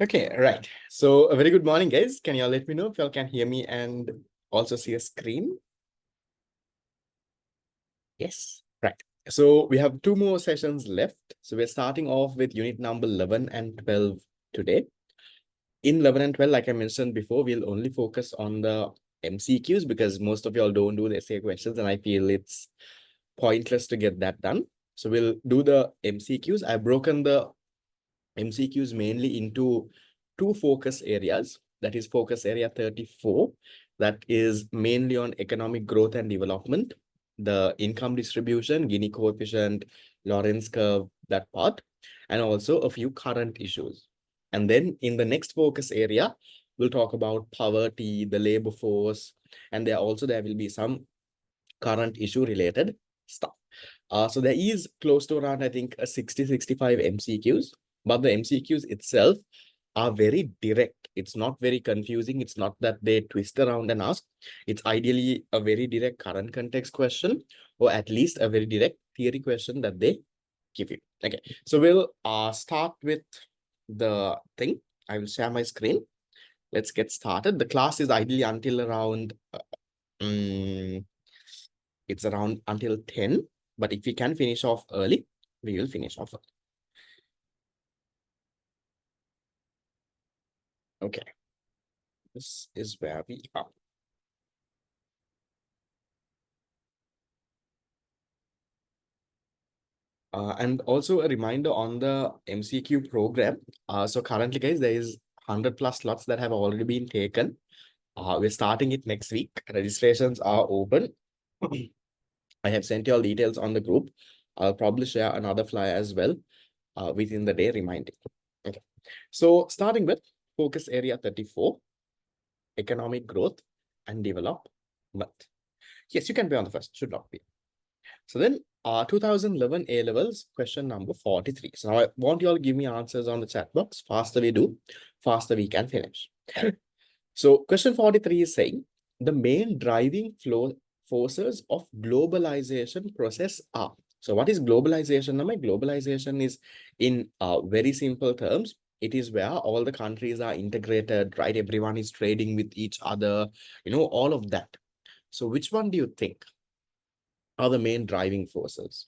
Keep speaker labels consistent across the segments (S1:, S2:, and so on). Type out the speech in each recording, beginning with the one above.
S1: Okay, right. So a very good morning, guys. Can y'all let me know if y'all can hear me and also see a screen? Yes, right. So we have two more sessions left. So we're starting off with unit number 11 and 12 today. In 11 and 12, like I mentioned before, we'll only focus on the MCQs because most of y'all don't do the essay questions, and I feel it's pointless to get that done. So we'll do the MCQs. I've broken the MCQs mainly into two focus areas. That is focus area 34. That is mainly on economic growth and development, the income distribution, Gini coefficient, Lorenz curve, that part, and also a few current issues. And then in the next focus area, we'll talk about poverty, the labor force, and there will be some current issue related stuff. So there is close to around, I think, a 65 MCQs, but the MCQs itself are very direct. It's not very confusing. It's not that they twist around and ask. It's ideally a very direct current context question, or at least a very direct theory question that they give you. Okay, so we'll start with the thing. I will share my screen. Let's get started. The class is ideally until around it's around until 10, but if we can finish off early, we will finish off early. Okay, this is where we are. And also a reminder on the MCQ program. So currently, guys, there is 100 plus slots that have already been taken. We're starting it next week. Registrations are open. I have sent you all details on the group. I'll probably share another flyer as well within the day reminding. Okay. So starting with focus area 34, economic growth and development. Yes, you can be on the first, should not be. So then 2011 A-levels, question number 43. So now I want you all to give me answers on the chat box. Faster we do, faster we can finish. So question 43 is saying, the main driving forces of globalization process are. So what is globalization? Now, globalization is in very simple terms. It is where all the countries are integrated, right? Everyone is trading with each other, all of that. So which one do you think are the main driving forces?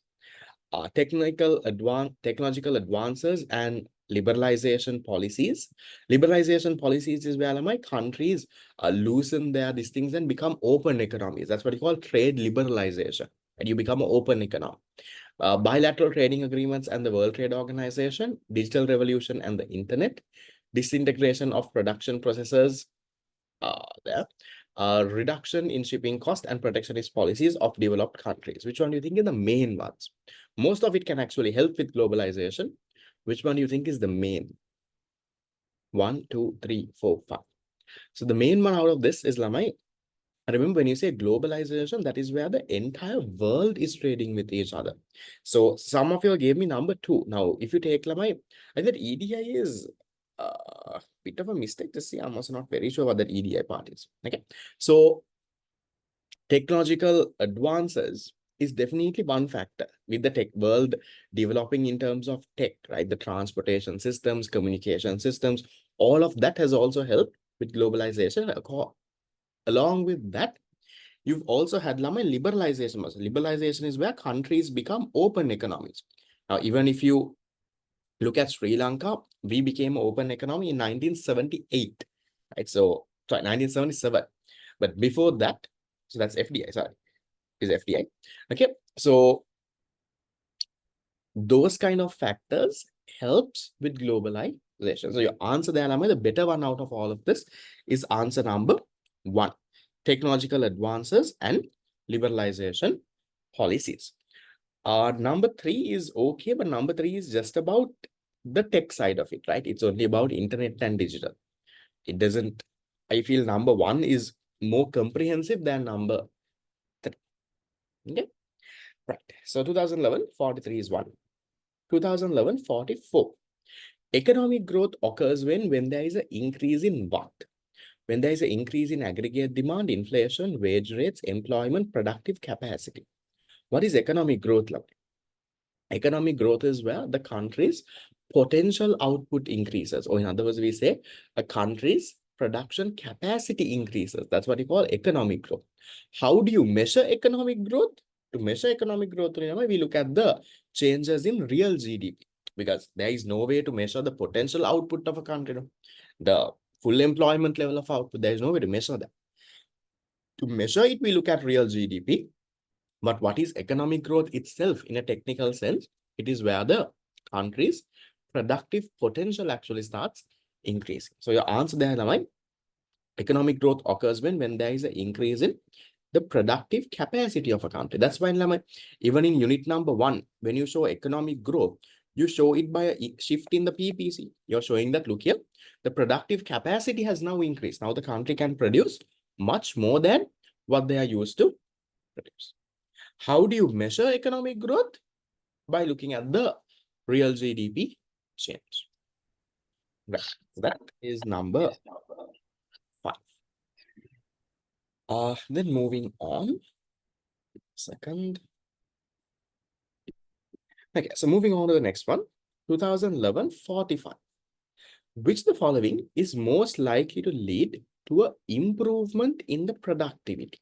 S1: Technological advances and liberalization policies. Liberalization policies is where my countries loosen their these things and become open economies. That's what you call trade liberalization, and you become an open economy. Bilateral trading agreements and the World Trade Organization, digital revolution and the internet, disintegration of production processes, there. Reduction in shipping cost and protectionist policies of developed countries. Which one do you think are the main ones? Most of it can actually help with globalization. Which one do you think is the main? 1, 2, 3, 4, 5. So the main one out of this is Lamai. Remember, when you say globalization, that is where the entire world is trading with each other. So some of you gave me number 2. Now, if you take Lamai, I think EDI is a bit of a mistake to see. I'm also not very sure what that EDI part is. Okay, so technological advances is definitely one factor with the tech world developing in terms of tech, right? The transportation systems, communication systems, all of that has also helped with globalization. Along with that, you've also had Lama liberalization. Liberalization is where countries become open economies. Now, even if you look at Sri Lanka, we became an open economy in 1978, right? So, sorry, 1977. But before that, so that's FDI, sorry, is FDI. Okay, so those kind of factors helps with globalization. So your answer there, Lama, the better one out of all of this is answer number 1. Technological advances and liberalization policies. Number 3 is okay, but number 3 is just about the tech side of it, right? It's only about internet and digital. It doesn't, I feel number 1 is more comprehensive than number 3. Okay, right. So 2011, 43 is 1. 2011, 44. Economic growth occurs when there is an increase in what? When there is an increase in aggregate demand, inflation, wage rates, employment, productive capacity. What is economic growth like? Economic growth is where the countries potential output increases, or in other words, we say a country's production capacity increases. That's what we call economic growth. How do you measure economic growth? To measure economic growth, remember, we look at the changes in real GDP, because there is no way to measure the potential output of a country. The full employment level of output, there is no way to measure that. To measure it, we look at real GDP. But what is economic growth itself in a technical sense? It is where the country's productive potential actually starts increasing. So your answer there, Lamai, economic growth occurs when there is an increase in the productive capacity of a country. That's why, Lamai, even in unit number 1, when you show economic growth, you show it by a shift in the PPC. You're showing that, look here, the productive capacity has now increased. Now the country can produce much more than what they are used to produce. How do you measure economic growth? By looking at the real GDP change. Right. That is number 5. Then moving on. Second. Okay, so moving on to the next one. 2011 45. Which the following is most likely to lead to an improvement in the productivity?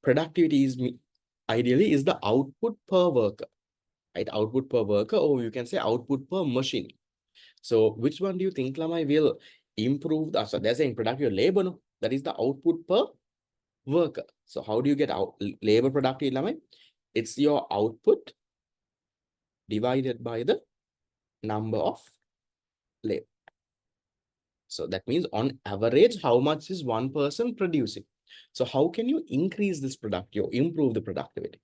S1: Productivity is ideally is the output per worker, right? Output per worker, or you can say output per machine. So which one do you think, Lamai, will improve? So they're saying productive labor, no? That is the output per worker. So how do you get out labor productivity, Lamai? It's your output divided by the number of labor. So that means on average, how much is one person producing? So how can you increase this productivity or improve the productivity?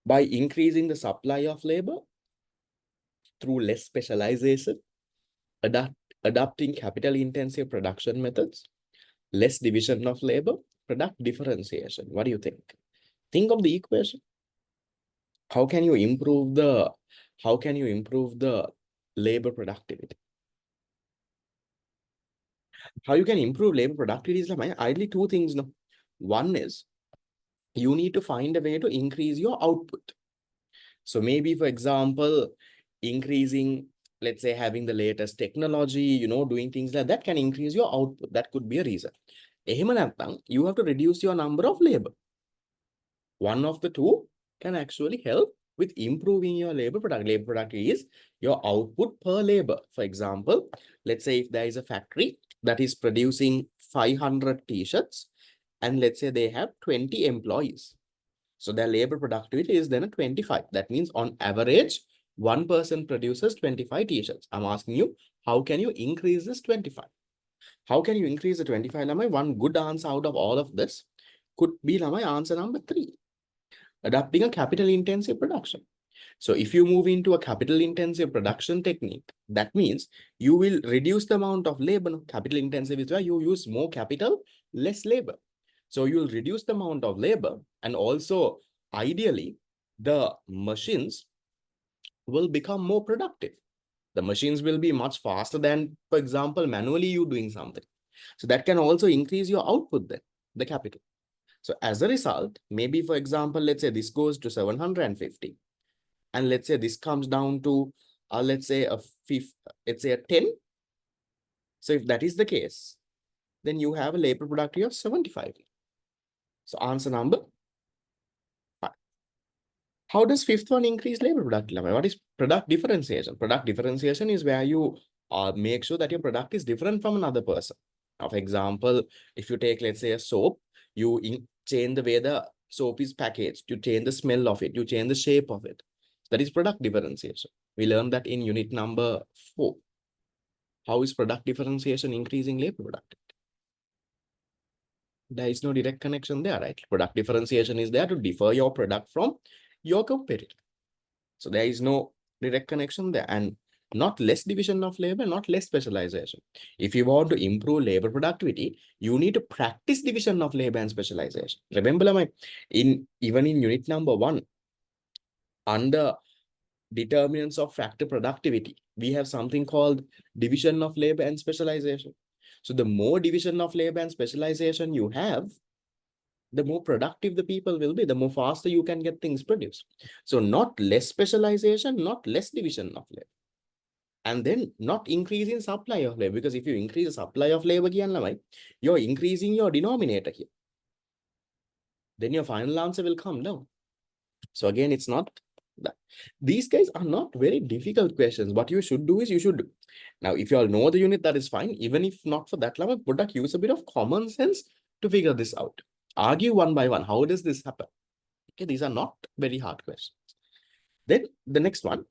S1: By increasing the supply of labor through less specialization, adopting capital intensive production methods, less division of labor, product differentiation. What do you think? Think of the equation. How can you improve the labor productivity? How you can improve labor productivity is ideally 2 things. No, one is you need to find a way to increase your output. So maybe, for example, increasing, let's say, having the latest technology, doing things like that can increase your output. That could be a reason. You have to reduce your number of labor. One of the 2 can actually help with improving your labor product. Labor product is your output per labor. For example, let's say if there is a factory that is producing 500 t-shirts, and let's say they have 20 employees. So their labor productivity is then a 25. That means on average, one person produces 25 t-shirts. I'm asking you, how can you increase this 25? How can you increase the 25, Lamai? One good answer out of all of this could be, Lamai, answer number 3. Adopting a capital intensive production. So if you move into a capital intensive production technique, that means you will reduce the amount of labor. Capital intensive is where you use more capital, less labor. So you'll reduce the amount of labor, and also ideally the machines will become more productive. The machines will be much faster than, for example, manually you doing something. So that can also increase your output then, the capital. So as a result, maybe, for example, let's say this goes to 750. And let's say this comes down to, let's say a 10. So if that is the case, then you have a labor productivity of 75. So answer number 5. How does 5th one increase labor productivity? What is product differentiation? Product differentiation is where you make sure that your product is different from another person. Now, for example, if you take, let's say, a soap, you change the way the soap is packaged, you change the smell of it, you change the shape of it. That is product differentiation. We learned that in unit number 4. How is product differentiation increasing labor productivity? There is no direct connection there, right? Product differentiation is there to differ your product from your competitor. So there is no direct connection there, and not less division of labor, not less specialization. If you want to improve labor productivity, you need to practice division of labor and specialization. Remember, even in unit number 1, under determinants of factor productivity, we have something called division of labor and specialization. So the more division of labor and specialization you have, the more productive the people will be, the more faster you can get things produced. So not less specialization, not less division of labor. and then not increasing supply of labor, because if you increase the supply of labor, you're increasing your denominator here. Then your final answer will come down. So again, it's not that. These guys are not very difficult questions. What you should do is now, if you all know the unit, that is fine. Even if not for that level, product, use a bit of common sense to figure this out. Argue one by one. How does this happen? Okay, these are not very hard questions. Then the next one,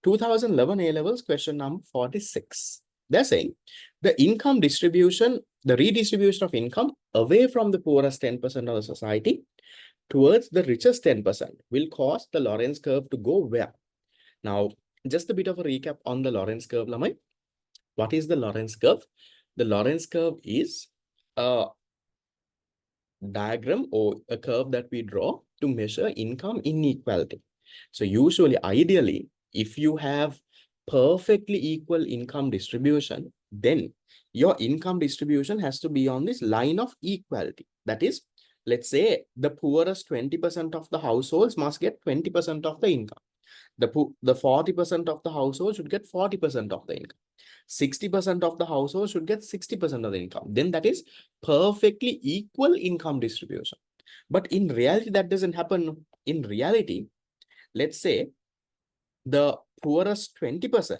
S1: 2011 A-levels question number 46. They're saying the income distribution, the redistribution of income away from the poorest 10% of the society towards the richest 10% will cause the Lorenz curve to go where? Now, just a bit of a recap on the Lorenz curve, Lamai. What is the Lorenz curve? The Lorenz curve is a diagram or a curve that we draw to measure income inequality. So usually, ideally, if you have perfectly equal income distribution, then your income distribution has to be on this line of equality. That is, let's say the poorest 20% of the households must get 20% of the income. The 40% of the household should get 40% of the income. 60% of the household should get 60% of the income. Then that is perfectly equal income distribution. But in reality, that doesn't happen. In reality, let's say the poorest 20%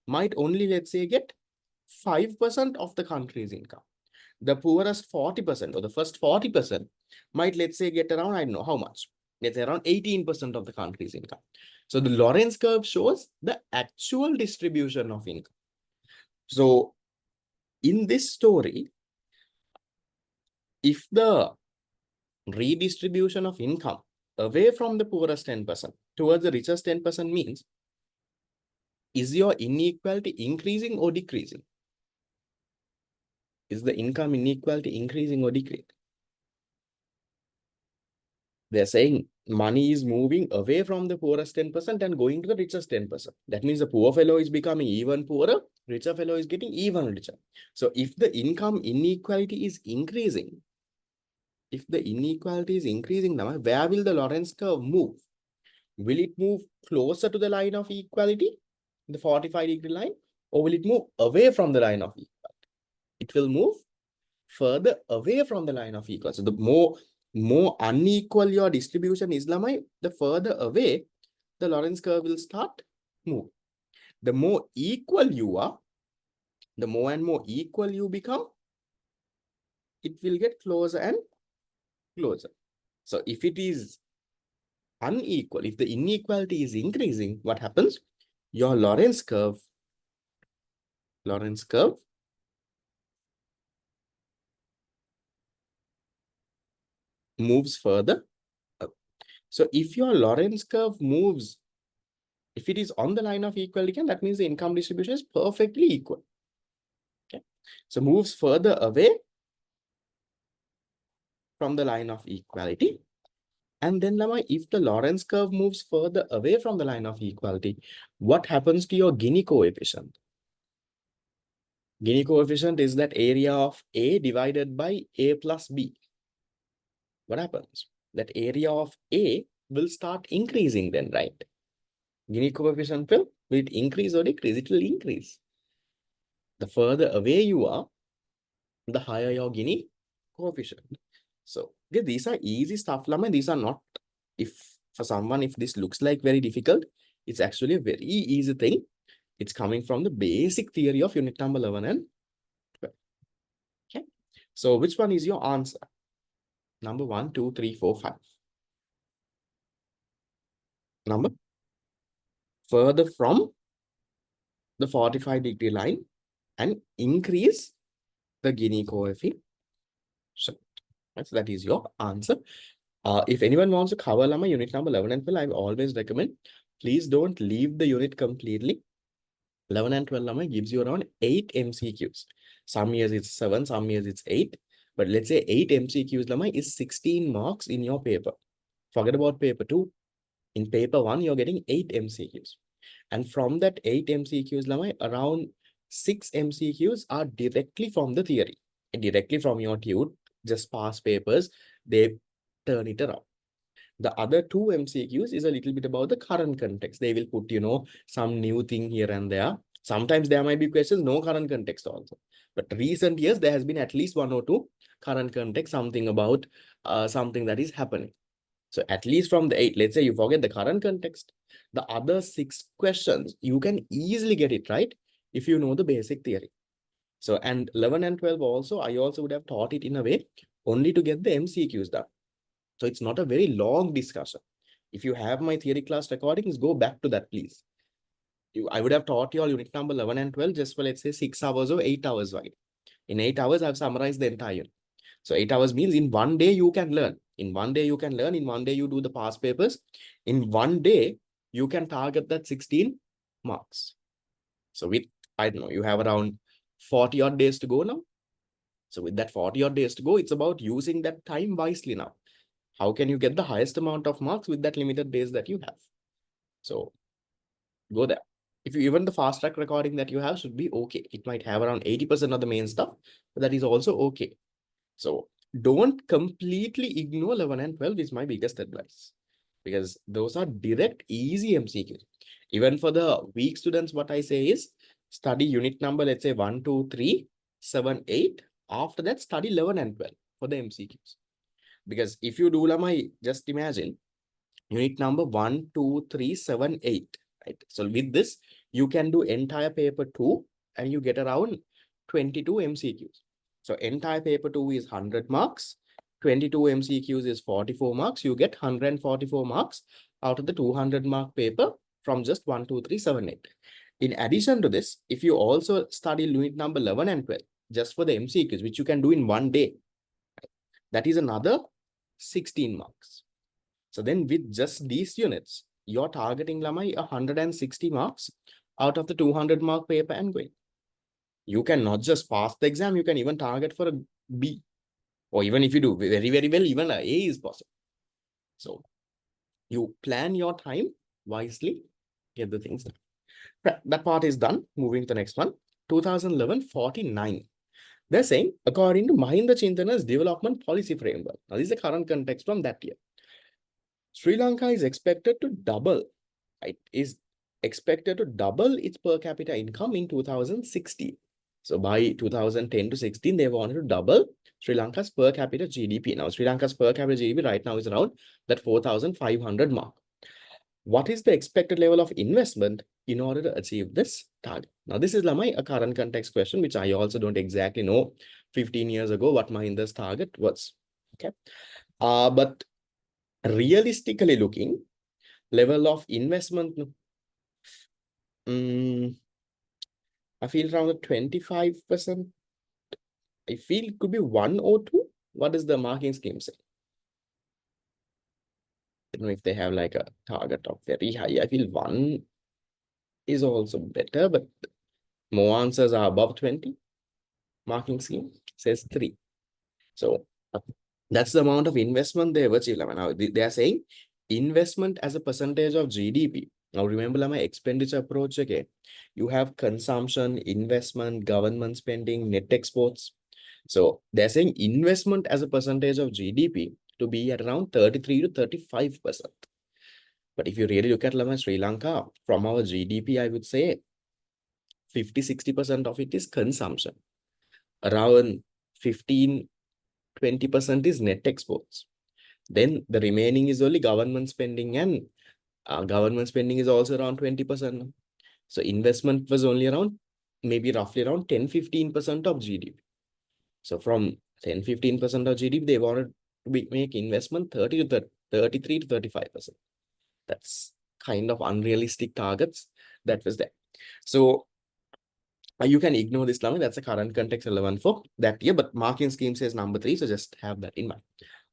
S1: might only, let's say, get 5% of the country's income. The poorest 40% or the first 40% might, let's say, get around, I don't know how much. Let's say around 18% of the country's income. So the Lorenz curve shows the actual distribution of income. So in this story, if the redistribution of income away from the poorest 10% towards the richest 10% means, is your inequality increasing or decreasing? Is the income inequality increasing or decreasing? They're saying money is moving away from the poorest 10% and going to the richest 10%. That means the poor fellow is becoming even poorer, richer fellow is getting even richer. So if the income inequality is increasing, now where will the Lorenz curve move? Will it move closer to the line of equality, the 45-degree line, or will it move away from the line of equality? It will move further away from the line of equality. So the more unequal your distribution is, the further away the Lorenz curve will start moving. The more equal you are, the more and more equal you become, it will get closer and closer. So if it is unequal, if the inequality is increasing, what happens? Your Lorenz curve moves further up. So if your Lorenz curve moves, if it is on the line of equality, that means the income distribution is perfectly equal. Okay. So moves further away from the line of equality. And then, if the Lorenz curve moves further away from the line of equality, what happens to your Gini coefficient? Gini coefficient is that area of A divided by A plus B. What happens? That area of A will start increasing then, right? Gini coefficient will it increase or decrease? It will increase. The further away you are, the higher your Gini coefficient. So these are easy stuff, Lama. These are not, if for someone, if this looks like very difficult, it's actually a very easy thing. It's coming from the basic theory of unit number 11 and 12. Okay. So which one is your answer? Number 1, 2, 3, 4, 5. Number further from the 45-degree line and increase the Gini coefficient. So that is your answer. If anyone wants to cover Lama unit number 11 and 12, I always recommend, please don't leave the unit completely. 11 and 12 Lama gives you around 8 MCQs. Some years it's 7, some years it's 8. But let's say 8 MCQs Lama is 16 marks in your paper. Forget about paper 2. In paper 1, you're getting 8 MCQs. And from that 8 MCQs Lama, around 6 MCQs are directly from the theory. Directly from your tute, just past papers, they turn it around. The other 2 MCQs is a little bit about the current context. They will put, some new thing here and there. Sometimes there might be questions, no current context also. But recent years, there has been at least one or two current context, something about something that is happening. So at least from the 8, let's say you forget the current context, the other 6 questions, you can easily get it right if you know the basic theory. So, and 11 and 12 also, I also would have taught it in a way only to get the MCQs done. So it's not a very long discussion. If you have my theory class recordings, go back to that, please. I would have taught you all unit number 11 and 12 just for, let's say, 6 hours or 8 hours. Right? In 8 hours, I've summarized the entire unit. So 8 hours means in one day you can learn. In one day you can learn. In one day you do the past papers. In one day, you can target that 16 marks. So with, I don't know, you have around 40 odd days to go now. So with that 40 odd days to go, it's about using that time wisely now. How can you get the highest amount of marks with that limited days that you have? So go there. If you even the fast track recording that you have should be okay. It might have around 80% of the main stuff, but that is also okay. So don't completely ignore 11 and 12 is my biggest advice, because those are direct, easy MCQs. Even for the weak students, what I say is study unit number, let's say 1, 2, 3, 7, 8. After that, study 11 and 12 for the MCQs. Because if you do Lamai, just imagine unit number 1, 2, 3, 7, 8. Right? So with this, you can do entire paper 2 and you get around 22 MCQs. So entire paper 2 is 100 marks. 22 MCQs is 44 marks. You get 144 marks out of the 200 mark paper from just 1, 2, 3, 7, 8. In addition to this, if you also study unit number 11 and 12, just for the MCQs, which you can do in one day, that is another 16 marks. So then with just these units, you're targeting Lamai 160 marks out of the 200 mark paper and going. You can not just pass the exam, you can even target for a B. Or even if you do very, very well, even a A is possible. So you plan your time wisely, get the things done. Right, that part is done. Moving to the next one. 2011, 49. They're saying, according to Mahinda Chintana's development policy framework. Now, this is the current context from that year. Sri Lanka is expected to double, right? Is expected to double its per capita income in 2060. So by 2010 to 16, they wanted to double Sri Lanka's per capita GDP. Now, Sri Lanka's per capita GDP right now is around that 4,500 mark. What is the expected level of investment in order to achieve this target? Now, this is a current context question, which I also don't exactly know 15 years ago what Mahinda's target was. Okay. But realistically looking, level of investment, I feel around 25%. I feel it could be 1 or 2. What does the marking scheme say? I don't know if they have like a target of very high. I feel 1 is also better, but more answers are above 20. Marking scheme says 3. So that's the amount of investment they have achieved. Now they are saying investment as a percentage of GDP. Now remember my expenditure approach again. You have consumption, investment, government spending, net exports. So they're saying investment as a percentage of GDP to be at around 33 to 35%. But if you really look at Sri Lanka, from our GDP, I would say 50-60% of it is consumption. Around 15-20% is net exports. Then the remaining is only government spending, and government spending is also around 20%. So investment was only around, maybe roughly around 10-15% of GDP. So from 10-15% of GDP, they wanted to make investment 33 to 35%. That's kind of unrealistic targets that was there. So you can ignore this, Lami. That's a current context relevant for that year, but marking scheme says number 3, so just have that in mind.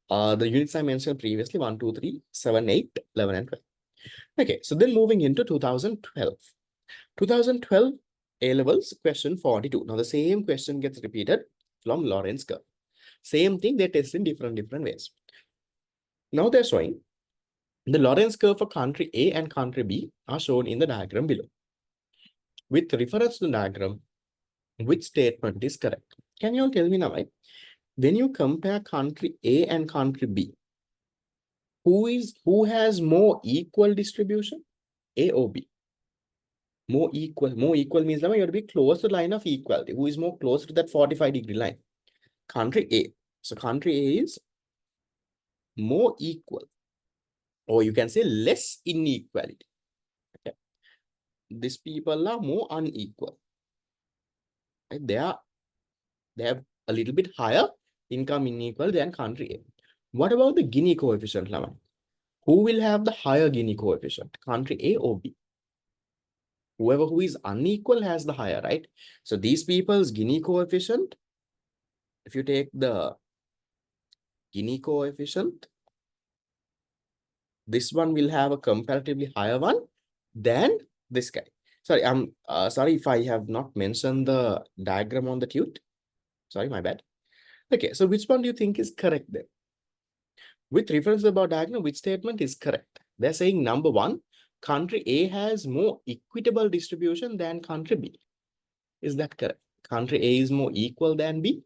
S1: The units I mentioned previously, 1, 2, 3, 7, 8, 11, and 12. Okay, so then moving into 2012. 2012 A-levels question 42. Now the same question gets repeated from Lorenz curve. Same thing, they test in different ways. Now they're showing the Lorenz curve for country A and country B are shown in the diagram below. With reference to the diagram, which statement is correct? Can you all tell me now, right? When you compare country A and country B, who has more equal distribution, A or B? More equal. More equal means that you have to be close to the line of equality. Who is more close to that 45-degree line? Country A. So country A is more equal, or you can say less inequality. Okay. These people are more unequal. Right? They have a little bit higher income inequality than country A. What about the Gini coefficient, Lama? Who will have the higher Gini coefficient? Country A or B? Whoever who is unequal has the higher, right? So these people's Gini coefficient, if you take the Gini coefficient, this one will have a comparatively higher one than this guy. Sorry, I'm sorry if I have not mentioned the diagram on the tute. Sorry, my bad. Okay, so which one do you think is correct then? With reference to the diagram, which statement is correct? They're saying number one, country A has more equitable distribution than country B. Is that correct? Country A is more equal than B?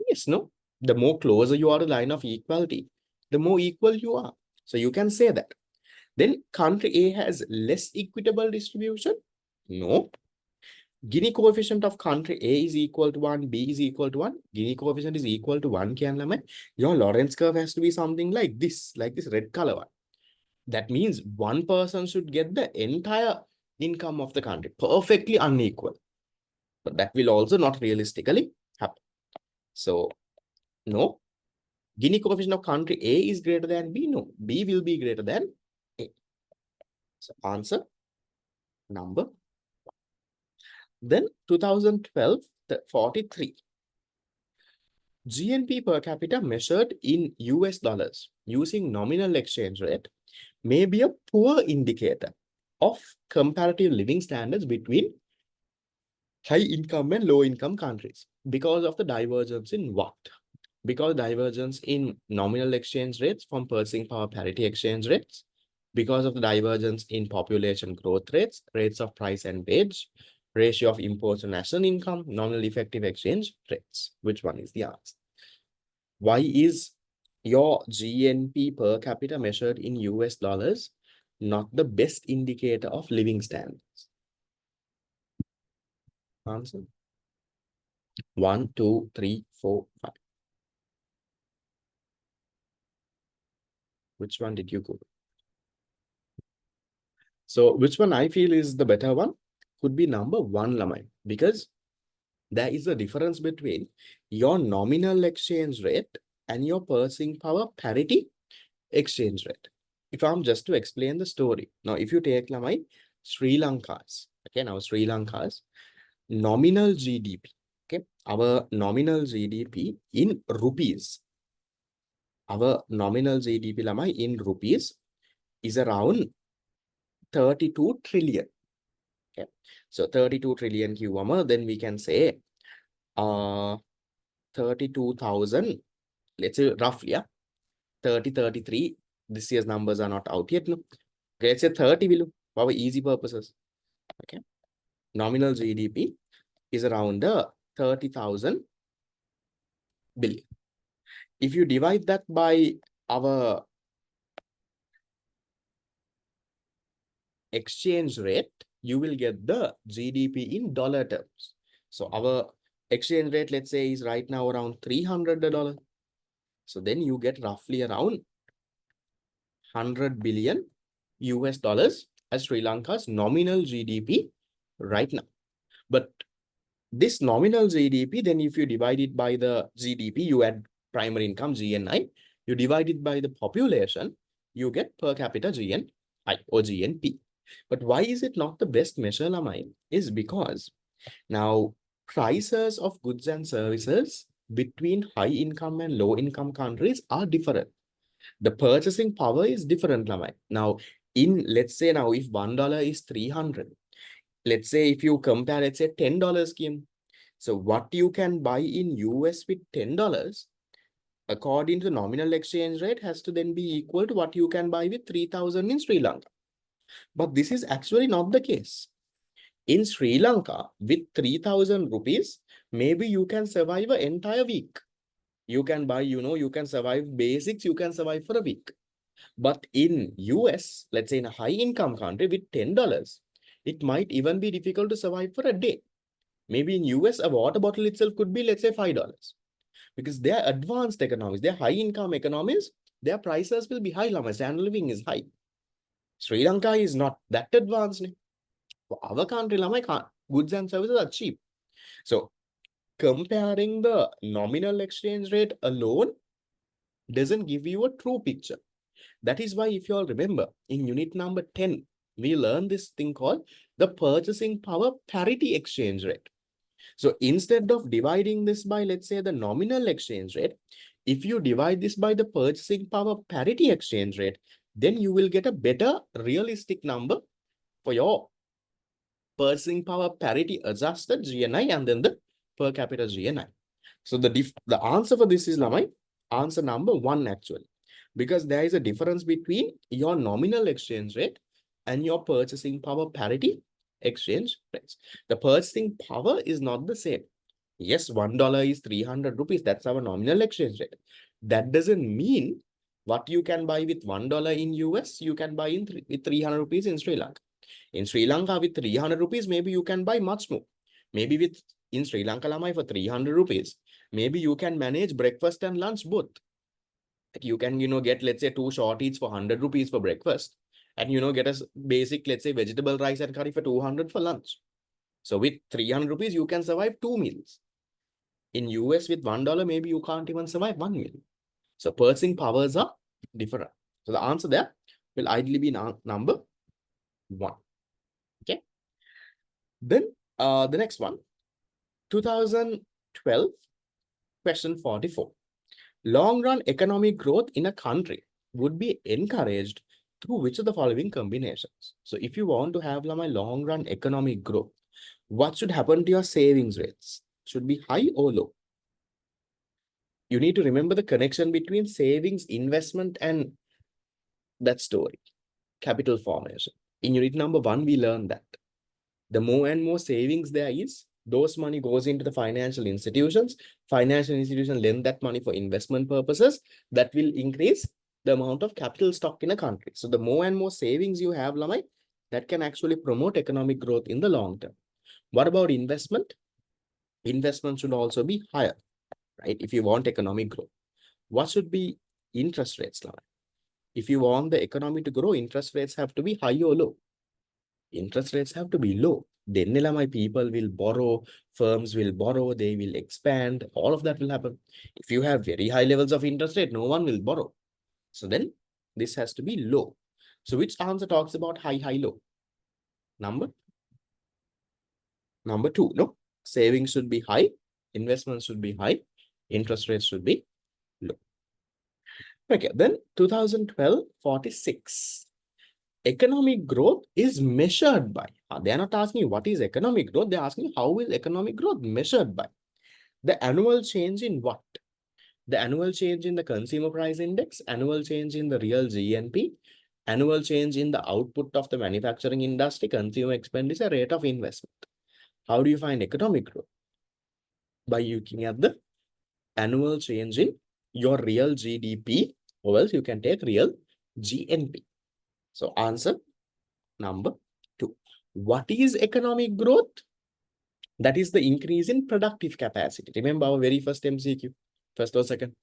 S1: Yes, no. The more closer you are to the line of equality, the more equal you are. So you can say that. Then country A has less equitable distribution? No. Gini coefficient of country A is equal to 1, B is equal to 1. Gini coefficient is equal to 1. Your Lorenz curve has to be something like this red color one. That means one person should get the entire income of the country, perfectly unequal. But that will also not realistically happen. So, no. Gini coefficient of country A is greater than B. No, B will be greater than A. So, answer number. Then 2012, 43. GNP per capita measured in US dollars using nominal exchange rate may be a poor indicator of comparative living standards between high income and low income countries because of the divergence in what? Because divergence in nominal exchange rates from purchasing power parity exchange rates, because of the divergence in population growth rates, rates of price and wage, ratio of imports to national income, nominal effective exchange rates. Which one is the answer? Why is your GNP per capita measured in US dollars not the best indicator of living standards? Answer. 1, 2, 3, 4, 5. Which one did you go? So which one I feel is the better one? Could be number 1, Lamai, because there is a difference between your nominal exchange rate and your purchasing power parity exchange rate. If I'm just to explain the story. Now, if you take Lamai, Sri Lanka's, okay, now Sri Lanka's nominal GDP, okay, our nominal GDP in rupees, our nominal GDP Lamai in rupees is around 32 trillion. Okay, so 32 trillion QMA, then we can say 32,000, let's say roughly, yeah, 30, 33. This year's numbers are not out yet. No? Okay, let's say 30 will for our easy purposes. Okay, nominal GDP is around 30,000 billion. If you divide that by our exchange rate, you will get the GDP in dollar terms. So our exchange rate, let's say, is right now around $300. So then you get roughly around 100 billion US dollars as Sri Lanka's nominal GDP right now. But this nominal GDP, then if you divide it by the GDP, you add primary income, GNI, you divide it by the population, you get per capita GNI or GNP. But why is it not the best measure, Lamai? Is because now prices of goods and services between high income and low income countries are different. The purchasing power is different, Lamai. Now, let's say now if $1 is 300, let's say if you compare, let's say $10 scheme. So what you can buy in US with $10, according to the nominal exchange rate, has to then be equal to what you can buy with 3,000 in Sri Lanka. But this is actually not the case. In Sri Lanka, with 3,000 rupees, maybe you can survive an entire week. You can buy, you can survive basics, you can survive for a week. But in US, let's say in a high income country with $10, It might even be difficult to survive for a day. Maybe in US, a water bottle itself could be, let's say, $5. Because they are advanced economies, they are high income economies, their prices will be high. Lama. Standard living is high. Sri Lanka is not that advanced. For our country, Lama, goods and services are cheap. So comparing the nominal exchange rate alone doesn't give you a true picture. That is why, if you all remember, in unit number 10, we learned this thing called the purchasing power parity exchange rate. So instead of dividing this by, let's say, the nominal exchange rate, if you divide this by the purchasing power parity exchange rate, then you will get a better realistic number for your purchasing power parity adjusted GNI and then the per capita GNI. So the answer for this is Lamai, answer number 1 actually, because there is a difference between your nominal exchange rate and your purchasing power parity exchange rates. The purchasing power is not the same. Yes, $1 is 300 rupees. That's our nominal exchange rate. That doesn't mean what you can buy with $1 in US, you can buy with 300 rupees in Sri Lanka. In Sri Lanka, with 300 rupees, maybe you can buy much more. Maybe in Sri Lanka, Lamai, for 300 rupees, maybe you can manage breakfast and lunch both. You can, get, let's say, 2 short eats for 100 rupees for breakfast. And, get a basic, let's say, vegetable rice and curry for 200 for lunch. So with 300 rupees, you can survive 2 meals. In US, with $1, maybe you can't even survive 1 meal. So purchasing powers are different. So the answer there will ideally be number 1. Okay. Then the next one, 2012, question 44. Long-run economic growth in a country would be encouraged through which of the following combinations? So if you want to have my long-run economic growth, what should happen to your savings rates? Should be high or low? You need to remember the connection between savings, investment, and that story, capital formation. In unit number 1, we learned that the more and more savings there is, those money goes into the financial institutions. Financial institutions lend that money for investment purposes. That will increase the amount of capital stock in a country. So the more and more savings you have, Lamai, that can actually promote economic growth in the long term. What about investment? Investment should also be higher, right? If you want economic growth, what should be interest rates, Lamai? If you want the economy to grow, interest rates have to be high or low. Interest rates have to be low. Then my people will borrow, firms will borrow, they will expand, all of that will happen. If you have very high levels of interest rate, no one will borrow. So then this has to be low. So which answer talks about high, high, low? Number 2, no? Savings should be high, investments should be high, interest rates should be low. Okay, then 2012, 46. Economic growth is measured by. They are not asking what is economic growth. They're asking how is economic growth measured by. The annual change in what? The annual change in the consumer price index, annual change in the real GNP, annual change in the output of the manufacturing industry, consumer expenditure, rate of investment. How do you find economic growth? By looking at the annual change in your real GDP, or else you can take real GNP. So answer number 2. What is economic growth? That is the increase in productive capacity. Remember our very first MCQ, first or second,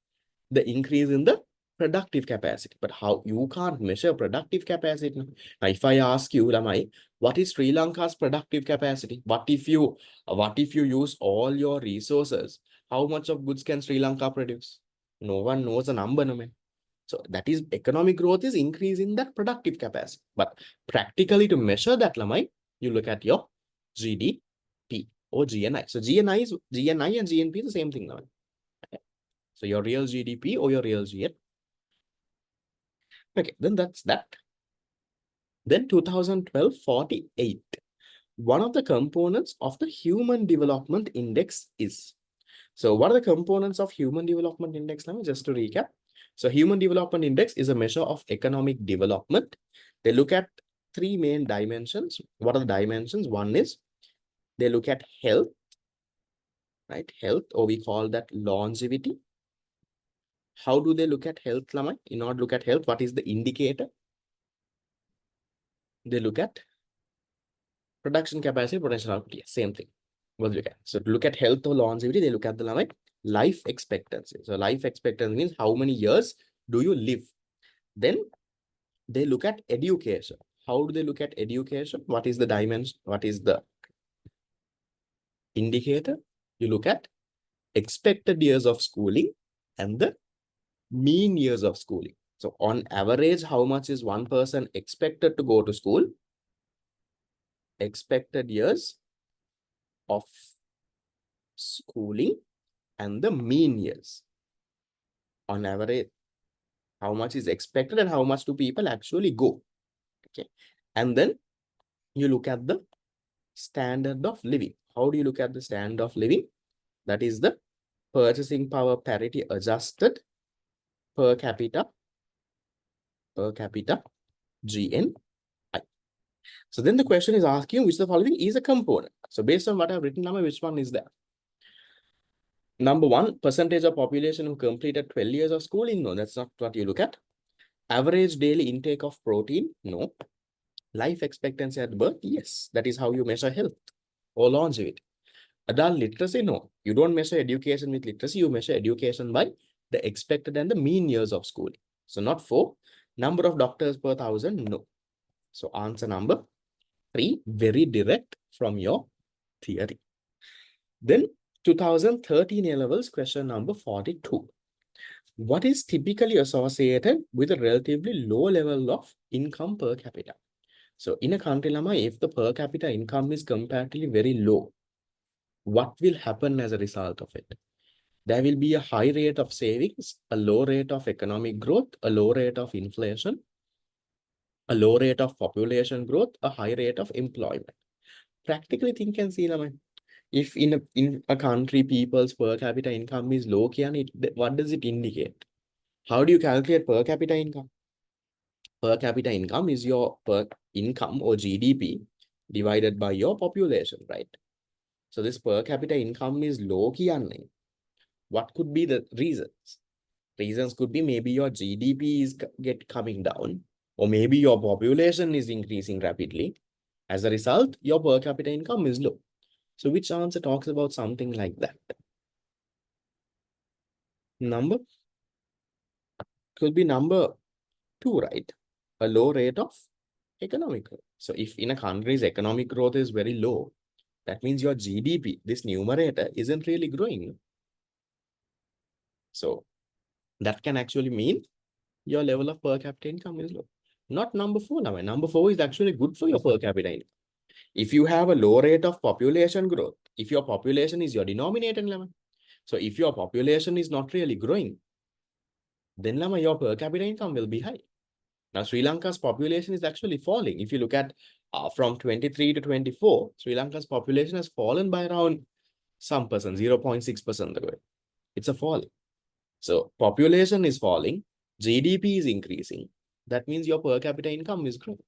S1: the increase in the productive capacity. But how you can't measure productive capacity? Now, if I ask you, Lamai, what is Sri Lanka's productive capacity? What if you use all your resources? How much of goods can Sri Lanka produce? No one knows the number, no man. So that is economic growth is increasing that productive capacity. But practically to measure that, Lamai, you look at your GDP or GNI. So GNI and GNP is the same thing now. Okay. So your real GDP or your real GNP. Okay, then that's that. Then 2012, 48. One of the components of the Human Development Index is. So what are the components of Human Development Index? Now, just to recap. So Human Development Index is a measure of economic development. They look at 3 main dimensions. What are the dimensions? One is they look at health, right? Health, or we call that longevity. How do they look at health, Lamai? In order to look at health, what is the indicator? They look at Production capacity, potential output, yes, same thing. What look at? So to look at health or longevity, they look at the like life expectancy. So life expectancy means how many years do you live? Then they look at education. How do they look at education? What is the dimension? What is the indicator? You look at expected years of schooling and the mean years of schooling. So on average, how much is one person expected to go to school? Expected years of schooling and the mean years. On average, how much is expected and how much do people actually go? Okay. And then you look at the standard of living. How do you look at the standard of living? That is the purchasing power parity adjusted per capita GNI. So then the question is asking which the following is a component. So based on what I've written, number, which one is that? Number one, percentage of population who completed 12 years of schooling. No, that's not what you look at. Average daily intake of protein. No. Life expectancy at birth. Yes, that is how you measure health or longevity. Adult literacy. No, you don't measure education with literacy. You measure education by the expected and the mean years of schooling. So not 4. Number of doctors per 1,000. No. So answer number 3, very direct from your theory. Then 2013 A levels, question number 42. What is typically associated with a relatively low level of income per capita? So in a country, Lama, if the per capita income is comparatively very low, what will happen as a result of it? There will be a high rate of savings, a low rate of economic growth, a low rate of inflation, a low rate of population growth, a high rate of employment. Practically think and see, Lama. If in a country people's per capita income is low, what does it indicate? How do you calculate per capita income? Per capita income is your per income or GDP divided by your population, right? So this per capita income is low. What could be the reasons? Reasons could be maybe your GDP is coming down, or maybe your population is increasing rapidly. As a result, your per capita income is low. So which answer talks about something like that? Number could be number 2, right? A low rate of economic growth. So if in a country's economic growth is very low, that means your GDP, this numerator, isn't really growing. So that can actually mean your level of per capita income is low. Not number 4 now. Number 4 is actually good for your per capita income. If you have a low rate of population growth, if your population is your denominator, so if your population is not really growing, then your per capita income will be high. Now, Sri Lanka's population is actually falling. If you look at from 23 to 24, Sri Lanka's population has fallen by around some percent, 0.6%. It's a fall. So population is falling, GDP is increasing. That means your per capita income is growing.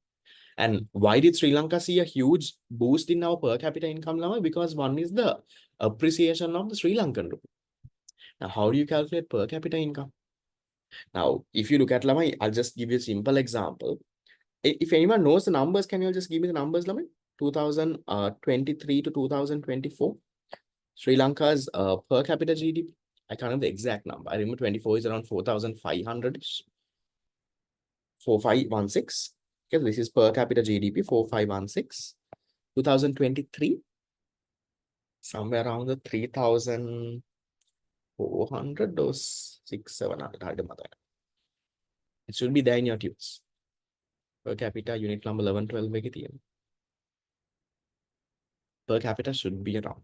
S1: And why did Sri Lanka see a huge boost in our per capita income, Lama? Because one is the appreciation of the Sri Lankan rupee. Now, how do you calculate per capita income? Now, if you look at Lama, I'll just give you a simple example. If anyone knows the numbers, can you just give me the numbers, Lama? 2023 to 2024. Sri Lanka's per capita GDP. I can't remember the exact number. I remember 24 is around 4,500-ish. 4,516. Okay, this is per capita GDP, 4,516. 2023, somewhere around the 3,400 or 6,700. It should be there in your tubes. Per capita unit number 11, 12. Per capita should be around.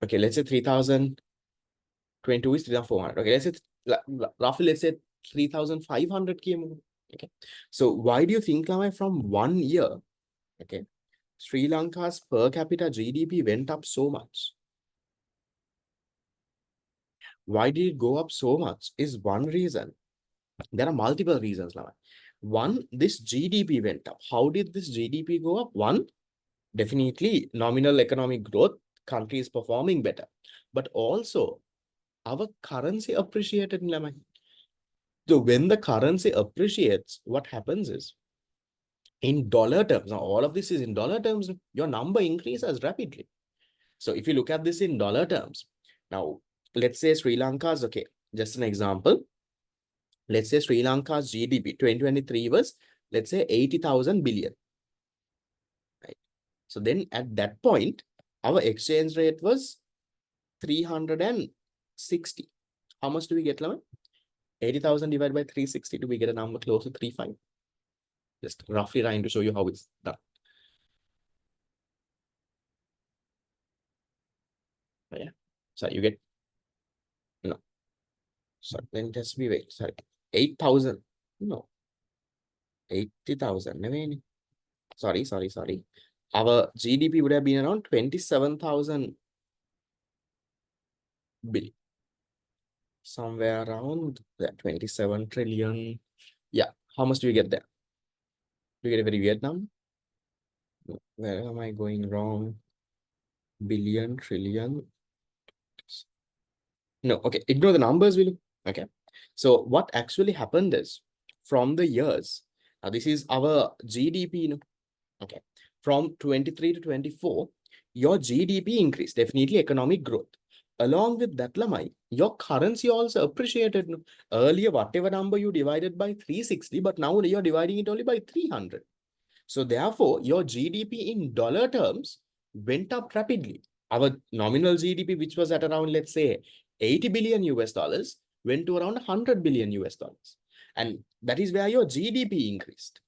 S1: Okay, let's say 3,022 is 3,400. Okay, let's say roughly, let's say 3,500 km. Okay, so why do you think from 1 year, okay, Sri Lanka's per capita GDP went up so much? Why did it go up so much is one reason. There are multiple reasons. One, this GDP went up. How did this GDP go up? One, definitely nominal economic growth, country is performing better. But also, our currency appreciated. So when the currency appreciates, what happens is in dollar terms. Now, all of this is in dollar terms. Your number increases rapidly. So if you look at this in dollar terms, now let's say Sri Lanka's, okay, just an example. Let's say Sri Lanka's GDP 2023 was, let's say 80,000 billion, right? So then at that point, our exchange rate was 360. How much do we get, Laman? 80,000 divided by 360, do we get a number close to 35? Just roughly trying to show you how it's done. But yeah. So you get, no. Sorry, then just be wait. Sorry. 8,000. No. 80,000. Sorry. Our GDP would have been around 27,000 billion. Somewhere around that 27 trillion. Yeah. How much do we get there? Do we get a very weird number? Where am I going wrong? Billion, trillion. No, okay. Ignore the numbers, will you? Okay. So what actually happened is from the years, now this is our GDP, okay. From 23 to 24, your GDP increased, definitely economic growth. Along with that, Lamai, your currency also appreciated. Earlier, whatever number you divided by 360, but now you're dividing it only by 300. So therefore, your GDP in dollar terms went up rapidly. Our nominal GDP, which was at around, let's say, 80 billion US dollars, went to around 100 billion US dollars. And that is where your GDP increased.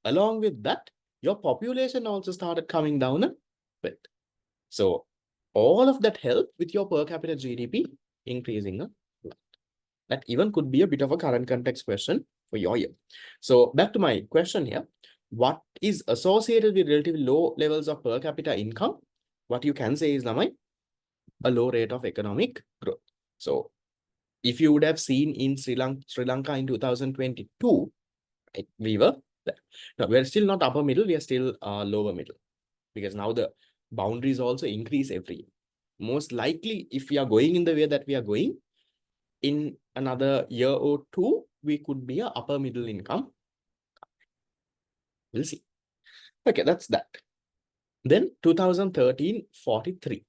S1: Along with that, your population also started coming down a bit. So all of that helped with your per capita GDP increasing a lot. That even could be a bit of a current context question for your year. So back to my question here. What is associated with relatively low levels of per capita income? What you can say is, Lamai, a low rate of economic growth. So if you would have seen in Sri Lanka in 2022, right, we were there. No, we're still not upper middle, we are still lower middle, because now the boundaries also increase every year. Most likely, if we are going in the way that we are going, in another year or two, we could be a upper middle income. We'll see. Okay, that's that. Then 2013, 43.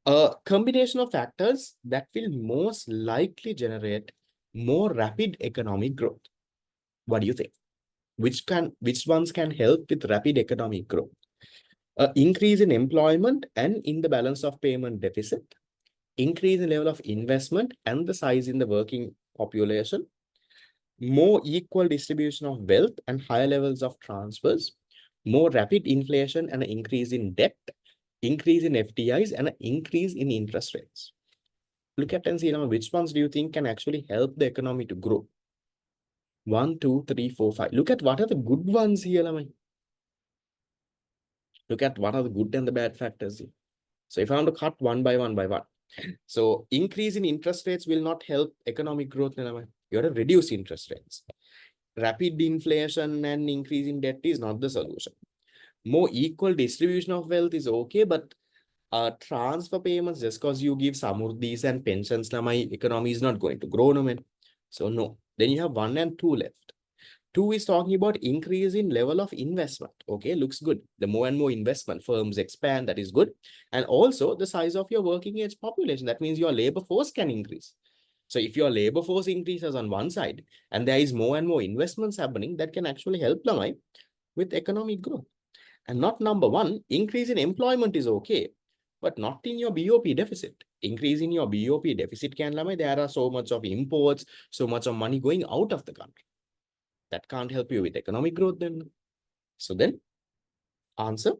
S1: A combination of factors that will most likely generate more rapid economic growth. What do you think? Which ones can help with rapid economic growth? Increase in employment and in the balance of payment deficit, increase in level of investment and the size in the working population, more equal distribution of wealth and higher levels of transfers, more rapid inflation and an increase in debt, increase in FDIs and an increase in interest rates. Look at and see now which ones do you think can actually help the economy to grow? 1, 2, 3, 4, 5. Look at what are the good ones here, Lamai. Look at what are the good and the bad factors here. So if I want to cut one by one. So increase in interest rates will not help economic growth. You have to reduce interest rates. Rapid inflation and increase in debt is not the solution. More equal distribution of wealth is okay, but transfer payments, just because you give Samurdhis and pensions, my economy is not going to grow. No, man. So no. Then you have 1 and 2 left. 2 is talking about increase in level of investment. Okay, looks good. The more and more investment firms expand, that is good. And also the size of your working age population. That means your labor force can increase. So if your labor force increases on one side and there is more and more investments happening, that can actually help Lamai with economic growth. And not number 1, increase in employment is okay, but not in your BOP deficit. Increase in your BOP deficit can Lamai, there are so much of imports, so much of money going out of the country. That can't help you with economic growth then. So then, answer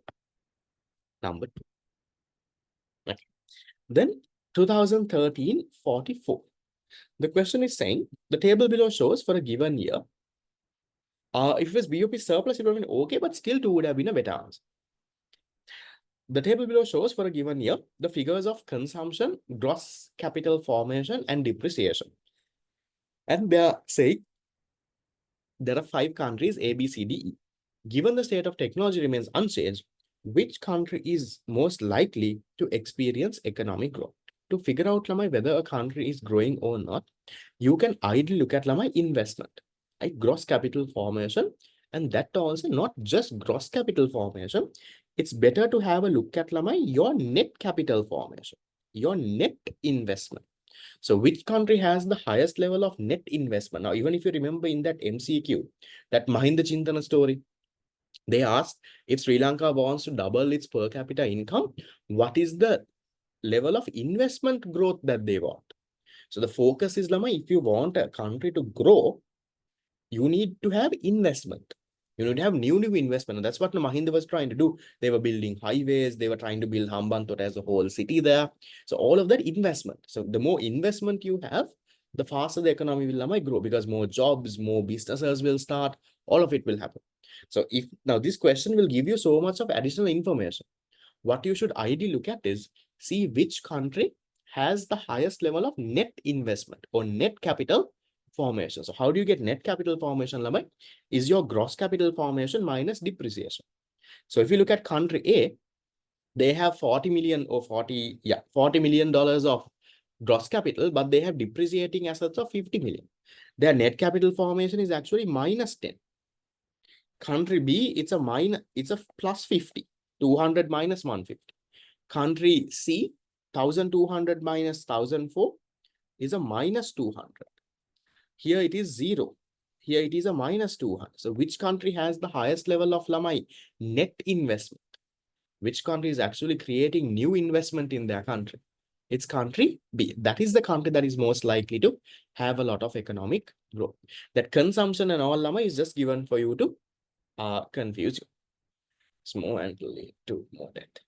S1: number 2. Okay. Then 2013, 44. The question is saying, the table below shows for a given year, if it was BOP surplus, it would have been okay, but still 2 would have been a better answer. The table below shows for a given year, the figures of consumption, gross capital formation, and depreciation. And they are saying, there are 5 countries, A, B, C, D, E. Given the state of technology remains unchanged, which country is most likely to experience economic growth? To figure out, Lamai, whether a country is growing or not, you can ideally look at, Lamai, investment, right? Gross capital formation And that also not just gross capital formation. It's better to have a look at your net capital formation, your net investment. So which country has the highest level of net investment? Now, even if you remember in that MCQ, that Mahinda Chintana story, they asked if Sri Lanka wants to double its per capita income, what is the level of investment growth that they want? So the focus is, if you want a country to grow, you need to have investment. You need to have new investment. And that's what Mahinda was trying to do. They were building highways. They were trying to build Hambantota as a whole city there. So all of that investment. So the more investment you have, the faster the economy will grow, because more jobs, more businesses will start. All of it will happen. So if now this question will give you so much of additional information. What you should ideally look at is see which country has the highest level of net investment or net capital formation. So how do you get net capital formation, Lamai? Is your gross capital formation minus depreciation. So if you look at country A, they have 40 million or $40 million of gross capital, but they have depreciating assets of 50 million. Their net capital formation is actually minus 10. Country B, it's a plus 50, 200 minus 150. Country C, 1200 minus 1004 is a minus 200. Here it is 0. Here it is a minus 200. So which country has the highest level of net investment? Which country is actually creating new investment in their country? It's country B. That is the country that is most likely to have a lot of economic growth. That consumption and all is just given for you to confuse you. Small and lead to more debt.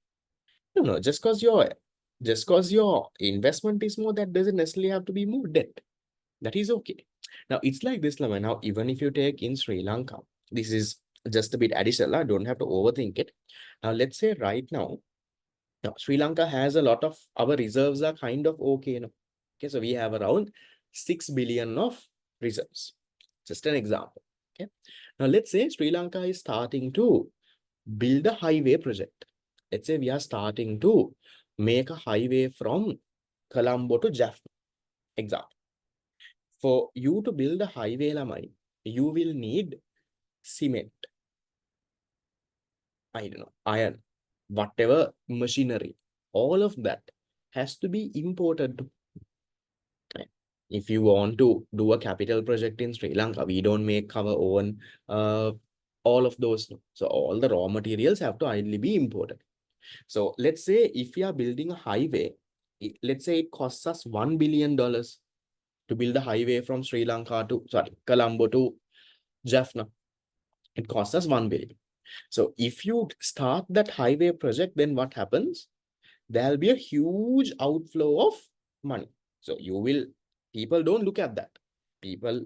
S1: No, just because your investment is more, that doesn't necessarily have to be more debt. That is okay. Now it's like this, Lama. Now, even if you take in Sri Lanka, this is just a bit additional. I don't have to overthink it. Now, let's say right now, Sri Lanka has a lot of our reserves are kind of okay. Okay, so we have around 6 billion of reserves. Just an example. Okay. Now, let's say Sri Lanka is starting to build a highway project. Let's say we are starting to make a highway from Colombo to Jaffna. Example. For you to build a highway, Lamai, you will need cement, I don't know, iron, whatever machinery. All of that has to be imported. If you want to do a capital project in Sri Lanka, we don't make our own all of those. So all the raw materials have to ideally be imported. So let's say if we are building a highway, let's say it costs us $1 billion to build a highway from Sri Lanka to, Colombo to Jaffna. It costs us 1 billion. So if you start that highway project, then what happens? There'll be a huge outflow of money. So people don't look at that. People,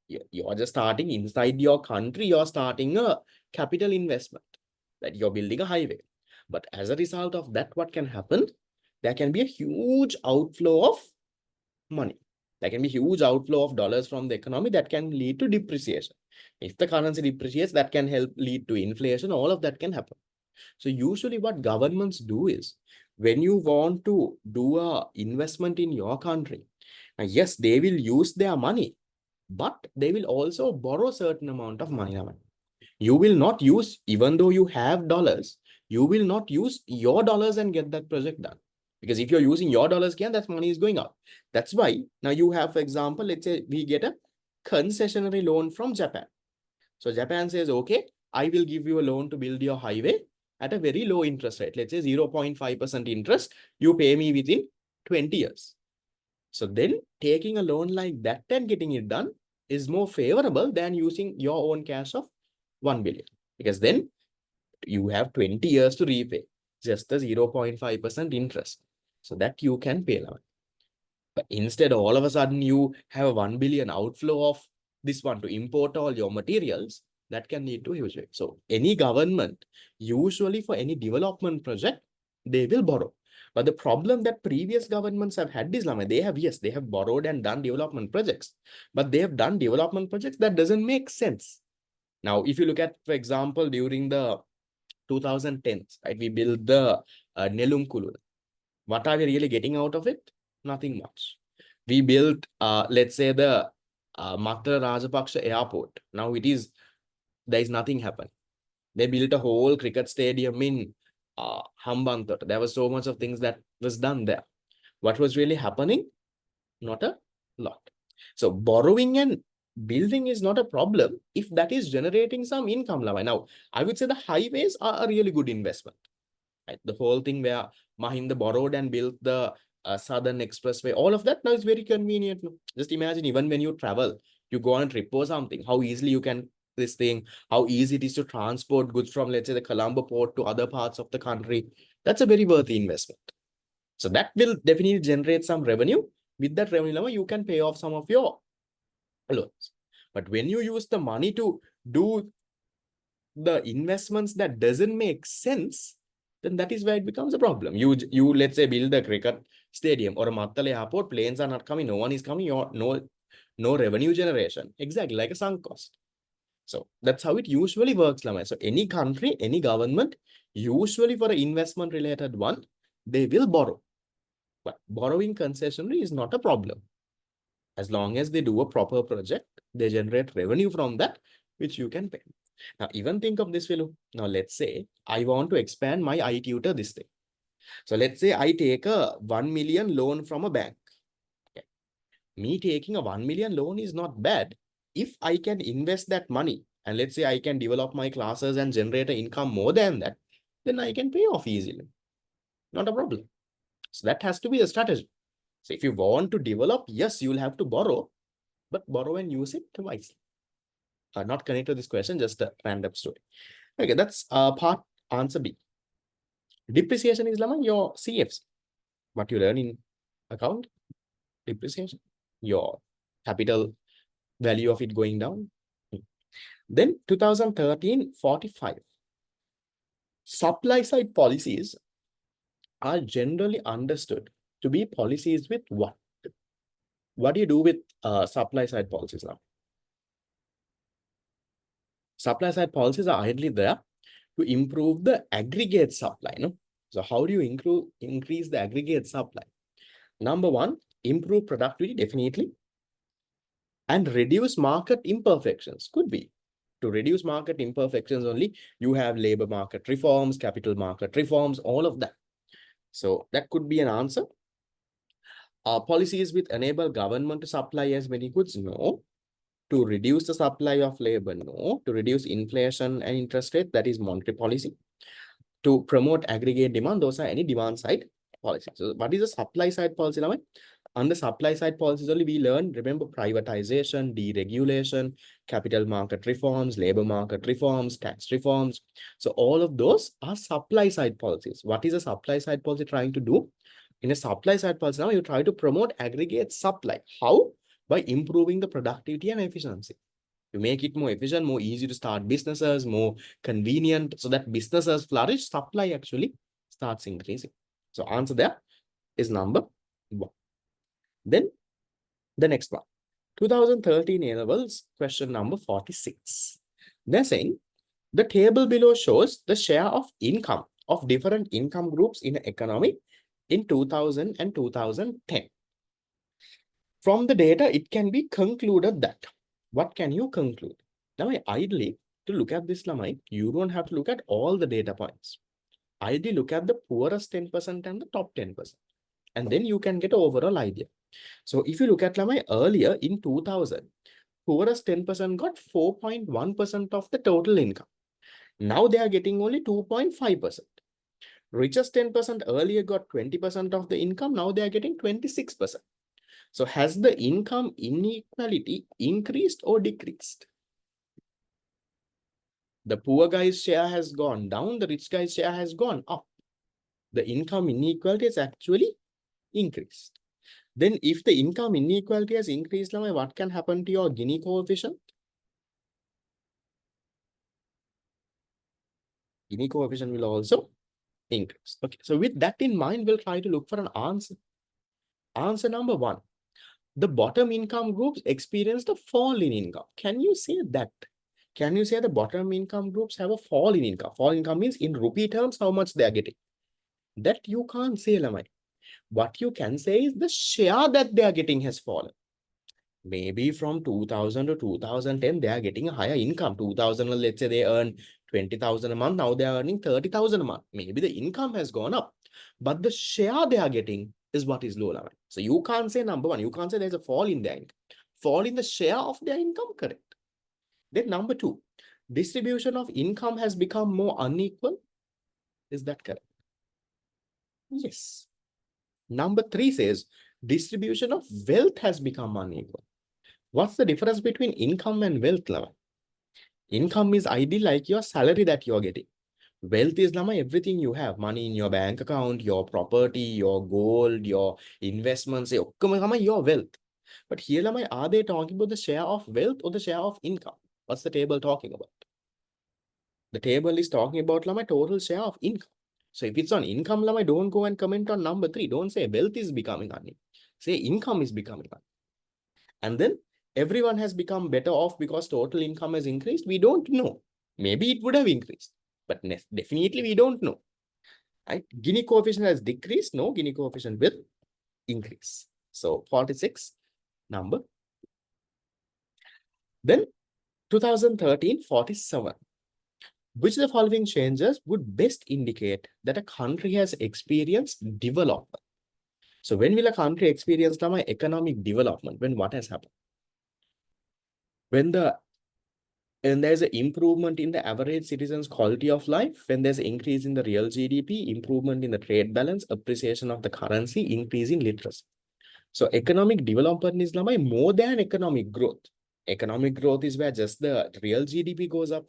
S1: you're just starting inside your country, you're starting a capital investment, that you're building a highway. But as a result of that, what can happen? There can be a huge outflow of money. There can be huge outflow of dollars from the economy that can lead to depreciation. If the currency depreciates, that can help lead to inflation. All of that can happen. So usually what governments do is, when you want to do a investment in your country, yes, they will use their money, but they will also borrow a certain amount of money. You will not use, even though you have dollars, you will not use your dollars and get that project done. Because if you're using your dollars again, that money is going up. That's why now you have, for example, let's say we get a concessionary loan from Japan. So Japan says, okay, I will give you a loan to build your highway at a very low interest rate. Let's say 0.5% interest. You pay me within 20 years. So then taking a loan like that and getting it done is more favorable than using your own cash of 1 billion. Because then you have 20 years to repay just the 0.5% interest. So that you can pay. But instead, all of a sudden, you have a 1 billion outflow of this one to import all your materials. That can lead to huge way. So any government, usually for any development project, they will borrow. But the problem that previous governments have had is, they have borrowed and done development projects. But they have done development projects that doesn't make sense. Now, if you look at, for example, during the 2010s, right, we built the Nelum Kulula. What are we really getting out of it? Nothing much. We built, let's say, the Matra Rajapaksa airport. Now it is There is nothing happening. They built a whole cricket stadium in Hambantota. There was so much of things that was done there. What was really happening? Not a lot. So borrowing and building is not a problem if that is generating some income. Now, I would say the highways are a really good investment. Right? The whole thing where Mahinda borrowed and built the Southern Expressway, all of that now is very convenient. Just imagine, even when you travel, you go on a trip or something, how easily you can this thing, how easy it is to transport goods from, let's say, the Colombo port to other parts of the country. That's a very worthy investment. So that will definitely generate some revenue. With that revenue, you can pay off some of your loans. But when you use the money to do the investments that doesn't make sense, then that is where it becomes a problem. You let's say build a cricket stadium or a Mattala airport, planes are not coming, no one is coming, no revenue generation. Exactly like a sunk cost. So that's how it usually works, Lama. So any country, any government, usually for an investment related one, they will borrow. But borrowing concessionary is not a problem. As long as they do a proper project, they generate revenue from that, which you can pay. Now, even think of this, Philu. Now, let's say I want to expand my iTutor this thing. So let's say I take a 1 million loan from a bank. Okay. Me taking a 1 million loan is not bad if I can invest that money. And let's say I can develop my classes and generate an income more than that, then I can pay off easily. Not a problem. So that has to be a strategy. So if you want to develop, yes, you will have to borrow, but borrow and use it wisely. Not connected to this question, just a random story. Okay, that's part answer B. Depreciation is your CFs. What you learn in account, depreciation, your capital value of it going down. Then 2013, 45. Supply side policies are generally understood to be policies with what? What do you do with supply side policies now? Supply side policies are ideally there to improve the aggregate supply. No? So how do you increase the aggregate supply? Number one, improve productivity, definitely. And reduce market imperfections. Could be. To reduce market imperfections only, you have labor market reforms, capital market reforms, all of that. So that could be an answer. Policies which enable government to supply as many goods, no. To reduce the supply of labor, no. To reduce inflation and interest rate, that is monetary policy. To promote aggregate demand, those are any demand side policies. So what is the supply side policy? On the supply side policies only we learn, remember, privatization, deregulation, capital market reforms, labor market reforms, tax reforms. So all of those are supply side policies. What is a supply side policy trying to do? In a supply side policy, now you try to promote aggregate supply. How? By improving the productivity and efficiency. You make it more efficient, more easy to start businesses, more convenient, so that businesses flourish, supply actually starts increasing. So answer there is number one. Then the next one, 2013 A-levels, question number 46. They're saying the table below shows the share of income of different income groups in an economy in 2000 and 2010. From the data, it can be concluded that. What can you conclude? Now, ideally, to look at this, Lamai, you don't have to look at all the data points. Ideally, look at the poorest 10% and the top 10%. And then you can get an overall idea. So if you look at Lamai earlier in 2000, poorest 10% got 4.1% of the total income. Now they are getting only 2.5%. Richest 10% earlier got 20% of the income. Now they are getting 26%. So has the income inequality increased or decreased? The poor guy's share has gone down. The rich guy's share has gone up. The income inequality has actually increased. Then if the income inequality has increased, what can happen to your Gini coefficient? Gini coefficient will also increase. Okay, so with that in mind, we'll try to look for an answer. Answer number one, the bottom income groups experienced a fall in income. Can you say that? Can you say the bottom income groups have a fall in income? Fall in income means in rupee terms, how much they are getting. That you can't say, Lamai. What you can say is the share that they are getting has fallen. Maybe from 2000 to 2010, they are getting a higher income. 2000, let's say they earn 20,000 a month. Now they are earning 30,000 a month. Maybe the income has gone up, but the share they are getting is what is low level. So you can't say number one, you can't say there's a fall in their income. Fall in the share of their income, correct. Then number two, distribution of income has become more unequal. Is that correct? Yes. Number three says distribution of wealth has become unequal. What's the difference between income and wealth level? Income is ideally like your salary that you're getting. Wealth is lama everything you have. Money in your bank account, your property, your gold, your investments, your wealth. But here lama, are they talking about the share of wealth or the share of income? What's the table talking about? The table is talking about lama total share of income. So if it's on income, lama, don't go and comment on number three. Don't say wealth is becoming unequal. Say income is becoming unequal. And then everyone has become better off because total income has increased. We don't know. Maybe it would have increased, but definitely we don't know. Right? Gini coefficient has decreased. No, Gini coefficient will increase. So 46 number. Then 2013, 47. Which of the following changes would best indicate that a country has experienced development? So when will a country experience economic development? When what has happened? When there's an improvement in the average citizen's quality of life, when there's an increase in the real GDP, improvement in the trade balance, appreciation of the currency, increase in literacy. So economic development is more than economic growth. Economic growth is where just the real GDP goes up.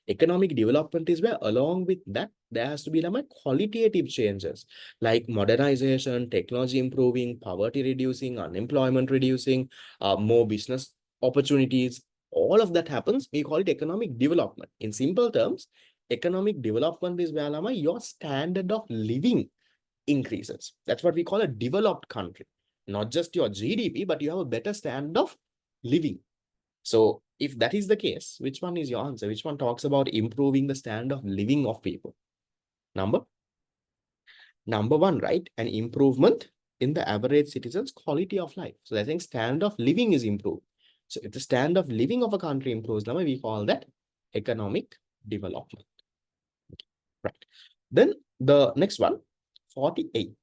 S1: Economic development is where along with that, there has to be qualitative changes like modernization, technology improving, poverty reducing, unemployment reducing, more business opportunities. All of that happens. We call it economic development. In simple terms, economic development is where your standard of living increases. That's what we call a developed country. Not just your GDP, but you have a better standard of living. So if that is the case, which one is your answer? Which one talks about improving the standard of living of people? Number one, right? An improvement in the average citizen's quality of life. So I think standard of living is improved. So if the standard of living of a country improves, we call that economic development. Right. Then the next one, 48.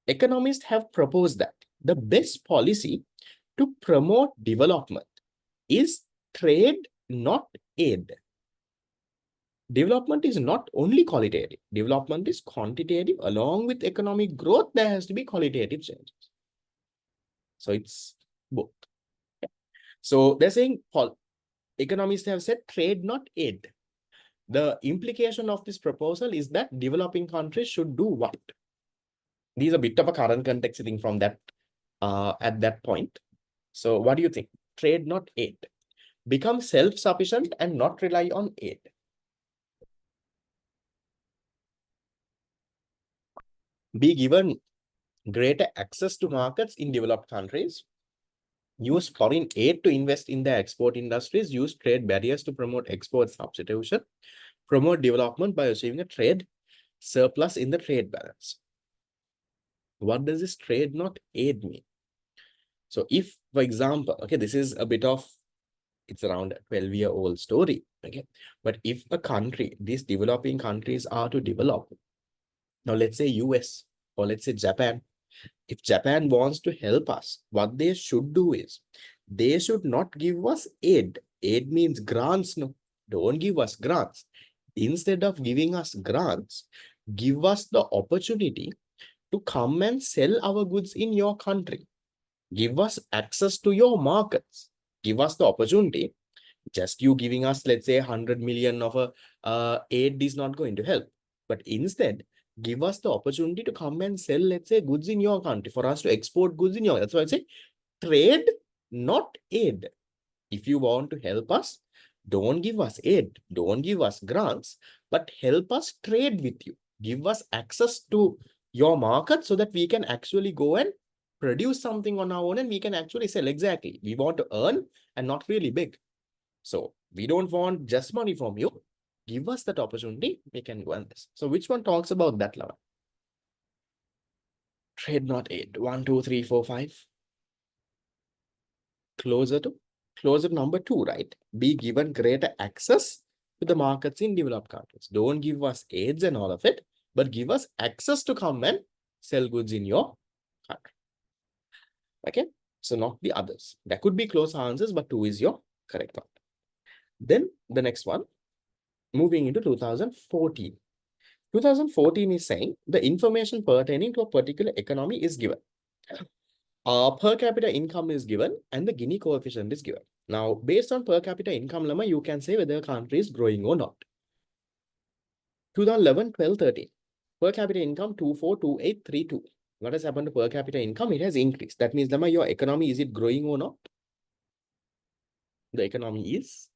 S1: Economists have proposed that the best policy to promote development is trade, not aid. Development is not only qualitative. Development is quantitative. Along with economic growth, there has to be qualitative changes. So it's both. So they're saying, economists have said trade, not aid. The implication of this proposal is that developing countries should do what? These are a bit of a current context thing from that at that point. So what do you think? Trade, not aid. Become self-sufficient and not rely on aid. Be given greater access to markets in developed countries. Use foreign aid to invest in their export industries. Use trade barriers to promote export substitution. Promote development by achieving a trade surplus in the trade balance. What does this trade, not aid mean? So if, for example, okay, this is a bit of, it's around a 12-year-old story, okay? But if a country, these developing countries are to develop, now let's say US or let's say Japan, if Japan wants to help us, what they should do is, they should not give us aid. Aid means grants, no? Don't give us grants. Instead of giving us grants, give us the opportunity to come and sell our goods in your country. Give us access to your markets. Give us the opportunity. Just you giving us, let's say, 100 million of a aid is not going to help. But instead, give us the opportunity to come and sell, let's say, goods in your country, for us to export goods in your. That's why I say trade, not aid. If you want to help us, don't give us aid, don't give us grants, but help us trade with you. Give us access to your market so that we can actually go and produce something on our own and we can actually sell. Exactly. We want to earn and not really big. So we don't want just money from you. Give us that opportunity. We can go on this. So which one talks about that level? Trade, not aid. 1, 2, 3, 4, 5. Closer to number 2, right? Be given greater access to the markets in developed countries. Don't give us aids and all of it, but give us access to come and sell goods in your country. Okay, so not the others. There could be close answers, but 2 is your correct one. Then the next one, moving into 2014. 2014 is saying the information pertaining to a particular economy is given. Per capita income is given and the Gini coefficient is given. Now, based on per capita income, Lama, you can say whether a country is growing or not. 2011, 12, 13. Per capita income 242832. What has happened to per capita income? It has increased. That means, Lama, your economy, is it growing or not? The economy is,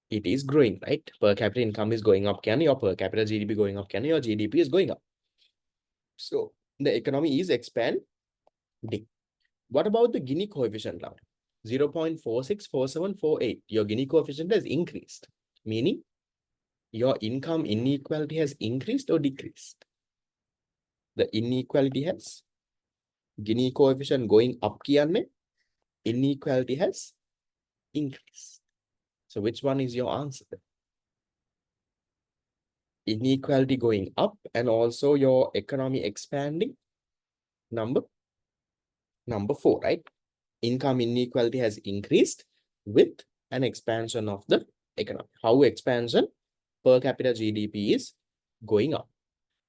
S1: it is growing, right? Per capita income is going up. Can your per capita GDP going up? Can your GDP is going up? So the economy is expanding. What about the Gini coefficient now? 0.464748. Your Gini coefficient has increased, meaning your income inequality has increased or decreased. The inequality has Gini coefficient going up, inequality has increased. So which one is your answer? Inequality going up and also your economy expanding. Number 4, right? Income inequality has increased with an expansion of the economy. How expansion? Per capita GDP is going up.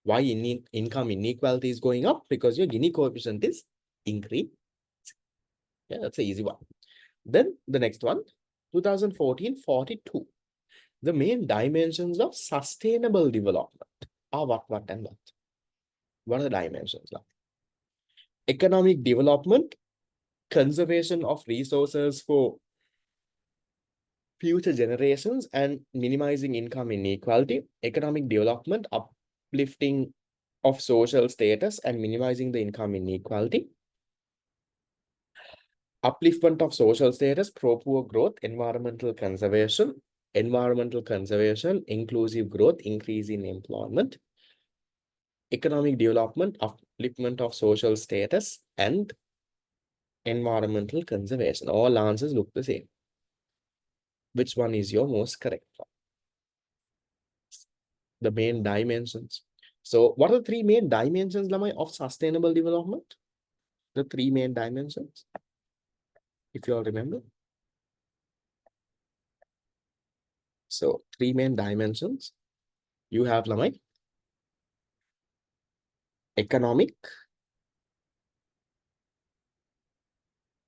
S1: Why income inequality is going up? Because your Gini coefficient is increased. Yeah, that's an easy one. Then the next one, 2014, 42. The main dimensions of sustainable development are what, and what? What are the dimensions? Economic development, conservation of resources for future generations and minimizing income inequality, economic development, uplifting of social status and minimizing the income inequality, upliftment of social status, pro-poor growth, environmental conservation, inclusive growth, increase in employment, economic development, upliftment of social status, and environmental conservation. All answers look the same. Which one is your most correct one? The main dimensions. So what are the 3 main dimensions, Lamai, of sustainable development? The 3 main dimensions, if you all remember. So 3 main dimensions. You have, Lamai, economic,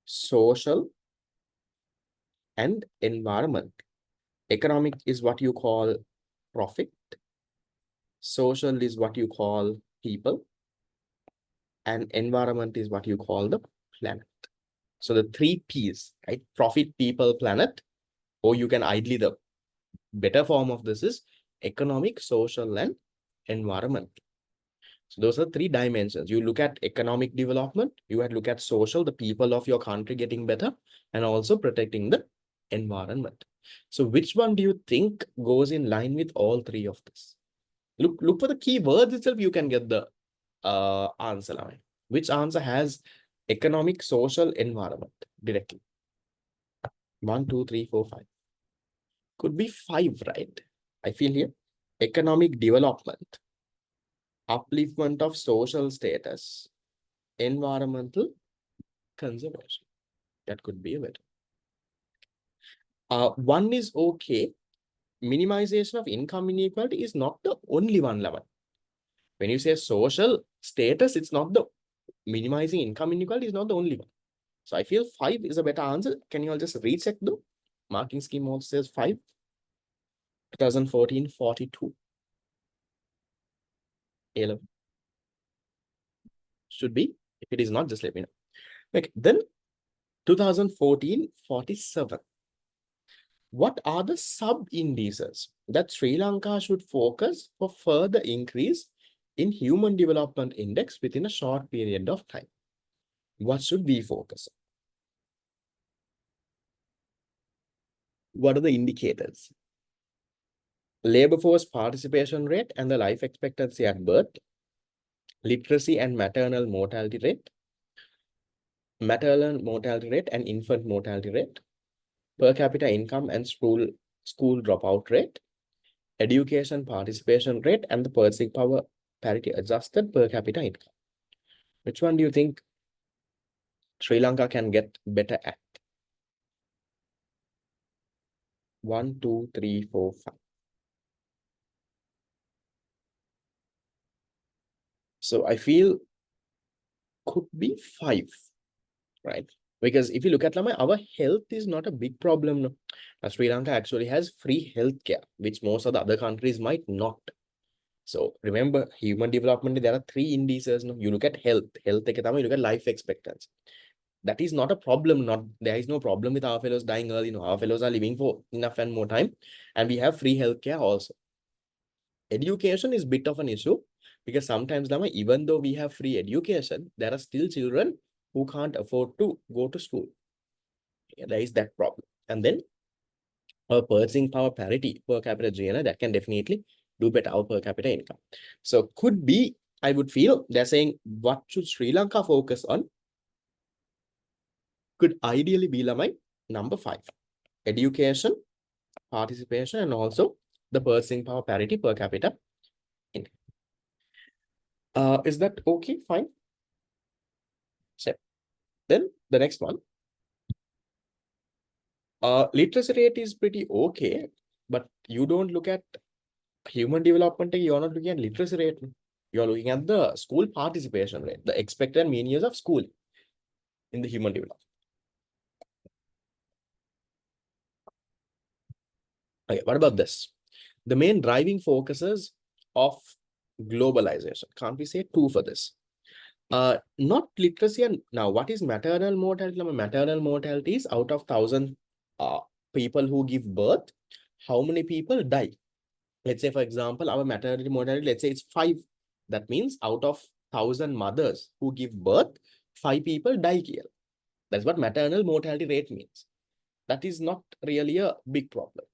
S1: social, and environment. Economic is what you call profit. Social is what you call people. And environment is what you call the planet. So the 3 P's, right? Profit, people, planet. Or you can ideally, the better form of this is economic, social, and environment. So those are 3 dimensions. You look at economic development, you have to look at social, the people of your country getting better, and also protecting the environment. So which one do you think goes in line with all 3 of this? Look for the key words itself, you can get the answer. Which answer has economic, social, environment directly? 1, 2, 3, 4, 5. Could be 5, right? I feel here. Economic development, upliftment of social status, environmental conservation. That could be a better. 1 is okay. Minimization of income inequality is not the only one, level. When you say social status, it's not the minimizing income inequality is not the only one. So I feel 5 is a better answer. Can you all just recheck though? Marking scheme also says 5. 2014, 42. 11. Should be. If it is not, just let me know. Okay, then 2014, 47. What are the sub-indices that Sri Lanka should focus for further increase in Human Development Index within a short period of time? What should we focus on? What are the indicators? Labor force participation rate and the life expectancy at birth, literacy and maternal mortality rate, maternal mortality rate and infant mortality rate, per capita income and school dropout rate, education participation rate, and the purchasing power parity adjusted per capita income. Which one do you think Sri Lanka can get better at? 1, 2, 3, 4, 5. So I feel could be 5, right? Because if you look at Lama, our health is not a big problem. No? Sri Lanka actually has free healthcare, which most of the other countries might not. So remember, human development, there are 3 indices. No? You look at health, you look at life expectancy. That is not a problem. There is no problem with our fellows dying early. No, our fellows are living for enough and more time. And we have free healthcare also. Education is a bit of an issue because sometimes, Lama, even though we have free education, there are still children who can't afford to go to school. Yeah, there is that problem. And then our purchasing power parity per capita GNI, that can definitely do better our per capita income. So could be, I would feel they're saying what should Sri Lanka focus on could ideally be Lamai number 5. Education, participation, and also the purchasing power parity per capita income. Is that okay? Fine. So then the next one. Literacy rate is pretty okay, but you don't look at human development, you're not looking at literacy rate. You're looking at the school participation rate, the expected mean years of school in the human development. Okay, what about this? The main driving focuses of globalization. Can't we say 2 for this? Not literacy. And now, what is maternal mortality? Maternal mortality is out of 1,000 people who give birth, how many people die? Let's say, for example, our maternity mortality, let's say it's 5. That means out of 1,000 mothers who give birth, 5 people die here. That's what maternal mortality rate means. That is not really a big problem.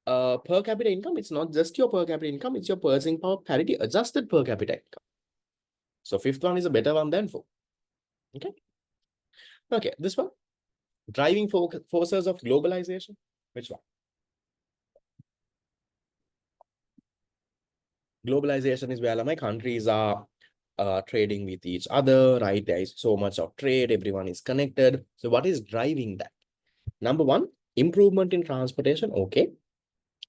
S1: Per capita income, it's not just your per capita income, it's your purchasing power parity adjusted per capita income. So 5th one is a better one than 4. Okay. Okay, this one. Driving forces of globalization. Which one? Globalization is where my countries are trading with each other, right? There is so much of trade, everyone is connected. So what is driving that? Number 1, improvement in transportation. Okay.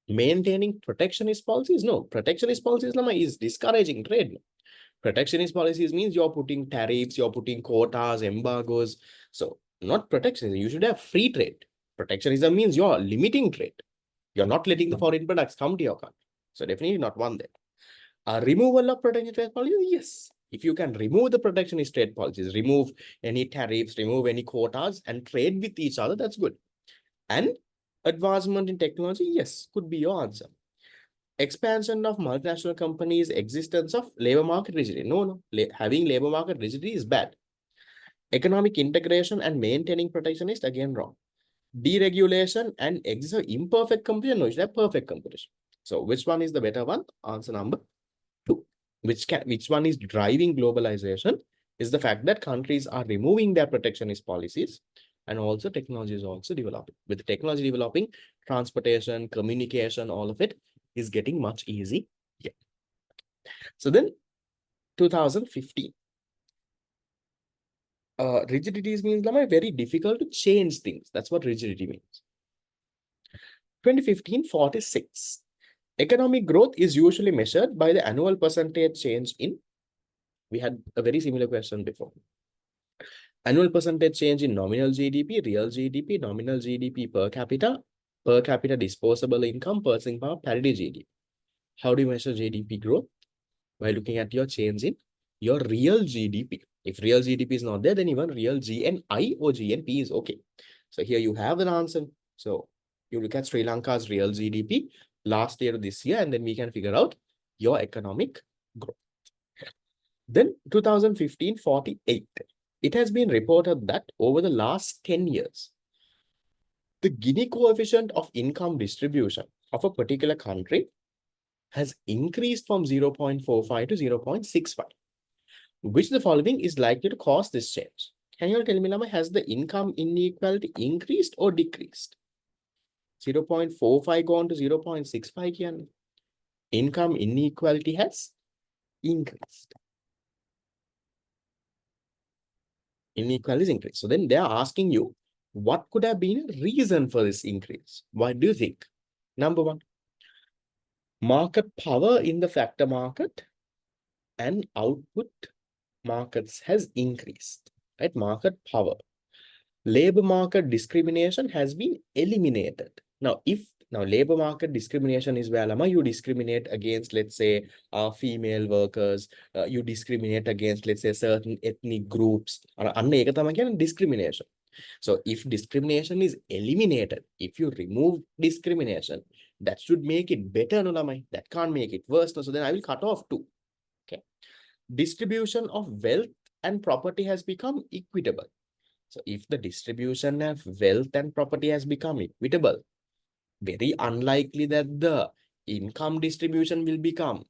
S1: Maintaining protectionist policies. No, protectionist policies is discouraging trade. Protectionist policies means you're putting tariffs, you're putting quotas, embargoes. So not protectionism. You should have free trade. Protectionism means you're limiting trade. You're not letting the foreign products come to your country. So definitely not one there. Removal of protectionist trade policies, yes. If you can remove the protectionist trade policies, remove any tariffs, remove any quotas, and trade with each other, that's good. And advancement in technology, yes, could be your answer. Expansion of multinational companies, existence of labor market rigidity. No. Having labor market rigidity is bad. Economic integration and maintaining protectionist, again wrong. Deregulation and exist imperfect competition. No, you should have perfect competition. So which one is the better one? Answer number 2. Which one is driving globalization is the fact that countries are removing their protectionist policies and also technology is also developing. With technology developing, transportation, communication, all of it is getting much easy. Yeah. So then 2015. Rigidities means very difficult to change things. That's what rigidity means. 2015, 46. Economic growth is usually measured by the annual percentage change in. We had a very similar question before. Annual percentage change in nominal GDP, real GDP, nominal GDP per capita disposable income, purchasing power, parity GDP. How do you measure GDP growth? By looking at your change in your real GDP. If real GDP is not there, then even real GNI or GNP is okay. So here you have an answer. So you look at Sri Lanka's real GDP last year, this year, and then we can figure out your economic growth. Then 2015, 48. It has been reported that over the last 10 years, the Gini coefficient of income distribution of a particular country has increased from 0.45 to 0.65. Which the following is likely to cause this change? Can you tell me, Lama, has the income inequality increased or decreased? 0.45 gone to 0.65 again. Income inequality has increased. Inequality is increased. So then they are asking you, what could have been a reason for this increase? What do you think? Number one, market power in the factor market and output markets has increased. Right? Market power. Labor market discrimination has been eliminated. Now labor market discrimination is where you discriminate against, let's say, female workers, you discriminate against, let's say, certain ethnic groups. Discrimination. So if discrimination is eliminated, if you remove discrimination, that should make it better, no lamai. That can't make it worse. No? So then I will cut off two. Okay. Distribution of wealth and property has become equitable. So if the distribution of wealth and property has become equitable, very unlikely that the income distribution will become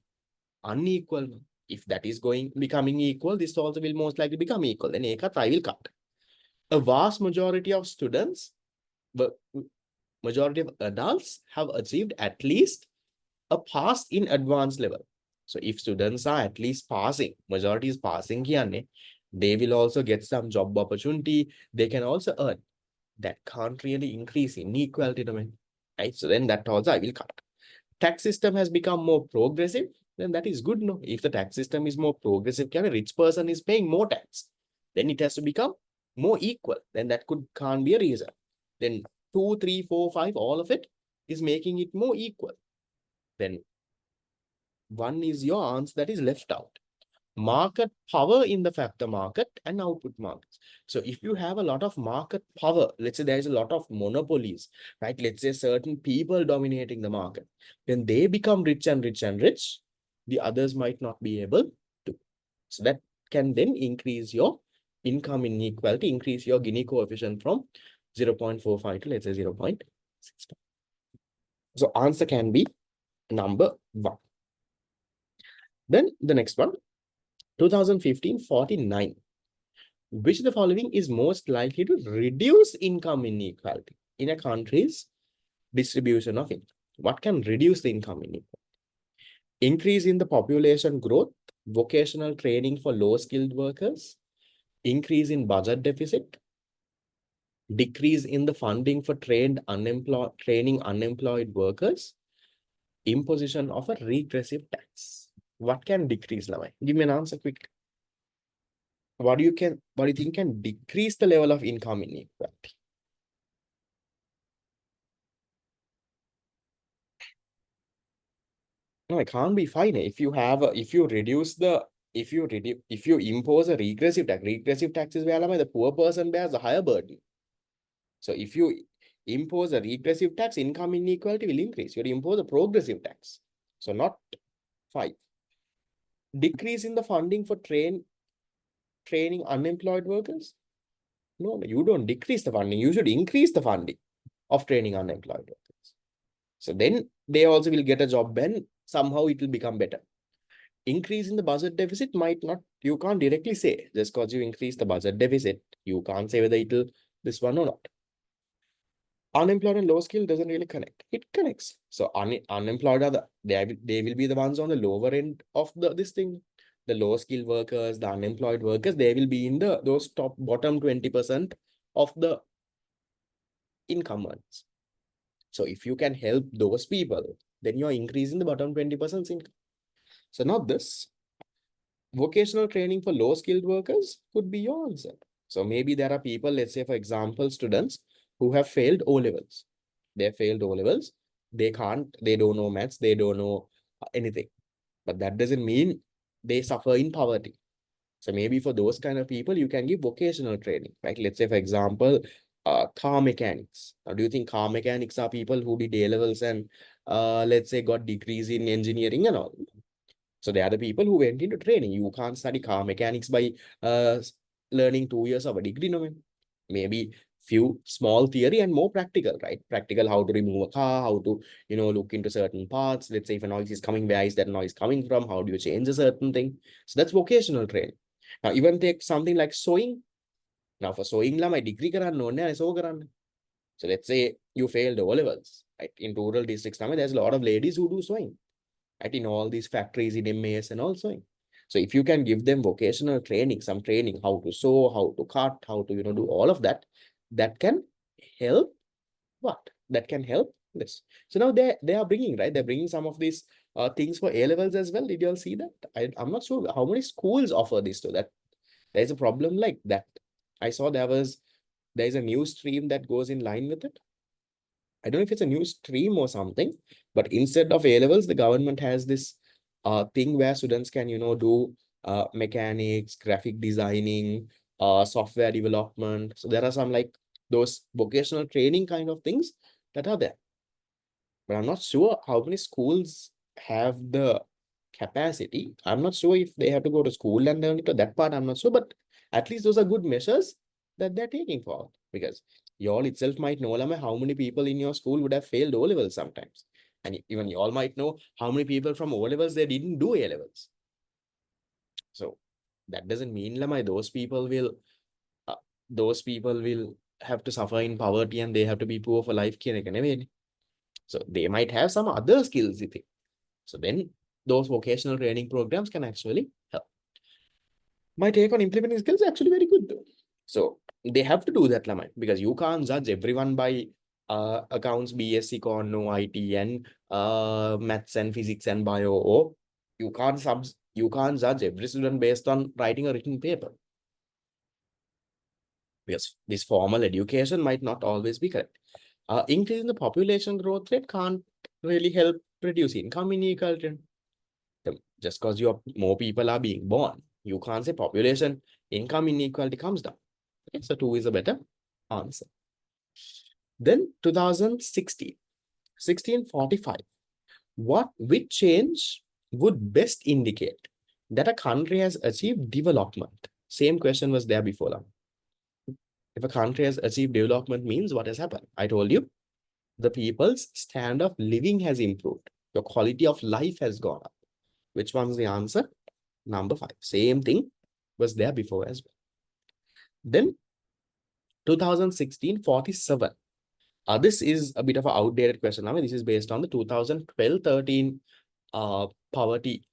S1: unequal. If that is becoming equal, this also will most likely become equal. Then I will cut. A vast majority of students, but majority of adults have achieved at least a pass in advanced level. So if students are at least passing, majority is passing, they will also get some job opportunity. They can also earn. That can't really increase inequality domain. Right? So then that also I will cut. Tax system has become more progressive, then that is good. No, if the tax system is more progressive, can a rich person is paying more tax, then it has to become more equal. Then that can't be a reason. Then 2, 3, 4, 5, all of it is making it more equal. Then one is your answer that is left out. Market power in the factor market and output markets. So if you have a lot of market power, let's say there's a lot of monopolies, right? Let's say certain people dominating the market, then they become rich and rich and rich. The others might not be able to. So that can then increase your income inequality, increase your Gini coefficient from 0.45 to, let's say, 0.65. So answer can be number 1. Then the next one, 2015, 49. Which of the following is most likely to reduce income inequality in a country's distribution of income? What can reduce the income inequality? Increase in the population growth, vocational training for low-skilled workers, increase in budget deficit, decrease in the funding for training unemployed workers, imposition of a regressive tax. What can decrease, Lamai? Give me an answer quickly. What do you think can decrease the level of income inequality? No, it can't be fine. If you impose a regressive tax is where the poor person bears a higher burden. So if you impose a regressive tax, income inequality will increase. You impose a progressive tax. So not 5. Decrease in the funding for training unemployed workers. No, you don't decrease the funding. You should increase the funding of training unemployed workers. So then they also will get a job and somehow it will become better. Increase in the budget deficit might not, you can't directly say, just because you increase the budget deficit, you can't say whether it'll this one or not. Unemployed and low skill doesn't really connect. It connects. So unemployed are they will be the ones on the lower end of this thing. The low skill workers, the unemployed workers, they will be in those bottom 20% of the income earners. So if you can help those people, then you're increasing the bottom 20% income. So not this. Vocational training for low-skilled workers could be your answer. So maybe there are people, let's say, for example, students who have failed O-levels. They failed O-levels. They don't know maths, they don't know anything. But that doesn't mean they suffer in poverty. So maybe for those kind of people, you can give vocational training, right? Let's say, for example, car mechanics. Now, do you think car mechanics are people who did A-levels and, let's say, got degrees in engineering and all? So they are the people who went into training. You can't study car mechanics by learning 2 years of a degree. No, maybe few small theory and more practical, right? Practical, how to remove a car, how to, look into certain parts. Let's say if a noise is coming, where is that noise coming from? How do you change a certain thing? So that's vocational training. Now, even take something like sewing. Now for sewing lamai degree karanna ඕනේ නැහැ sew karanna. So let's say you failed O levels, right? In rural districts, there's a lot of ladies who do sewing, right? In all these factories in MAS and all sewing. So if you can give them vocational training, some training, how to sew, how to cut, how to, do all of that, that can help what? That can help this. So now they are bringing, right? They're bringing some of these things for A levels as well. Did you all see that? I'm not sure how many schools offer this to that. There's a problem like that. I saw there's a new stream that goes in line with it. I don't know if it's a new stream or something, but instead of A levels, the government has this thing where students can, do mechanics, graphic designing, software development. So there are some like those vocational training kind of things that are there. But I'm not sure how many schools have the capacity. I'm not sure if they have to go to school and learn it, or that part I'm not sure, but at least those are good measures that they're taking forward, because you all itself might know Lama, how many people in your school would have failed O levels sometimes. And even you all might know how many people from O levels they didn't do A levels. So that doesn't mean Lama, those people will have to suffer in poverty and they have to be poor for life. So they might have some other skills, you think. So then those vocational training programs can actually help. My take on implementing skills is actually very good though. So they have to do that, Lamai, because you can't judge everyone by accounts, BSc, Con, no IT, and maths and physics and bio. Or you can't judge every student based on writing a written paper. Because this formal education might not always be correct. Increasing the population growth rate can't really help reduce income inequality. Just because more people are being born, you can't say population income inequality comes down. Okay, so 2 is a better answer. Then 2016, 1645. Which change would best indicate that a country has achieved development? Same question was there before. Now. If a country has achieved development means what has happened? I told you, the people's standard of living has improved. Your quality of life has gone up. Which one's the answer? Number 5. Same thing was there before as well. Then 2016, 47. This is a bit of an outdated question. I mean, this is based on the 2012-13 poverty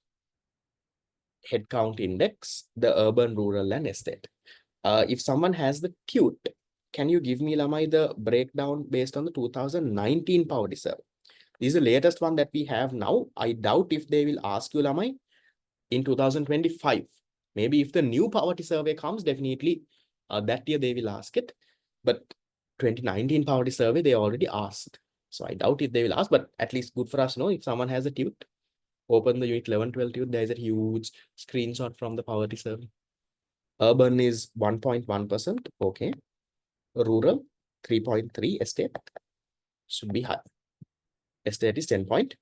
S1: headcount index, the urban, rural, and estate. If someone has the TUT, can you give me, Lamai, the breakdown based on the 2019 poverty survey? This is the latest one that we have now. I doubt if they will ask you, Lamai, in 2025. Maybe if the new poverty survey comes, definitely that year they will ask it. But 2019 poverty survey, they already asked. So I doubt if they will ask, but at least good for us, no? If someone has a TUT, open the unit 11-12 TUT, there's a huge screenshot from the poverty survey. Urban is 1.1%, okay. Rural, 3.3, estate should be high. Estate is 10.4.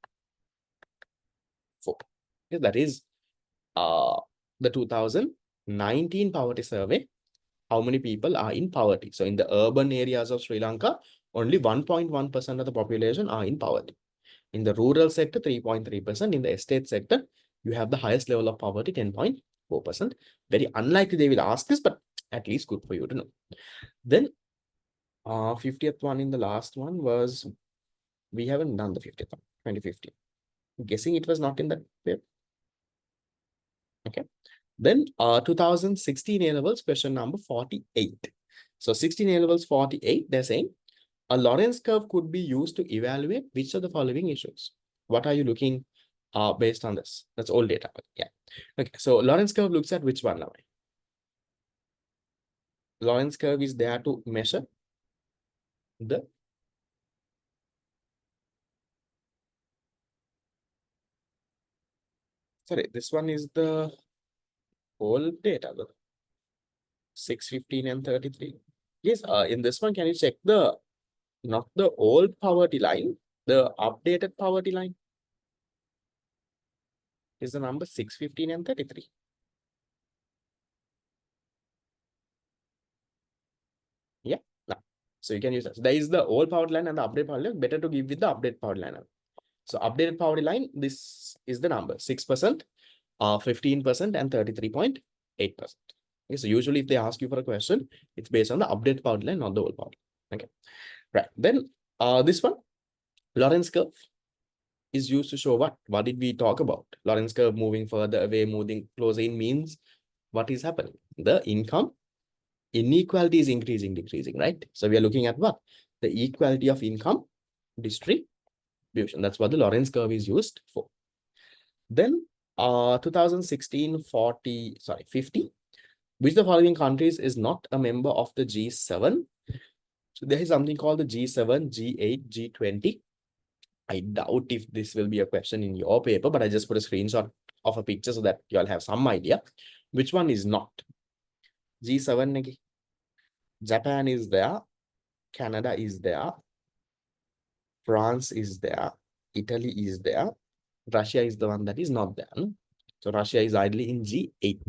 S1: Okay, that is the 2019 poverty survey. How many people are in poverty? So in the urban areas of Sri Lanka, only 1.1% of the population are in poverty. In the rural sector, 3.3%. In the estate sector, you have the highest level of poverty, 10.4%. Very unlikely they will ask this, but at least good for you to know. Then 50th one in the last one was, we haven't done the 50th one, 2015. I'm guessing it was not in that paper. Okay. Then 2016 A levels, question number 48. So 16 A levels 48, they're saying a Lorenz curve could be used to evaluate which of the following issues. What are you looking based on this? That's all data. Yeah. Okay. So Lorenz curve looks at which one now? Lorenz curve is there to measure the sorry, this one is the whole data, the 6, 15, and 33. Yes, in this one, can you check the not the old poverty line, the updated poverty line is the number 6, 15, and 33. Yeah. Now, so you can use that. So there is the old poverty line and the updated poverty line. Better to give with the updated poverty line. So updated poverty line, this is the number 6%, 15%, and 33.8%. Okay, so usually if they ask you for a question, it's based on the update power line, not the old power line. Okay, right. Then this one, Lorenz curve is used to show what? What did we talk about? Lorenz curve moving further away, moving closer in means what is happening? The income inequality is increasing, decreasing, right? So we are looking at what? The equality of income distribution. That's what the Lorenz curve is used for. Then 2016, 50. Which the following countries is not a member of the G7? So there is something called the G7, G8, G20. I doubt if this will be a question in your paper, but I just put a screenshot of a picture so that you all have some idea. Which one is not? G7, Japan is there, Canada is there, France is there, Italy is there, Russia is the one that is not there. So Russia is idly in G8,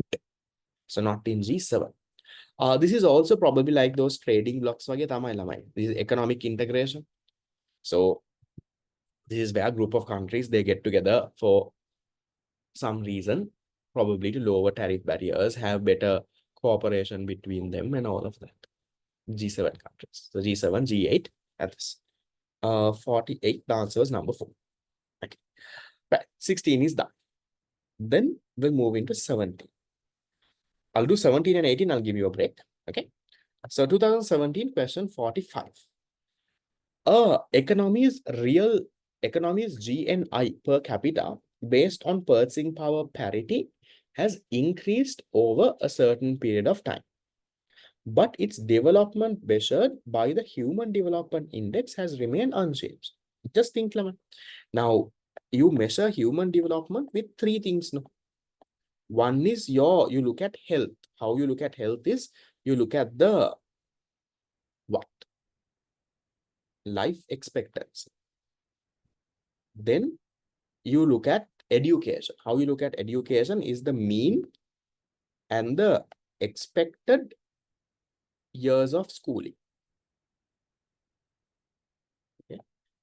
S1: so not in G7. This is also probably like those trading blocks. This is economic integration. So this is where a group of countries, they get together for some reason, probably to lower tariff barriers, have better cooperation between them and all of that. G7 countries. So G7, G8, and this. 48, the answer was number 4. Okay. Right. 16 is done. Then we'll move into 17. I'll do 17 and 18. I'll give you a break. Okay. So 2017 question 45. Economy's GNI per capita based on purchasing power parity has increased over a certain period of time. But its development measured by the Human Development Index has remained unchanged. Just think, Laman. Now, you measure human development with 3 things. No? One is you look at health. How you look at health is you look at the what? Life expectancy. Then you look at education. How you look at education is the mean and the expected years of schooling. Okay.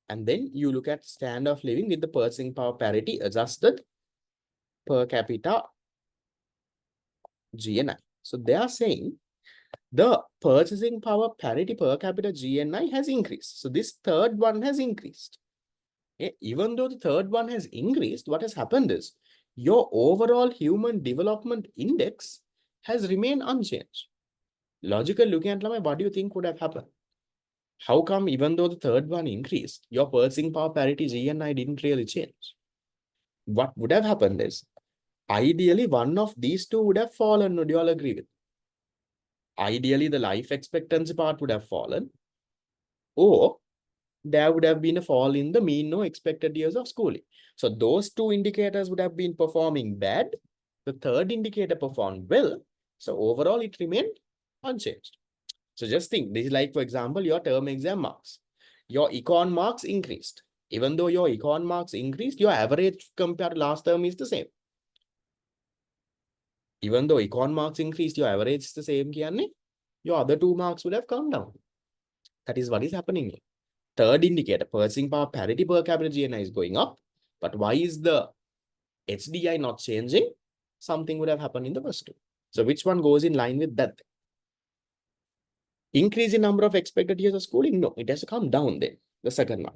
S1: And then you look at standard of living with the purchasing power parity adjusted per capita GNI. So they are saying the purchasing power parity per capita GNI has increased. So this third one has increased. Okay. Even though the third one has increased, what has happened is your overall human development index has remained unchanged. Logical looking at what do you think would have happened? How come even though the third one increased, your purchasing power parity GNI didn't really change? What would have happened is, ideally one of these two would have fallen. Would you all agree with? Ideally, the life expectancy part would have fallen, or there would have been a fall in the mean or expected years of schooling. So those two indicators would have been performing bad. The third indicator performed well. So overall, it remained unchanged. So just think, this is like, for example, your term exam marks. Your econ marks increased. Even though your econ marks increased, your average compared to last term is the same. Even though econ marks increased, your average is the same. Your other 2 marks would have come down. That is what is happening here. Third indicator, purchasing power parity per capita GNI is going up. But why is the HDI not changing? Something would have happened in the first two. So which one goes in line with that? Increase in number of expected years of schooling? No, it has to come down then. The second one.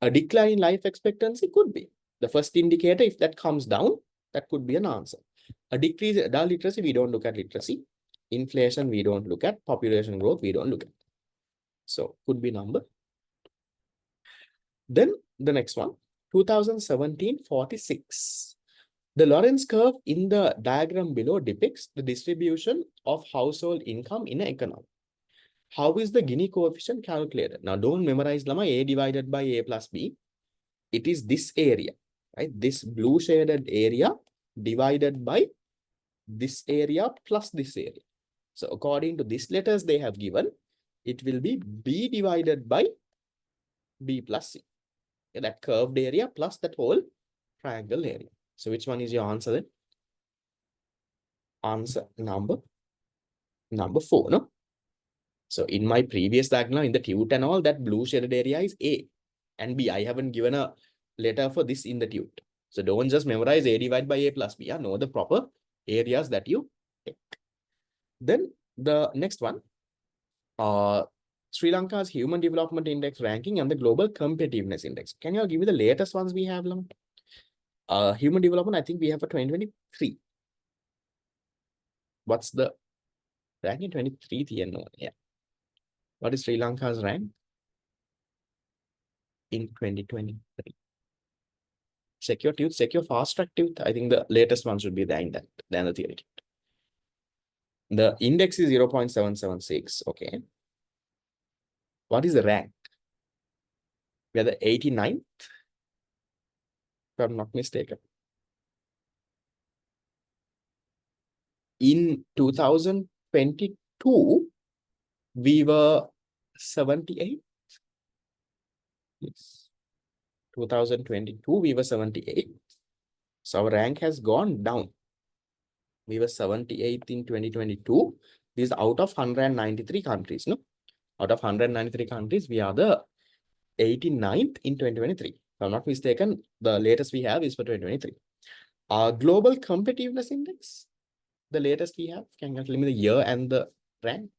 S1: A decline in life expectancy could be. The first indicator, if that comes down, that could be an answer. A decrease in adult literacy, we don't look at literacy. Inflation, we don't look at. Population growth, we don't look at. So could be number. Then the next one, 2017, 46. The Lorenz curve in the diagram below depicts the distribution of household income in an economy. How is the Gini coefficient calculated? Now, don't memorize Lama A divided by A plus B. It is this area, right? This blue shaded area divided by this area plus this area. So according to these letters they have given, it will be B divided by B plus C. Okay, that curved area plus that whole triangle area. So which one is your answer then? Answer number 4, no? So in my previous diagram, in the tute and all, that blue shaded area is A and B. I haven't given a letter for this in the tute. So don't just memorize A divided by A plus B. Know the proper areas that you take. Then the next one, Sri Lanka's Human Development Index ranking and the Global Competitiveness Index. Can you all give me the latest ones we have, Lam? Human Development, I think we have for 2023. What's the ranking? 23 TNO? Yeah. What is Sri Lanka's rank in 2023? Secure Tooth, Secure Fast Track Tooth. I think the latest one should be than the theory. The index is 0.776. Okay. What is the rank? We are the 89th, if I'm not mistaken. In 2022, we were 78. Yes. 2022, we were 78. So our rank has gone down. We were 78th in 2022. This is out of 193 countries. No, out of 193 countries, we are the 89th in 2023. If I'm not mistaken, the latest we have is for 2023. Our Global Competitiveness Index, the latest we have, can you tell me the year and the rank?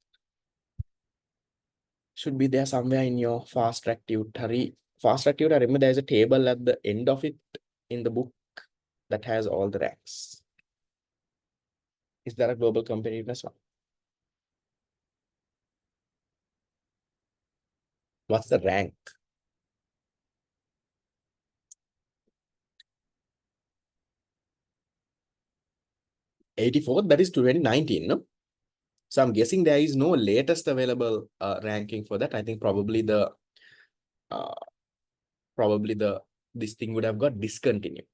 S1: Should be there somewhere in your fast track tutor. Fast track tutor, I remember there's a table at the end of it in the book that has all the ranks. Is there a Global Competitiveness one? What's the rank? 84th, that is 2019, no? So I'm guessing there is no latest available ranking for that. I think probably this thing would have got discontinued.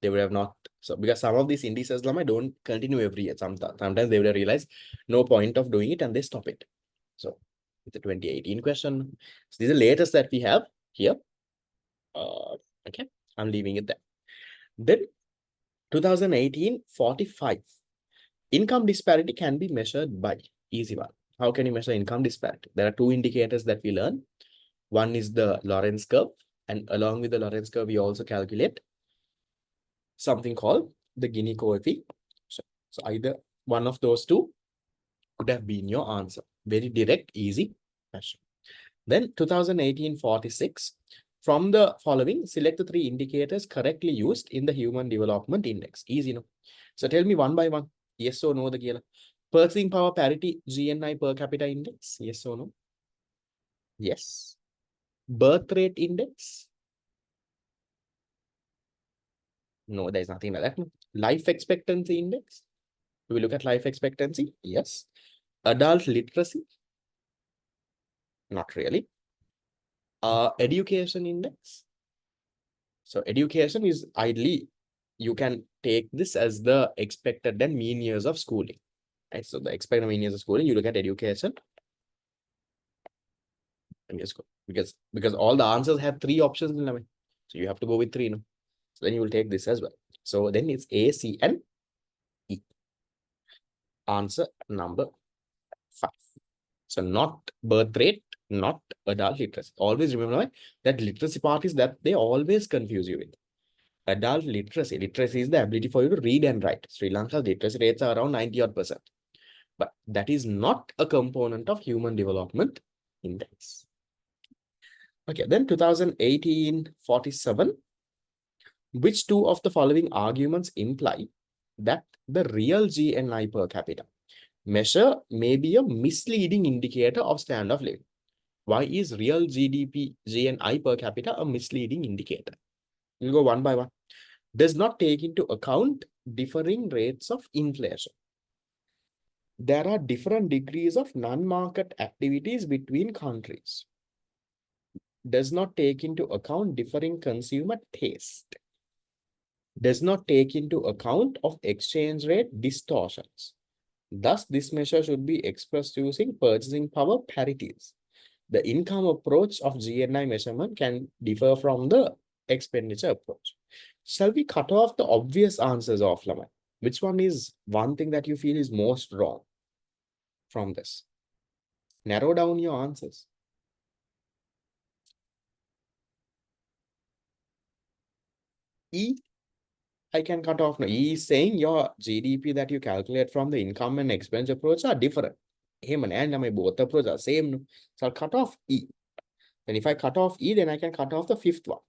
S1: They would have not. So because some of these indices, Lama, don't continue every year. Sometimes they would have realized no point of doing it and they stop it. So it's a 2018 question. So this is the latest that we have here. Okay, I'm leaving it there. Then 2018, 45. Income disparity can be measured by easy one. How can you measure income disparity? There are two indicators that we learn. One is the Lorenz curve, and along with the Lorenz curve, we also calculate something called the Gini coefficient. So either one of those two could have been your answer. Very direct, easy question. Then 2018 46. From the following, select the three indicators correctly used in the Human Development Index. Easy, no? So tell me one by one. Yes or no, the Gila. Purchasing power parity, GNI per capita index. Yes or no? Yes. Birth rate index. No, there's nothing like that. No. Life expectancy index. Do we look at life expectancy? Yes. Adult literacy? Not really. Education index. So education is ideally, you can take this as the expected and mean years of schooling. Right? So the expected mean years of schooling, you look at education. And just go. Because all the answers have three options in them. So you have to go with three. No? So then you will take this as well. So then it's A, C, and E. Answer number 5. So not birth rate, not adult literacy. Always remember that literacy part is that they always confuse you with. Adult literacy. Literacy is the ability for you to read and write. Sri Lanka's literacy rates are around 90%. But that is not a component of Human Development Index. Okay, then 2018 47. Which two of the following arguments imply that the real GNI per capita measure may be a misleading indicator of standard of living? Why is real GDP GNI per capita a misleading indicator? We'll go one by one. Does not take into account differing rates of inflation. There are different degrees of non-market activities between countries. Does not take into account differing consumer taste. Does not take into account of exchange rate distortions. Thus, this measure should be expressed using purchasing power parities. The income approach of GNI measurement can differ from the expenditure approach. Shall we cut off the obvious answers off, Laman? Which one is one thing that you feel is most wrong from this? Narrow down your answers. E. I can cut off. No, E is saying your GDP that you calculate from the income and expense approach are different. And my both approach are same. So I'll cut off E. And if I cut off E, then I can cut off the fifth one.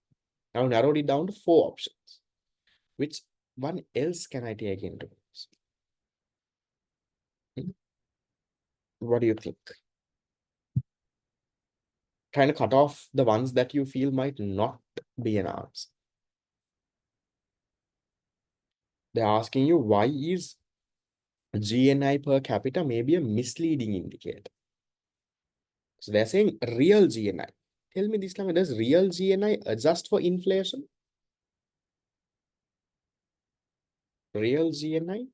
S1: Now narrowed it down to 4 options. Which one else can I take into this? What do you think? Trying to cut off the ones that you feel might not be an answer. They're asking you, why is GNI per capita maybe a misleading indicator? So they're saying real GNI. Tell me this time, does real GNI adjust for inflation? Real GNI,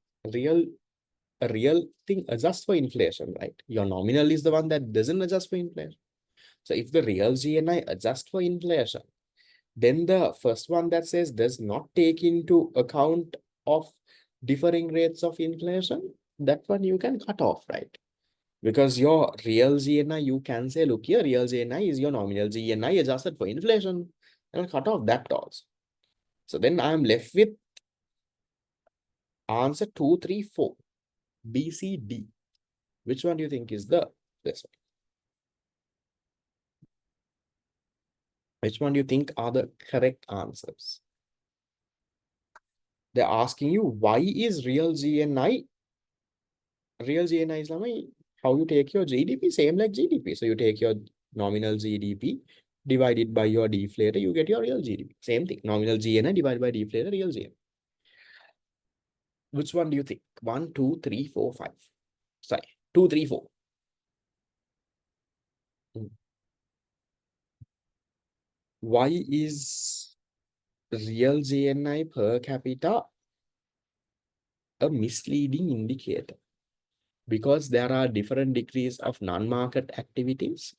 S1: a real thing adjusts for inflation, right? Your nominal is the one that doesn't adjust for inflation. So if the real GNI adjusts for inflation, then the first one that says does not take into account of differing rates of inflation, that one you can cut off, right? Because your real GNI, you can say, look here, real GNI is your nominal GNI adjusted for inflation. And I'll cut off that also. So then I'm left with answer 2, 3, 4. B, C, D. Which one do you think is this one? Which one do you think are the correct answers? They're asking you, why is real GNI? Real GNI is how you take your GDP, same like GDP. So you take your nominal GDP divided by your deflator, you get your real GDP. Same thing, nominal GNI divided by deflator, real GNI. Which one do you think? 1, 2, 3, 4, 5. Sorry, 2, 3, 4. Why is real GNI per capita a misleading indicator? Because there are different degrees of non-market activities,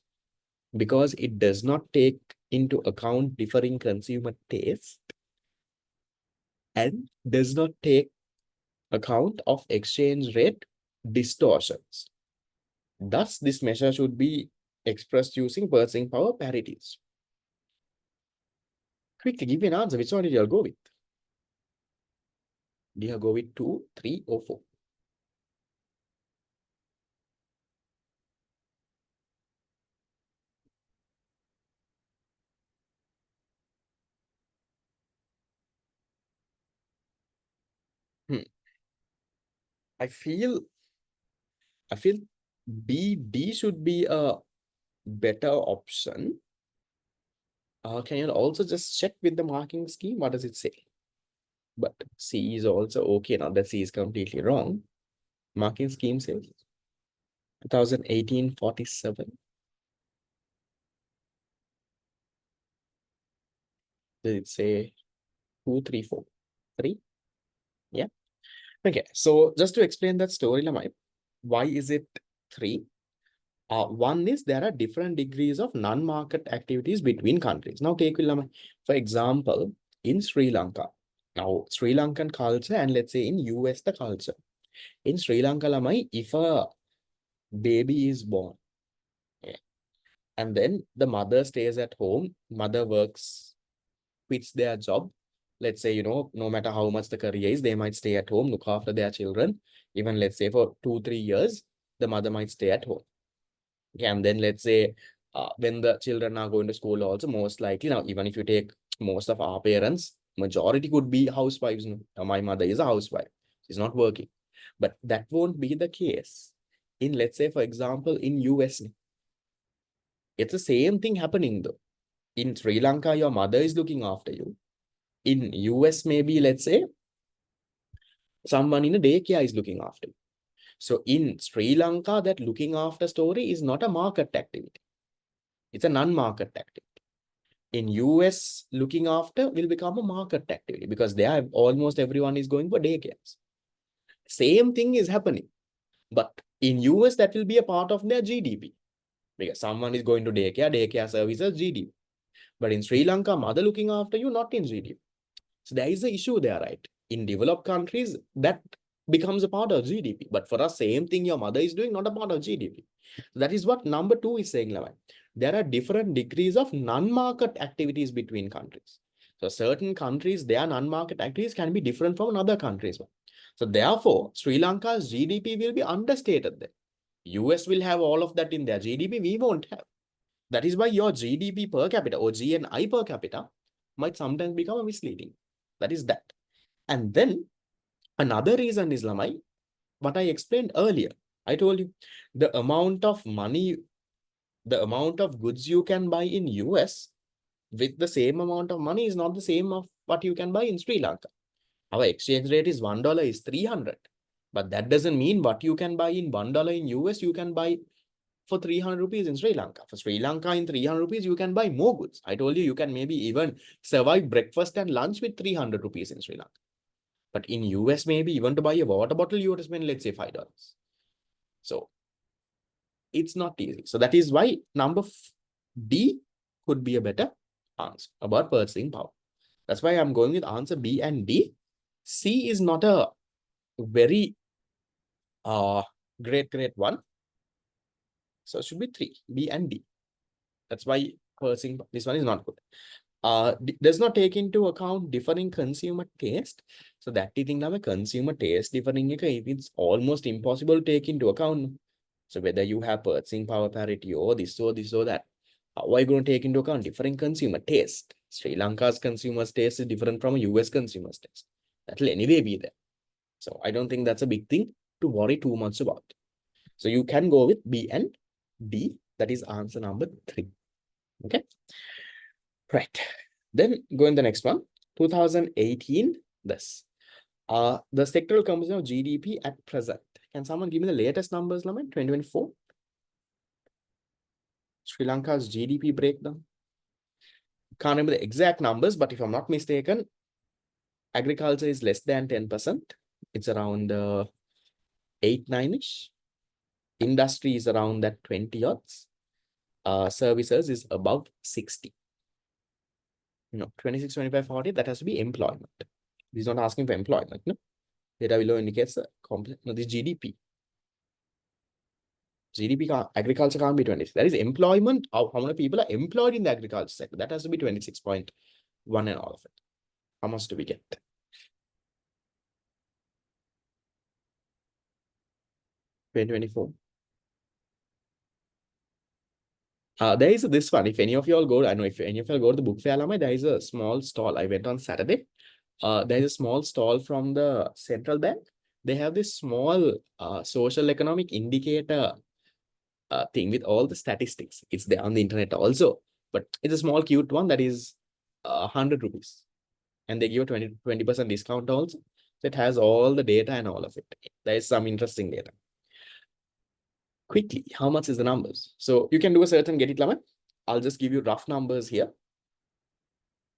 S1: because it does not take into account differing consumer taste, and does not take account of exchange rate distortions. Thus, this measure should be expressed using purchasing power parities. Quickly give me an answer. Which one did you go with? Do you go with 2, 3, or 4? I feel B, D should be a better option. Can you also just check with the marking scheme? What does it say? But C is also okay. Now that C is completely wrong. Marking scheme says 2018 47. Did it say 2, 3, 4? 3? Yeah. Okay. So just to explain that story, Lamai, why is it 3? One is there are different degrees of non-market activities between countries. Now take Lamai, for example, in Sri Lanka. Now Sri Lankan culture and let's say in US the culture. In Sri Lanka, Lamai, if a baby is born, yeah, and then the mother stays at home, mother works, quits their job. Let's say, no matter how much the career is, they might stay at home, look after their children. Even let's say for 2, 3 years, the mother might stay at home. Okay, and then let's say when the children are going to school also, most likely, now even if you take most of our parents, majority could be housewives. Now, my mother is a housewife. She's not working. But that won't be the case in, let's say, for example, in US. It's the same thing happening though. In Sri Lanka, your mother is looking after you. In US, maybe, let's say, someone in a daycare is looking after you. So in Sri Lanka, that looking after story is not a market activity. It's a non-market activity. In US, looking after will become a market activity because there almost everyone is going for daycares. Same thing is happening. But in US, that will be a part of their GDP. Because someone is going to daycare services, GDP. But in Sri Lanka, mother looking after you, not in GDP. So there is an issue there, right? In developed countries, that becomes a part of GDP. But for us, same thing your mother is doing, not a part of GDP. That is what number 2 is saying, Lavan. There are different degrees of non-market activities between countries. So certain countries, their non-market activities can be different from another countries. So therefore, Sri Lanka's GDP will be understated there. US will have all of that in their GDP, we won't have. That is why your GDP per capita or GNI per capita might sometimes become misleading. That is that. And then another reason is, Lamai, what I explained earlier. I told you the amount of money, the amount of goods you can buy in US with the same amount of money is not the same of what you can buy in Sri Lanka. Our exchange rate is $1 is 300. But that doesn't mean what you can buy in $1 in US, you can buy for 300 rupees in Sri Lanka. For Sri Lanka, in 300 rupees, you can buy more goods. I told you, you can maybe even survive breakfast and lunch with 300 rupees in Sri Lanka. But in US, maybe even to buy a water bottle, you have to spend, let's say, $5. So it's not easy. So that is why number D could be a better answer about purchasing power. That's why I'm going with answer B and D. C is not a very great one. So it should be 3, B and D. That's why purchasing, this one is not good. Does not take into account differing consumer taste. So that is thing, consumer taste differing, it's almost impossible to take into account. So whether you have purchasing power parity or this or this or that, how are you going to take into account differing consumer taste? Sri Lanka's consumer's taste is different from a US consumer's taste. That will anyway be there. So I don't think that's a big thing to worry too much about. So you can go with B and D. That is answer number 3. Okay. Right. Then go in the next one. 2018, this. The sectoral composition of GDP at present. Can someone give me the latest numbers, Laman? 2024? Sri Lanka's GDP breakdown. Can't remember the exact numbers, but if I'm not mistaken, agriculture is less than 10%. It's around 8, 9-ish. Industry is around that 20 odds. Services is about 60. No, 26, 25, 40, that has to be employment. He's not asking for employment. No? Data below indicates the no, this GDP. GDP, agriculture can't be 26. That is employment. How many people are employed in the agriculture sector? That has to be 26.1 and all of it. How much do we get? 2024. There is this one. If any of you all go, I know if any of you all go to the book fair, there is a small stall. I went on Saturday. There is a small stall from the central bank. They have this small social economic indicator thing with all the statistics. It's there on the internet also, but it's a small cute one that is 100 rupees. And they give a 20% discount also. So it has all the data and all of it. There is some interesting data. Quickly, how much is the numbers? So you can do a search and get it, Laman. I'll just give you rough numbers here.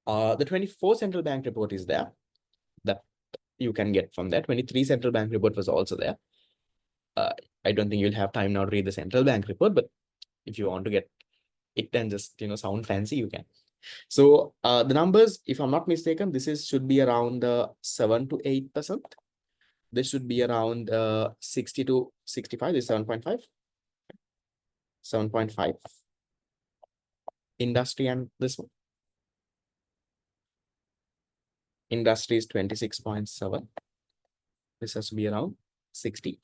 S1: The 24 central bank report is there. That you can get from there. 23 central bank report was also there. I don't think you'll have time now to read the central bank report, but if you want to get it and just sound fancy, you can. So the numbers, if I'm not mistaken, this should be around 7 to 8%. This should be around 60 to 65. This is 7.5. 7.5. Industry and this one. Industry is 26.7. This has to be around 60.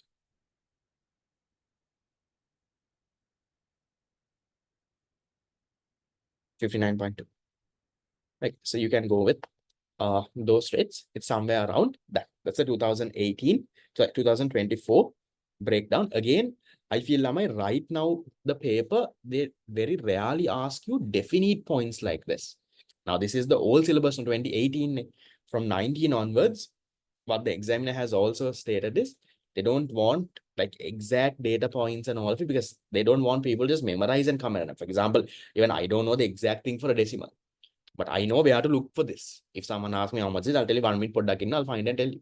S1: 59.2. Right. So you can go with those rates. It's somewhere around that. That's a 2018 to 2024 breakdown. Again, I feel, Lamai, right now, the paper, they very rarely ask you definite points like this. Now, this is the old syllabus from 2018. From 19 onwards, what the examiner has also stated is they don't want like exact data points and all of it because they don't want people just memorize and come in. For example, even I don't know the exact thing for a decimal. But I know where to look for this. If someone asks me how much is, I'll tell you 1 minute product, I'll find and tell you.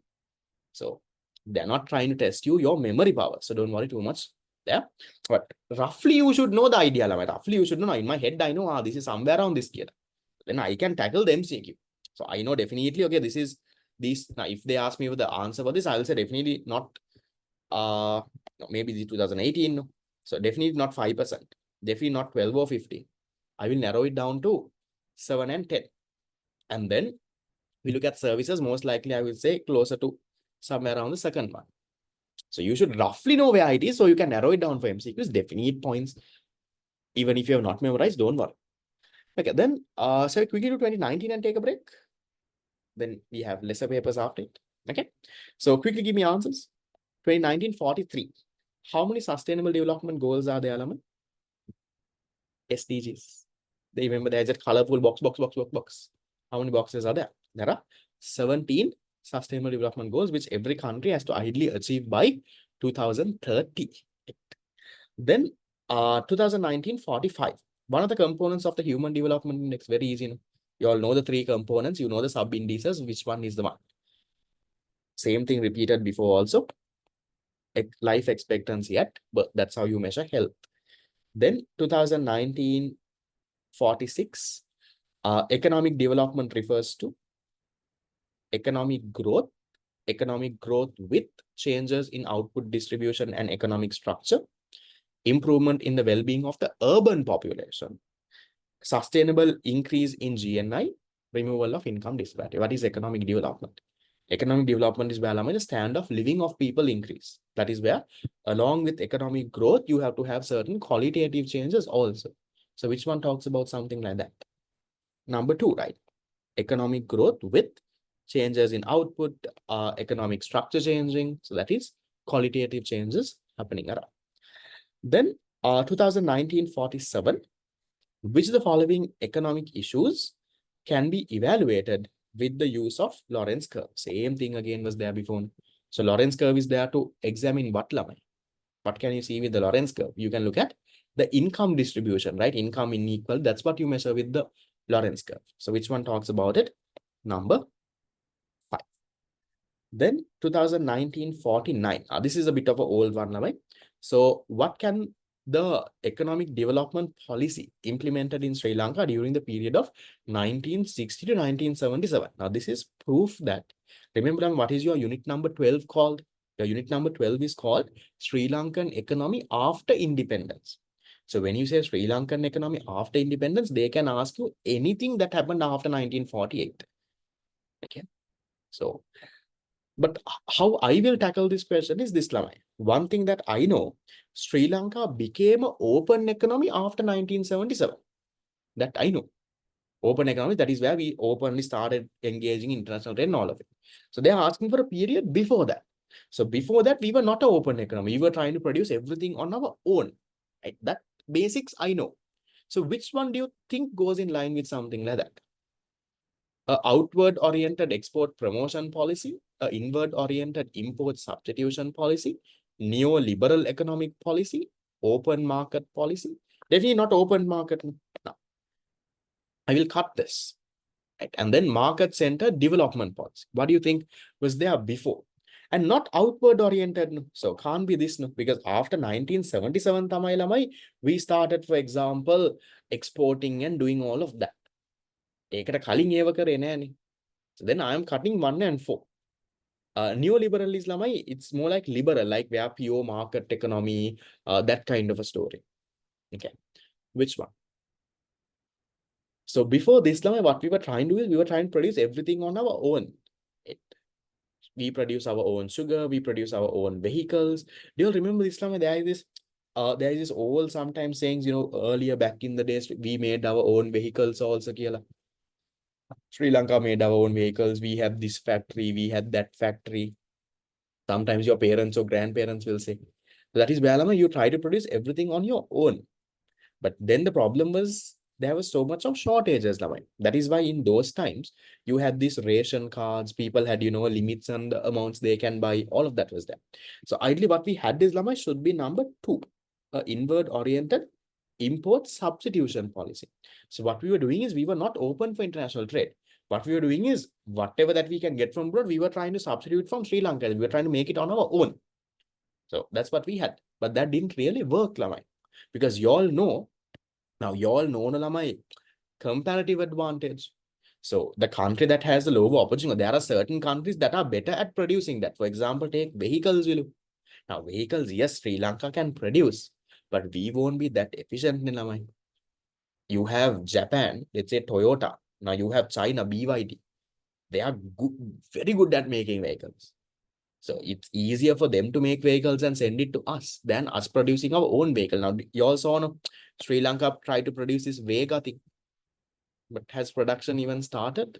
S1: So they're not trying to test your memory power. So don't worry too much there. But roughly you should know the idea. Roughly you should know. In my head, I know this is somewhere around this kid. Then I can tackle the MCQ. So I know definitely, okay, this is this. Now, if they ask me for the answer for this, I'll say definitely not maybe the 2018. So definitely not 5%. Definitely not 12 or 15. I will narrow it down to 7 and 10. And then we look at services, most likely I will say closer to somewhere around the second one. So you should roughly know where it is so you can narrow it down for MCQs, definite points. Even if you have not memorized, don't worry. Okay, then so we quickly do 2019 and take a break. Then we have lesser papers after it. Okay, so quickly give me answers. 2019, 43. How many sustainable development goals are there, Alaman? SDGs. They remember there's a colorful box. How many boxes are there? There are 17 sustainable development goals, which every country has to ideally achieve by 2030. Then 2019, 45. One of the components of the Human Development Index, very easy. No? You all know the three components. You know the sub-indices. Which one is the one? Same thing repeated before also. Life expectancy at, but that's how you measure health. Then 2019, 46. Economic development refers to economic growth with changes in output distribution and economic structure, improvement in the well-being of the urban population, sustainable increase in GNI, removal of income disparity. What is economic development? Economic development is where the standard of living of people increase. That is where, along with economic growth, you have to have certain qualitative changes also. So which one talks about something like that? Number 2, right? Economic growth with changes in output, economic structure changing. So that is qualitative changes happening around. Then 2019, 47. Which of the following economic issues can be evaluated with the use of Lorenz curve? Same thing again was there before. So Lorenz curve is there to examine what, Lamai? What can you see with the Lorenz curve? You can look at the income distribution, right? Income inequal. That's what you measure with the Lorenz curve. So which one talks about it? Number 5. Then 2019, 49. This is a bit of an old one, right? So what can the economic development policy implemented in Sri Lanka during the period of 1960 to 1977? Now, this is proof that, remember what is your unit number 12 called? Your unit number 12 is called Sri Lankan economy after independence. So when you say Sri Lankan economy after independence, they can ask you anything that happened after 1948. Okay. So, but how I will tackle this question is this, Lamai. One thing that I know, Sri Lanka became an open economy after 1977. That I know. Open economy, that is where we openly started engaging in international trade and all of it. So they are asking for a period before that. So before that, we were not an open economy. We were trying to produce everything on our own. Right? That basics I know. So which one do you think goes in line with something like that? A outward-oriented export promotion policy, a inward-oriented import substitution policy, neoliberal economic policy, open market policy. Definitely not open market. Now, I will cut this. Right? And then market-centered development policy. What do you think was there before? And not outward-oriented. So can't be this, because after 1977, Tamai Lamai, we started, for example, exporting and doing all of that. ඒකට කලින් ඒව කරේ නෑනේ. So then I am cutting 1 and 4. Neoliberalism, it's more like liberal, like where pure market economy, that kind of a story. Okay, which one? So before this, what we were trying to do is we were trying to produce everything on our own. We produce our own sugar, we produce our own vehicles. Do you remember this? There is this old sometimes sayings, earlier back in the days, we made our own vehicles also. Sri Lanka made our own vehicles. We have this factory, we had that factory. Sometimes your parents or grandparents will say. That is where you try to produce everything on your own. But then the problem was there was so much of shortages. That is why in those times, you had these ration cards, people had, limits and the amounts they can buy. All of that was there. So ideally what we had is should be number 2, inward-oriented import substitution policy. So what we were doing is we were not open for international trade. What we were doing is whatever that we can get from abroad, we were trying to substitute from Sri Lanka. We were trying to make it on our own. So that's what we had. But that didn't really work, Lamai. Because you all know, Lamai, comparative advantage. So the country that has the lower opportunity, there are certain countries that are better at producing that. For example, take vehicles. Now, vehicles, yes, Sri Lanka can produce, but we won't be that efficient in Lamai. You have Japan, let's say Toyota. Now you have China, BYD. They are good, very good at making vehicles. So it's easier for them to make vehicles and send it to us than us producing our own vehicle. Now you also know Sri Lanka tried to produce this Vega thing, but has production even started?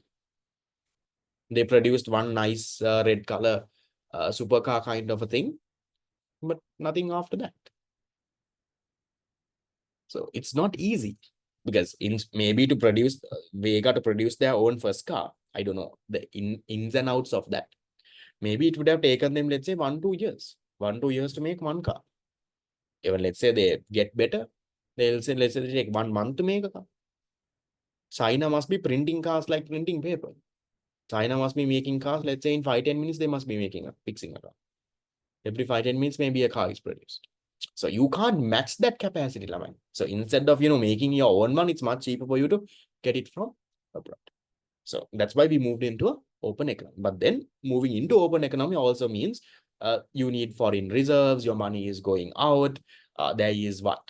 S1: They produced one nice red color supercar kind of a thing, but nothing after that. So it's not easy because maybe to produce Vega to produce their own first car, I don't know the ins and outs of that. Maybe it would have taken them, let's say, 1-2 years. 1-2 years to make one car. Even let's say they get better, they'll say, let's say they take 1 month to make a car. China must be printing cars like printing paper. China must be making cars, let's say in 5-10 minutes, they must be fixing a car. Every 5-10 minutes, maybe a car is produced. So you can't match that capacity, Laman. So instead of, making your own one, it's much cheaper for you to get it from abroad. So that's why we moved into an open economy. But then moving into open economy also means you need foreign reserves, your money is going out. There is what?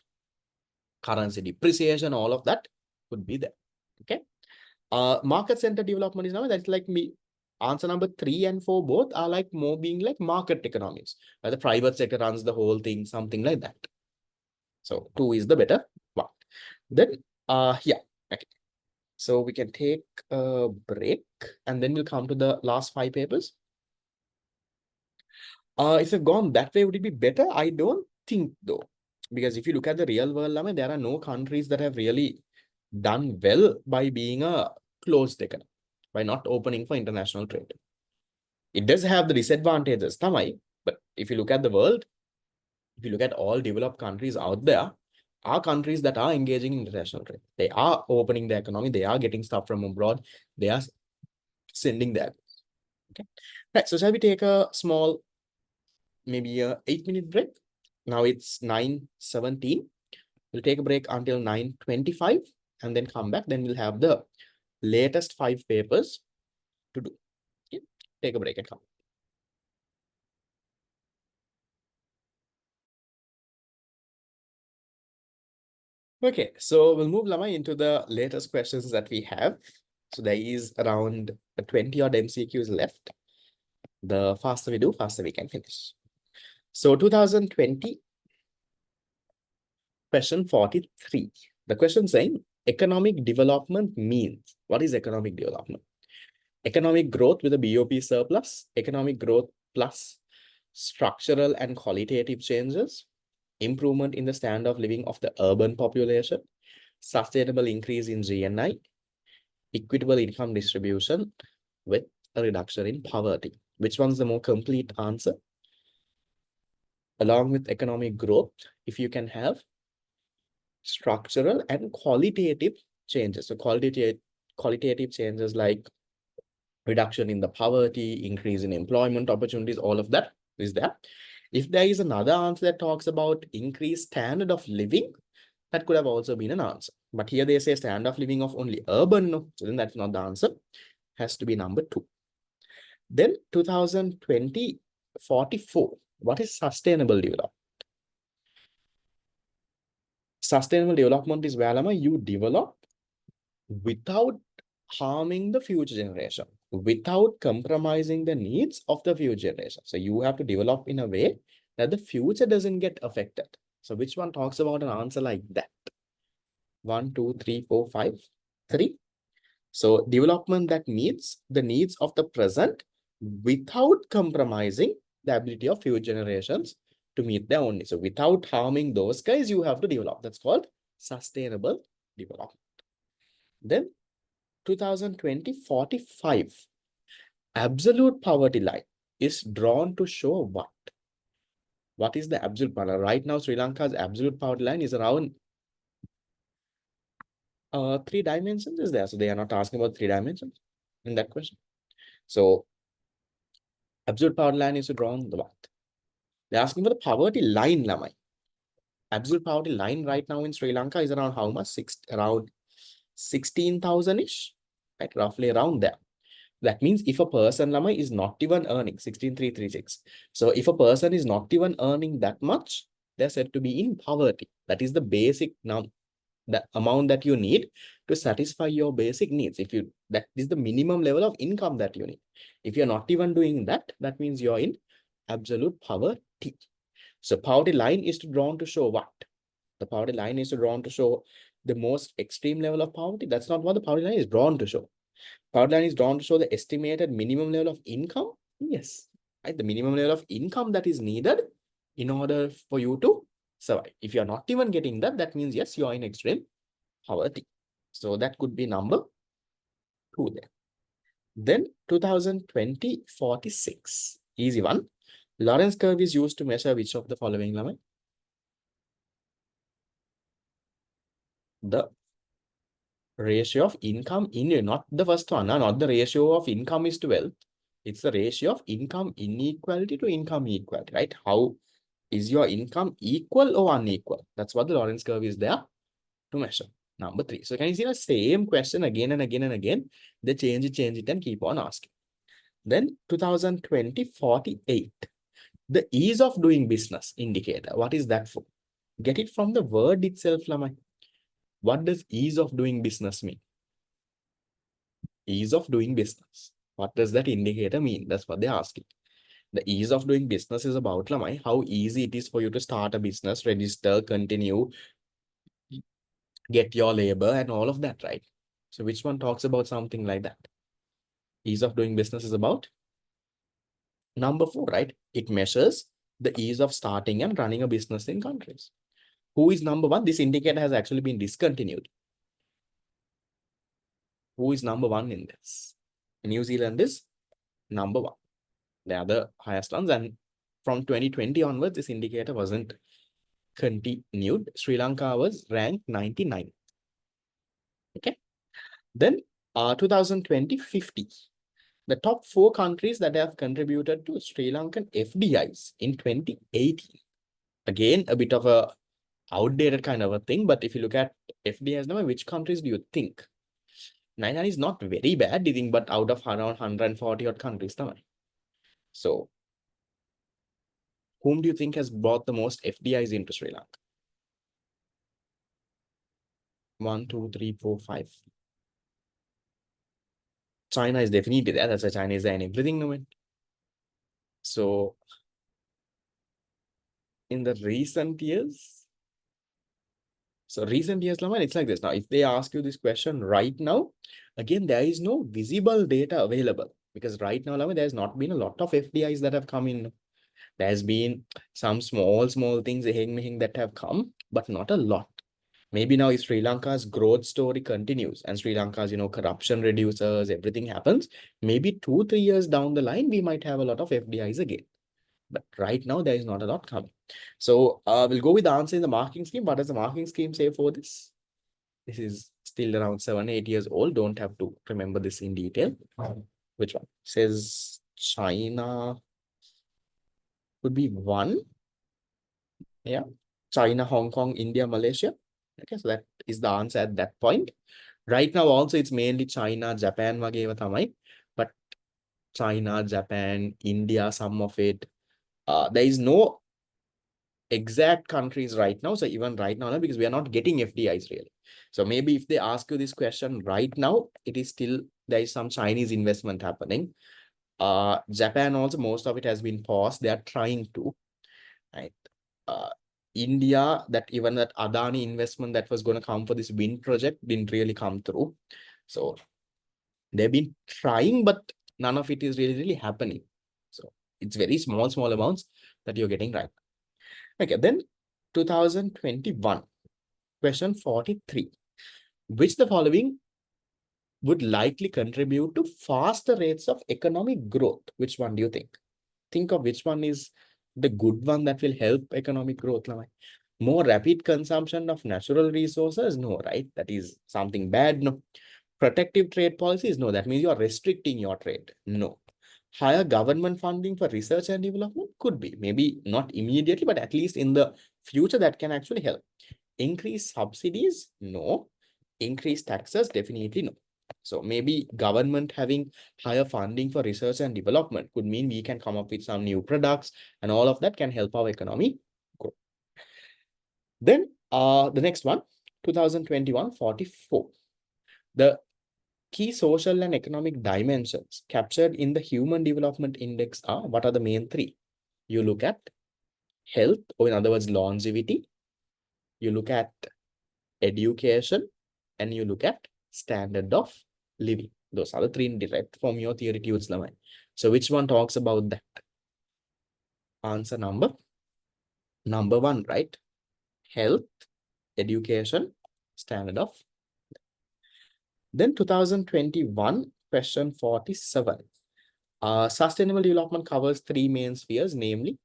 S1: Currency depreciation, all of that could be there. Okay. Market center development is now, that's like me. Answer number 3 and 4 both are like more being like market economies, where the private sector runs the whole thing, something like that. So 2 is the better one. Then, yeah, okay. So we can take a break and then we'll come to the last 5 papers. If you've gone that way, would it be better? I don't think though, because if you look at the real world, I mean, there are no countries that have really done well by being a closed economy, by not opening for international trade. It does have the disadvantages, Tamai, but if you look at the world, if you look at all developed countries out there, are countries that are engaging in international trade. They are opening the economy. They are getting stuff from abroad. They are sending that. Okay. Right. So shall we take a small, maybe a 8-minute break? Now it's 9:17. We'll take a break until 9:25 and then come back. Then we'll have the latest 5 papers to do. Okay. Take a break and come. Okay, so we'll move Lama into the latest questions that we have. So there is around 20 odd MCQs left. The faster we do, faster we can finish. So 2020, question 43. The question saying economic development means. What is economic development? Economic growth with a BOP surplus, economic growth plus structural and qualitative changes, improvement in the standard of living of the urban population, sustainable increase in GNI, equitable income distribution with a reduction in poverty. Which one's the more complete answer? Along with economic growth, if you can have structural and qualitative changes. So qualitative changes like reduction in the poverty, increase in employment opportunities, all of that is there. If there is another answer that talks about increased standard of living, that could have also been an answer. But here they say standard of living of only urban, no? So then that's not the answer. Has to be number 2. Then 2020, 44. What is sustainable development? Sustainable development is where you develop without harming the future generation, without compromising the needs of the future generation. So you have to develop in a way that the future doesn't get affected. So which one talks about an answer like that? 1, 2, 3, 4, 5, 3. So development that meets the needs of the present without compromising the ability of future generations to meet their own needs. So without harming those guys, you have to develop. That's called sustainable development. Then 2020, 45. Absolute poverty line is drawn to show what? What is the absolute poverty? Right now, Sri Lanka's absolute poverty line is around 3 dimensions is there. So they are not asking about 3 dimensions in that question. So absolute poverty line is drawn the what? They're asking for the poverty line, Lamai. Absolute poverty line right now in Sri Lanka is around how much? Around 16,000-ish, right? Roughly around there. That means if a person, Lamai, is not even earning 16,336. So if a person is not even earning that much, they're said to be in poverty. That is the basic the amount that you need to satisfy your basic needs. If you, that is the minimum level of income that you need. If you're not even doing that, that means you're in absolute poverty. So poverty line is drawn to show what? The poverty line is drawn to show the most extreme level of poverty. That's not what the poverty line is drawn to show. Poverty line is drawn to show the estimated minimum level of income. Yes, right? The minimum level of income that is needed in order for you to survive. If you're not even getting that, that means yes, you are in extreme poverty. So that could be number 2 there. Then 2020 46. Easy one. Lorenz curve is used to measure which of the following, Lamai? The ratio of income in, not the first one, not the ratio of income is to wealth. It's the ratio of income inequality to income equality, right? How is your income equal or unequal? That's what the Lorenz curve is there to measure. Number 3. So can you see the same question again and again and again? They change it and keep on asking. Then 2020 48. The ease of doing business indicator. What is that for? Get it from the word itself, Lamai. What does ease of doing business mean? Ease of doing business. What does that indicator mean? That's what they're asking. The ease of doing business is about, Lamai, how easy it is for you to start a business, register, continue, get your labor and all of that, right? So which one talks about something like that? Ease of doing business is about number 4, right? It measures the ease of starting and running a business in countries. Who is number 1? This indicator has actually been discontinued. Who is number 1 in this? New Zealand is number 1. They are the highest ones, and from 2020 onwards, this indicator wasn't continued. Sri Lanka was ranked 99. Okay. Then 2020 50. The top 4 countries that have contributed to Sri Lankan FDIs in 2018. Again, a bit of a outdated kind of a thing, but if you look at FDIs now, which countries do you think? 99 is not very bad, do you think, but out of around 140 odd countries. So, whom do you think has brought the most FDIs into Sri Lanka? 1, 2, 3, 4, 5. China is definitely there. That's why China is there in everything. No, so, in the recent years, Laman, it's like this. Now, if they ask you this question right now, again, there is no visible data available because right now, Laman, there's not been a lot of FDIs that have come in. There's been some small things that have come, but not a lot. Maybe now if Sri Lanka's growth story continues and Sri Lanka's, corruption reduces, everything happens, maybe 2-3 years down the line, we might have a lot of FDIs again. But right now, there is not a lot coming. So we'll go with the answer in the marking scheme. What does the marking scheme say for this? This is still around 7-8 years old. Don't have to remember this in detail. Which one? Says China would be 1. Yeah. China, Hong Kong, India, Malaysia. Okay, so that is the answer at that point. Right now, also, it's mainly China, Japan, but China, Japan, India, some of it. There is no exact countries right now. So even right now, because we are not getting FDIs really. So maybe if they ask you this question right now, it is still, there is some Chinese investment happening. Japan also, most of it has been paused. They are trying to, right? India, that Adani investment that was going to come for this wind project didn't really come through. So they've been trying, but none of it is really happening. So it's very small amounts that you're getting right. Okay, then 2021, question 43. Which the following would likely contribute to faster rates of economic growth? Which one do you think? Think of which one is the good one that will help economic growth. More rapid consumption of natural resources? No, right? That is something bad. No. Protective trade policies? No, that means you are restricting your trade. No. Higher government funding for research and development? Could be. Maybe not immediately, but at least in the future that can actually help. Increase subsidies? No. Increase taxes? Definitely no. So maybe government having higher funding for research and development could mean we can come up with some new products and all of that can help our economy grow. Then the next one, 2021, 44. The key social and economic dimensions captured in the Human Development Index are, what are the main three? You look at health, or in other words, longevity. You look at education, and you look at standard of living. Those are the three direct from your theory tudes. So which one talks about that? Answer number one, right? Health, education, standard of. Then 2021, question 47. Sustainable development covers three main spheres, namely,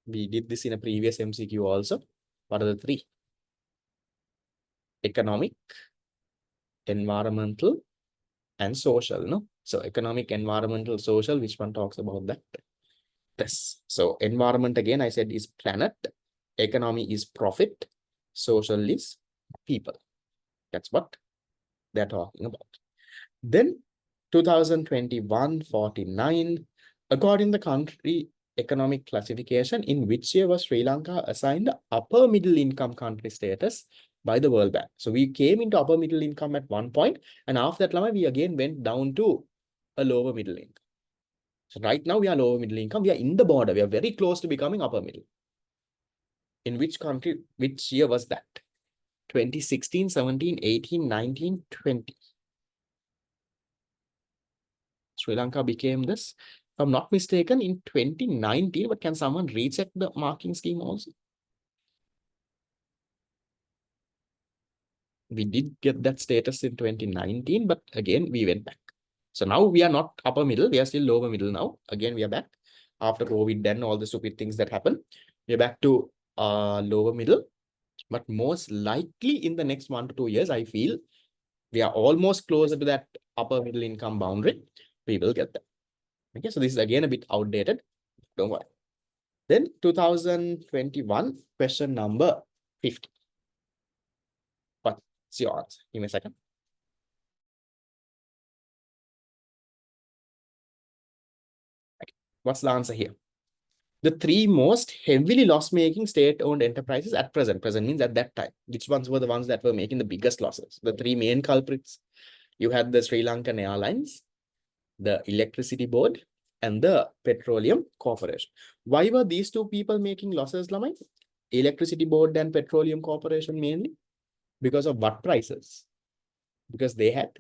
S1: we did this in a previous MCQ also. What are the three? Economic, environmental, and social, no? So economic, environmental, social, which one talks about that? This. So environment, again, I said is planet. Economy is profit. Social is people. That's what they're talking about. Then 2021, 49, according to the country economic classification, in which year was Sri Lanka assigned upper middle income country status by the World Bank? So we came into upper middle income at one point, and after that, we again went down to a lower middle income. So right now we are lower middle income. We are in the border. We are very close to becoming upper middle. In which country, which year was that? 2016, 17, 18, 19, 20. Sri Lanka became this, if I'm not mistaken, in 2019, but can someone recheck the marking scheme also? We did get that status in 2019, but again, we went back. So now we are not upper middle, we are still lower middle now. Again, we are back after COVID and all the stupid things that happen. We're back to lower middle, but most likely in the next 1 to 2 years, I feel we are almost closer to that upper middle income boundary. We will get that. Okay, so this is again a bit outdated. Don't worry. Then 2021, question number 50. What's your answer? Give me a second. Okay. What's the answer here? The three most heavily loss-making state-owned enterprises at present. Present means at that time. Which ones were the ones that were making the biggest losses? The three main culprits. You had the Sri Lankan Airlines, the Electricity Board, and the Petroleum Corporation. Why were these two people making losses, Lamai? Electricity Board and Petroleum Corporation mainly? Because of what prices? Because they had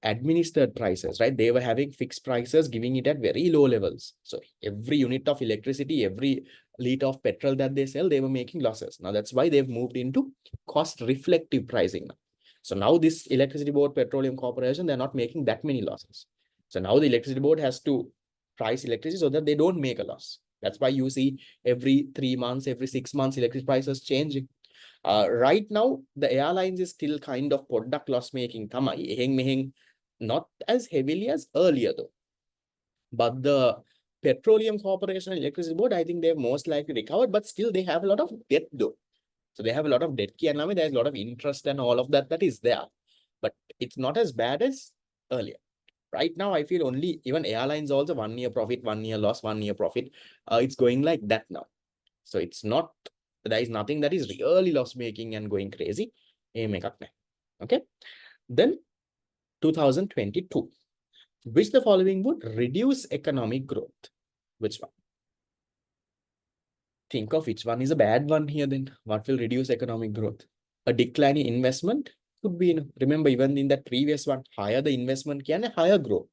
S1: administered prices, right? They were having fixed prices, giving it at very low levels. So every unit of electricity, every liter of petrol that they sell, they were making losses. Now that's why they've moved into cost reflective pricing now. So now this Electricity Board, Petroleum Corporation, they're not making that many losses. So now the Electricity Board has to price electricity so that they don't make a loss. That's why you see every 3 months, every 6 months, electricity prices changing. Right now, the airlines is still kind of product loss making. Not as heavily as earlier though. But the Petroleum Corporation and Electricity Board, I think they've most likely recovered, but still they have a lot of debt though. So they have a lot of debt. There's a lot of interest and all of that is there. But it's not as bad as earlier. Right now, I feel only even airlines also 1 year profit, 1 year loss, 1 year profit. It's going like that now. So it's not, there is nothing that is really loss making and going crazy. Okay. Then 2022. Which the following would reduce economic growth? Which one? Think of which one is a bad one here then. What will reduce economic growth? A decline in investment could be, remember, even in that previous one, higher the investment can, higher growth.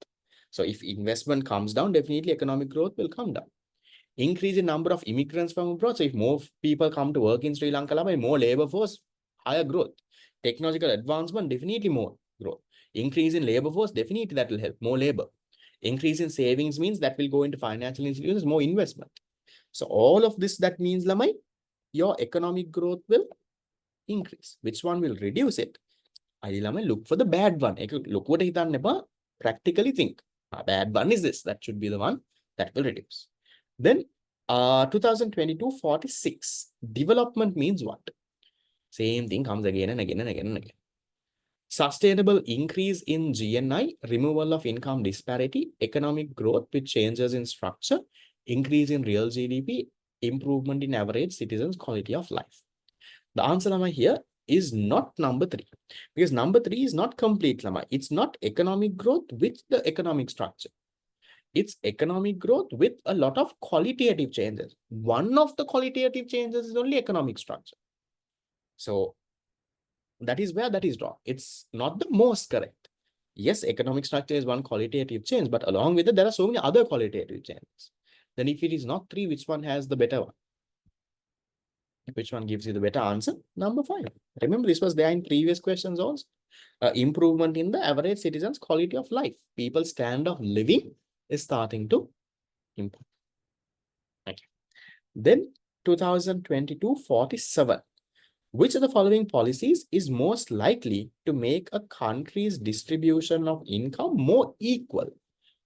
S1: So if investment comes down, definitely economic growth will come down. Increase in number of immigrants from abroad. So if more people come to work in Sri Lanka, more labor force, higher growth. Technological advancement, definitely more growth. Increase in labor force, definitely that will help, more labor. Increase in savings means that will go into financial institutions, more investment. So all of this, that means, Lamai, your economic growth will increase. Which one will reduce it? I look for the bad one. Look what I done. Practically think. A bad one is this. That should be the one that will reduce. Then 2022, 46. Development means what? Same thing comes again and again and again and again. Sustainable increase in GNI, removal of income disparity, economic growth with changes in structure, increase in real GDP, improvement in average citizens' quality of life. The answer Lama here is not number 3, because number 3 is not complete Lama. It's not economic growth with the economic structure. It's economic growth with a lot of qualitative changes. One of the qualitative changes is only economic structure. So that is where that is wrong. It's not the most correct. Yes, economic structure is one qualitative change, but along with it, there are so many other qualitative changes. Then if it is not 3, which one has the better one? Which one gives you the better answer? Number 5. Remember, this was there in previous questions also. Improvement in the average citizen's quality of life. People's standard of living is starting to improve. Okay. Then 2022, 47. Which of the following policies is most likely to make a country's distribution of income more equal?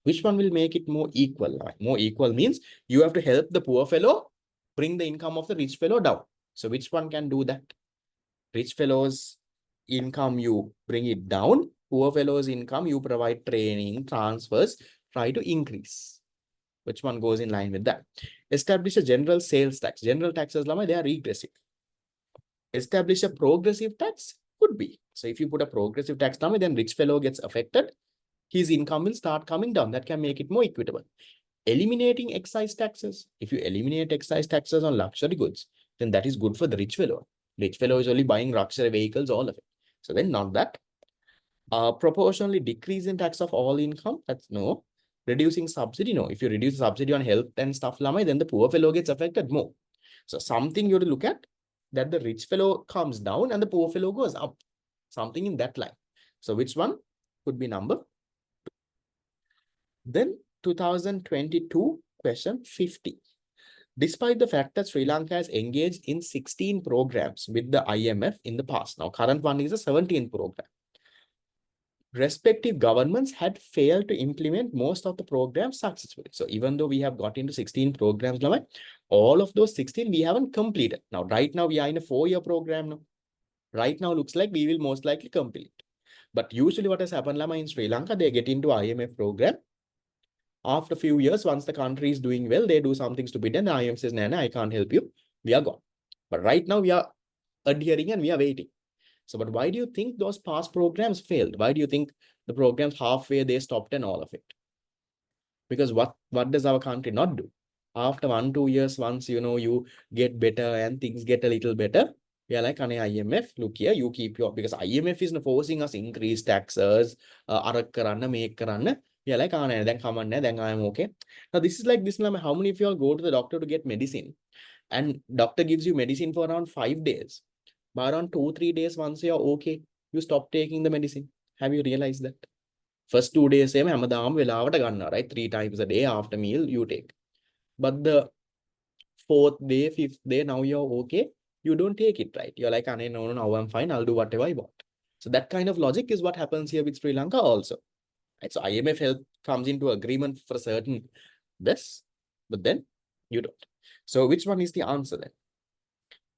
S1: Which one will make it more equal? More equal means you have to help the poor fellow bring the income of the rich fellow down. So which one can do that? Rich fellows' income, you bring it down. Poor fellows' income, you provide training, transfers, try to increase. Which one goes in line with that? Establish a general sales tax. General taxes, they are regressive. Establish a progressive tax? Could be. So if you put a progressive tax down, then rich fellow gets affected. His income will start coming down. That can make it more equitable. Eliminating excise taxes. If you eliminate excise taxes on luxury goods, then that is good for the rich fellow. Rich fellow is only buying luxury vehicles, all of it. So then not that. Proportionally decrease in tax of all income. That's no. Reducing subsidy, no. If you reduce subsidy on health and stuff, then the poor fellow gets affected more. So something you have to look at, that the rich fellow comes down and the poor fellow goes up. Something in that line. So which one could be number? Then 2022 question 50. Despite the fact that Sri Lanka has engaged in 16 programs with the IMF in the past, now current one is a 17th program. Respective governments had failed to implement most of the programs successfully. So even though we have got into 16 programs, all of those 16 we haven't completed. Now, right now we are in a 4-year program now. Right now looks like we will most likely complete. But usually what has happened in Sri Lanka, they get into IMF program. After a few years, once the country is doing well, they do something stupid and the IMF says, Nana, I can't help you. We are gone. But right now we are adhering and we are waiting. So, but why do you think those past programs failed? Why do you think the programs halfway they stopped and all of it? Because what does our country not do? After 1-2 years, once you get better and things get a little better, we are like, IMF, look here, you keep your, because IMF is forcing us increase taxes, arak karanna, make karanna. We are like, then come on, then I am okay. Now this is like this. How many of you all go to the doctor to get medicine, and doctor gives you medicine for around 5 days? By around 2-3 days, once you're okay, you stop taking the medicine. Have you realized that? First 2 days, same hamadam velawata ganna, right? 3 times a day after meal you take. But the 4th day, 5th day, now you're okay. You don't take it, right? You're like, no, now I'm fine. I'll do whatever I want. So that kind of logic is what happens here with Sri Lanka also. Right? So IMF help comes into agreement for certain this, but then you don't. So which one is the answer then?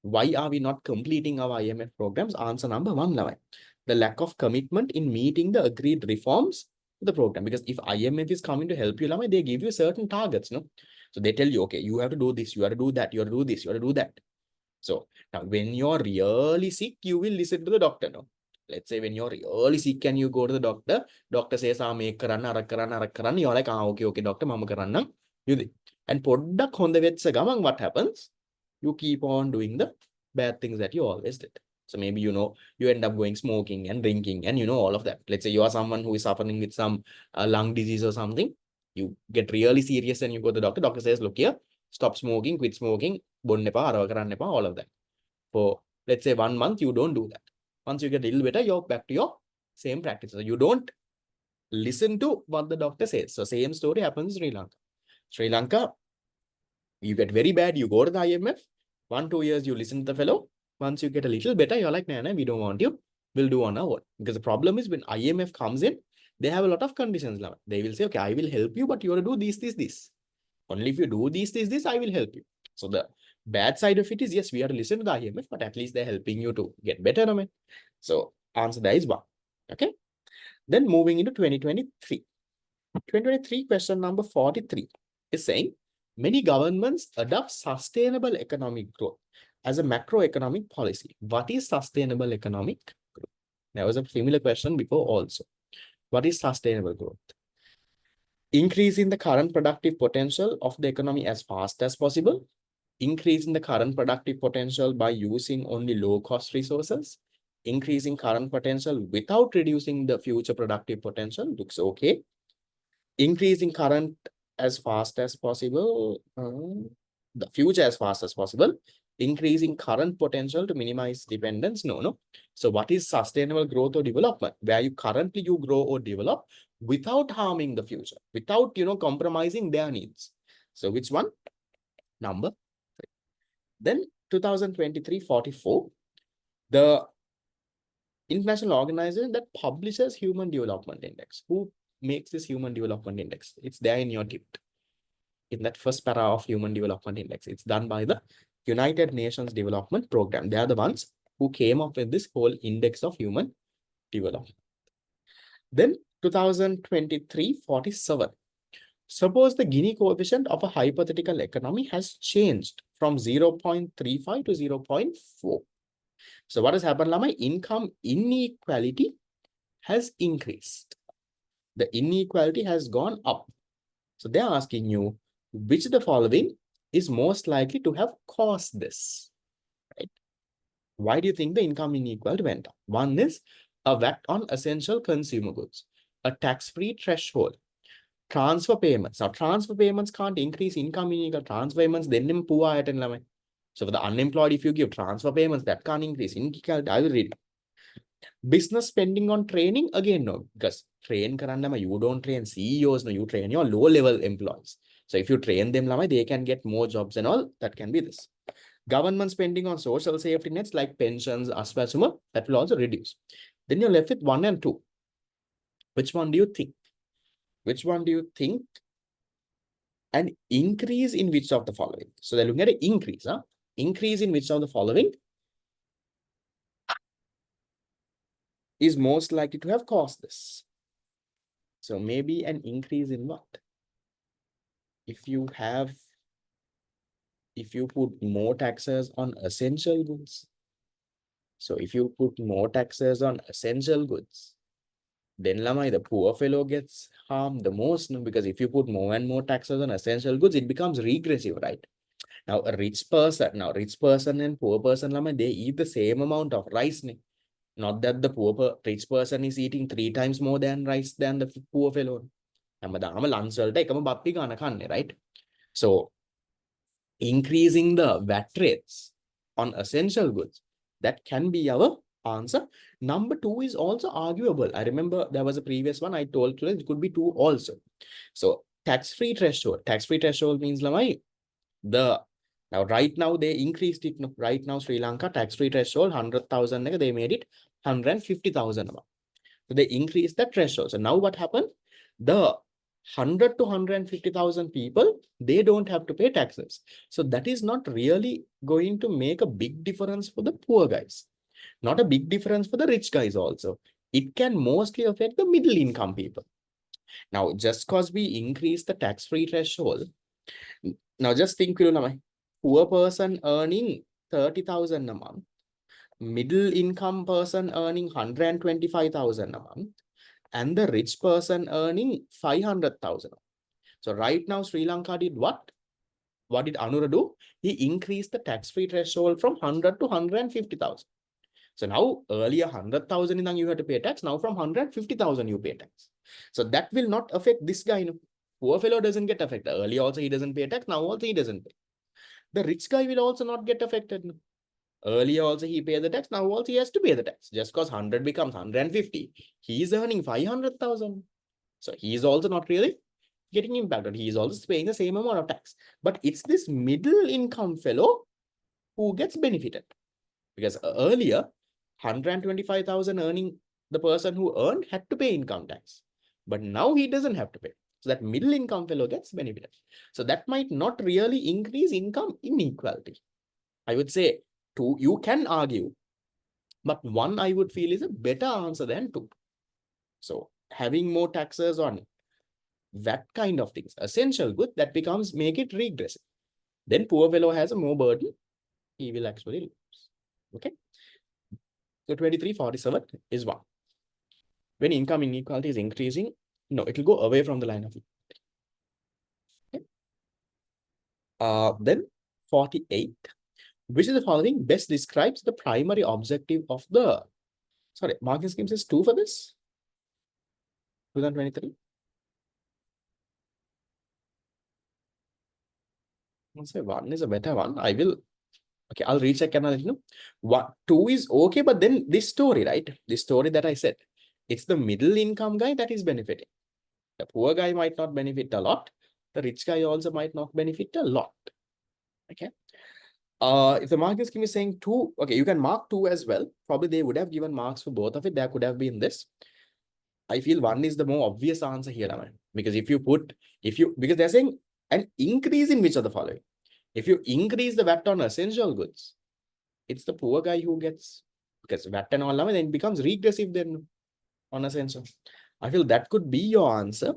S1: Why are we not completing our IMF programs? Answer number 1, the lack of commitment in meeting the agreed reforms to the program. Because if IMF is coming to help you, they give you certain targets, no? So they tell you, okay, you have to do this, you have to do that, you have to do this, you have to do that. So now when you're really sick, you will listen to the doctor, no? Let's say when you're really sick and you go to the doctor says, make karanna, arak karanna, arak karanna. You're like, okay, doctor, mama karanna. And poddak honda vetsa gamang, what happens? You keep on doing the bad things that you always did. So maybe, you end up going smoking and drinking and, all of that. Let's say you are someone who is suffering with some lung disease or something. You get really serious and you go to the doctor. Doctor says, look here, stop smoking, quit smoking, all of that. For, let's say, 1 month, you don't do that. Once you get a little better, you're back to your same practice. So you don't listen to what the doctor says. So same story happens in Sri Lanka. Sri Lanka, you get very bad, you go to the IMF. 1-2 years, you listen to the fellow. Once you get a little better, you're like, nah, we don't want you. We'll do on our own. Because the problem is when IMF comes in, they have a lot of conditions. They will say, okay, I will help you, but you have to do this. Only if you do this, I will help you. So the bad side of it is, yes, we have to listen to the IMF, but at least they're helping you to get better. So answer that is 1. Okay. Then moving into 2023. 2023 question number 43 is saying, many governments adopt sustainable economic growth as a macroeconomic policy. What is sustainable economic growth? There was a similar question before also. What is sustainable growth? Increasing the current productive potential of the economy as fast as possible. Increasing the current productive potential by using only low-cost resources. Increasing current potential without reducing the future productive potential looks okay. Increasing current as fast as possible, the future as fast as possible. Increasing current potential to minimize dependence. No. So what is sustainable growth or development? Where you currently grow or develop without harming the future, without compromising their needs. So which one? Number 3. Then 2023 44, the international organization that publishes Human Development Index. Who makes this Human Development Index? It's there in your tip. In that first para of Human Development Index, it's done by the United Nations Development Program. They are the ones who came up with this whole index of human development. Then 2023 47. Suppose the Gini coefficient of a hypothetical economy has changed from 0.35 to 0.4. So what has happened, Lama? Income inequality has increased. The inequality has gone up. So they're asking you, which of the following is most likely to have caused this? Right? Why do you think the income inequality went up? One is a VAT on essential consumer goods, a tax-free threshold, transfer payments. Now, transfer payments can't increase income inequality. Transfer payments, then poor item. So for the unemployed, if you give transfer payments, that can't increase inequality. I will read it. Business spending on training, again, no, because train karandama, you don't train CEOs, no, you train your low-level employees. So if you train them, they can get more jobs and all. That can be this. Government spending on social safety nets like pensions, aswasuma, that will also reduce. Then you're left with 1 and 2. Which one do you think? Which one do you think? An increase in which of the following? So they're looking at an increase. Increase in which of the following is most likely to have caused this? So maybe an increase in what? If you put more taxes on essential goods. So if you put more taxes on essential goods, then the poor fellow gets harmed the most, no? Because if you put more and more taxes on essential goods, it becomes regressive, right? Now, a rich person and poor person, they eat the same amount of rice. Not that the rich person is eating 3 times more than rice than the poor fellow. Right? So, increasing the VAT rates on essential goods, that can be our answer. Number 2 is also arguable. I remember there was a previous one I told you it could be 2 also. So tax-free threshold. Tax-free threshold means now right now they increased it. Right now Sri Lanka tax-free threshold 100,000. They made it 150,000. So they increased the threshold. So now what happened? The 100 to 150,000 people, they don't have to pay taxes. So that is not really going to make a big difference for the poor guys. Not a big difference for the rich guys also. It can mostly affect the middle income people. Now, just because we increase the tax-free threshold, now just think, poor person earning 30,000 a month, middle income person earning 125,000 a month, and the rich person earning 500,000. So right now, Sri Lanka did what? What did Anura do? He increased the tax-free threshold from 100 to 150,000. So now earlier 100,000 you had to pay tax. Now from 150,000 you pay tax. So that will not affect this guy. Poor fellow doesn't get affected. Earlier also he doesn't pay tax. Now also he doesn't pay. The rich guy will also not get affected. Earlier also he paid the tax. Now also he has to pay the tax. Just because 100 becomes 150, he is earning 500,000. So he is also not really getting impacted. He is also paying the same amount of tax. But it's this middle income fellow who gets benefited. Because earlier, 125,000 earning, the person who earned had to pay income tax. But now he doesn't have to pay. So that middle income fellow gets benefited. So that might not really increase income inequality. I would say 2, you can argue. But 1, I would feel, is a better answer than 2. So having more taxes on that kind of things, essential good, that becomes, make it regressive. Then poor fellow has a more burden. he will actually lose. Okay. So 2347 is 1. When income inequality is increasing, no, it will go away from the line of equality. Okay. Then 48. Which of the following best describes the primary objective of the, sorry, marking scheme says 2 for this? 2023? I'll say 1 is a better one. I will, okay, I'll recheck and I'll let you know. 2 is okay, but then this story, right? This story that I said, it's the middle income guy that is benefiting. The poor guy might not benefit a lot. The rich guy also might not benefit a lot. Okay. If the marking scheme is saying 2, okay, you can mark 2 as well. Probably they would have given marks for both of it. There could have been this. I feel 1 is the more obvious answer here, because because they're saying an increase in which of the following. If you increase the VAT on essential goods, it's the poor guy who gets, because VAT and all, then it becomes regressive then on essential. I feel that could be your answer.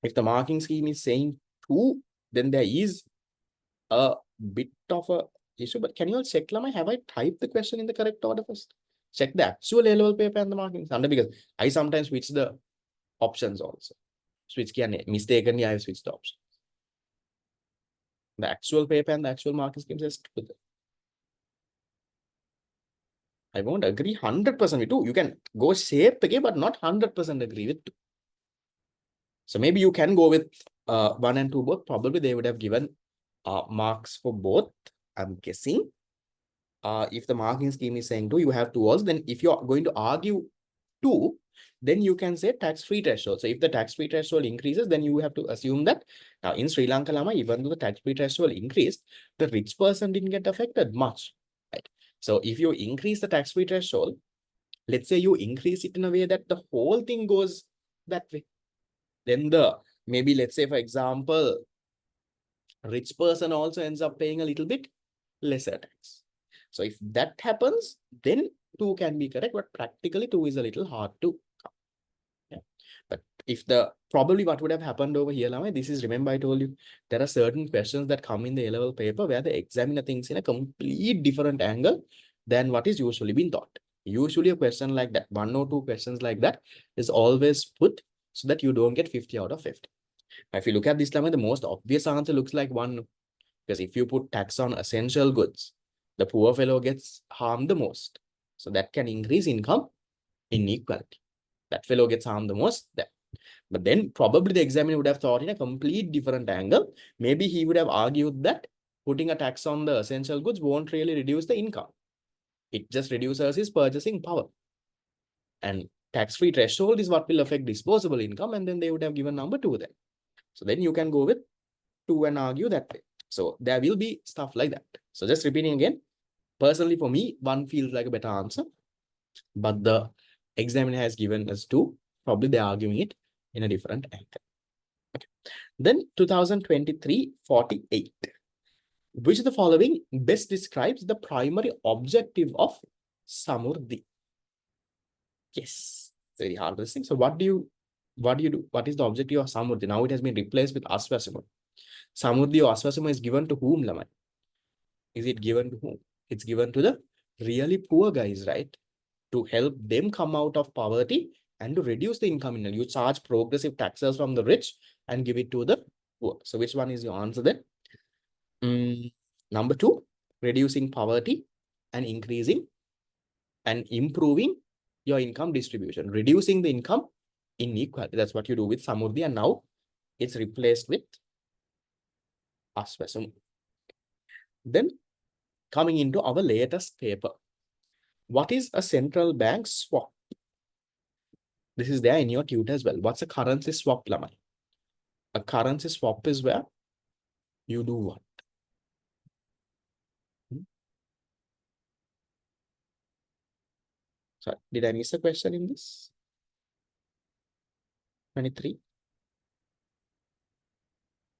S1: If the marking scheme is saying 2, then there is a bit of a issue. But can you all check, Lama, have I typed the question in the correct order first? Check the actual A-level paper and the markings under, because I sometimes switch the options also. Switch mistakenly, I have switched the options. The actual paper and the actual marking scheme just with it. I won't agree 100% with 2. You can go shape again, but not 100% agree with 2. So maybe you can go with 1 and 2 both. Probably they would have given marks for both, I'm guessing. If the marking scheme is saying 2, you have 2 also. Then if you're going to argue 2, then you can say tax-free threshold. So if the tax-free threshold increases, then you have to assume that now in Sri Lanka, Lama, even though the tax-free threshold increased, the rich person didn't get affected much. Right? So if you increase the tax-free threshold, let's say you increase it in a way that the whole thing goes that way. Then maybe let's say, for example, rich person also ends up paying a little bit lesser tax. So if that happens, then 2 can be correct, but practically 2 is a little hard to come. Yeah. But if probably what would have happened over here, Lama, this is, remember I told you, there are certain questions that come in the A-level paper where the examiner thinks in a complete different angle than what is usually been taught. Usually a question like that, 1 or 2 questions like that is always put so that you don't get 50 out of 50. If you look at this, Lama, the most obvious answer looks like 1. Because if you put tax on essential goods, the poor fellow gets harmed the most. So that can increase income inequality. That fellow gets harmed the most there. But then probably the examiner would have thought in a complete different angle. Maybe he would have argued that putting a tax on the essential goods won't really reduce the income. It just reduces his purchasing power. And tax-free threshold is what will affect disposable income. And then they would have given number 2 then. So then you can go with 2 and argue that way. So there will be stuff like that. So just repeating again, personally for me, 1 feels like a better answer, but the examiner has given us 2. Probably they're arguing it in a different angle. Okay. Then 2023, 48. Which of the following best describes the primary objective of Samurdhi? Yes, it's very hard listening. So what do you do? What is the objective of Samurdhi? Now it has been replaced with Aswasama. Samurdhi or Aswasama is given to whom, Laman? Is it given to whom? It's given to the really poor guys, right? To help them come out of poverty and to reduce the income inequality. You charge progressive taxes from the rich and give it to the poor. So which one is your answer then? Number 2, reducing poverty and increasing and improving your income distribution, reducing the income inequality. That's what you do with Samurdhi, and now it's replaced with Aswasam. Then coming into our latest paper. What is a central bank swap? This is there in your tutor as well. What's a currency swap, Lamai? A currency swap is where you do what? Sorry, did I miss a question in this? 23.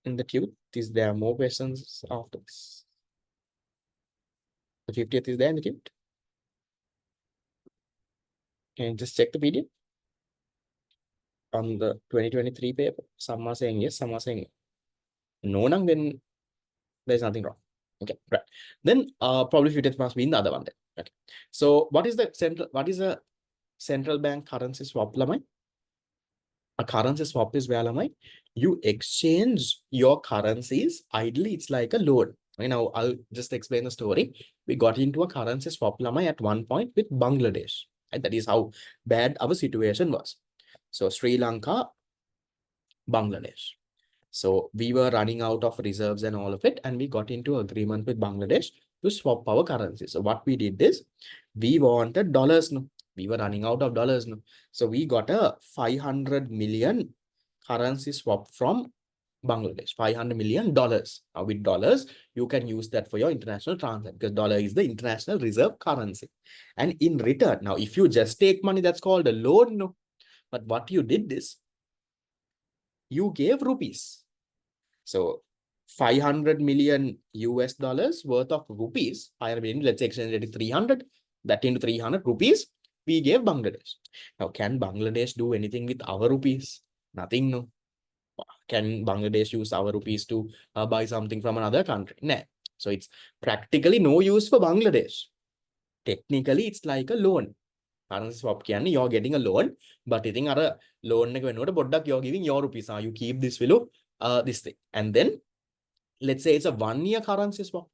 S1: In the tute, is there more questions after this? The 50th is there in the tute. Can you just check the PDF on the 2023 paper? Some are saying yes, some are saying no. No, then there's nothing wrong. Okay, right. Then probably fitted must be in the other one then. Okay. So what is a central bank currency swap lamai? A currency swap is where lamai you exchange your currencies. Ideally, it's like a loan. Now I'll just explain the story. We got into a currency swap lamai at one point with Bangladesh. And that is how bad our situation was. So Sri Lanka, Bangladesh. So we were running out of reserves and all of it, and we got into agreement with Bangladesh to swap our currency. So what we did is we wanted dollars. No, we were running out of dollars. No, so we got a 500 million currency swap from Bangladesh, $500 million. Now with dollars, you can use that for your international transaction because dollar is the international reserve currency. And in return, now if you just take money, that's called a loan. No, but what you did is you gave rupees. So 500 million US dollars worth of rupees, let's say exchange rate is 300, that into 300 rupees, we gave Bangladesh. Now, can Bangladesh do anything with our rupees? Nothing, no. Can Bangladesh use our rupees to buy something from another country? No. So it's practically no use for Bangladesh. Technically, it's like a loan. Currency swap කියන්නේ you're getting a loan, but ඉතින් අර loan එක වෙනුවට පොඩ්ඩක් you're giving your rupees. You keep this value, this thing. And then let's say it's a 1 year currency swap.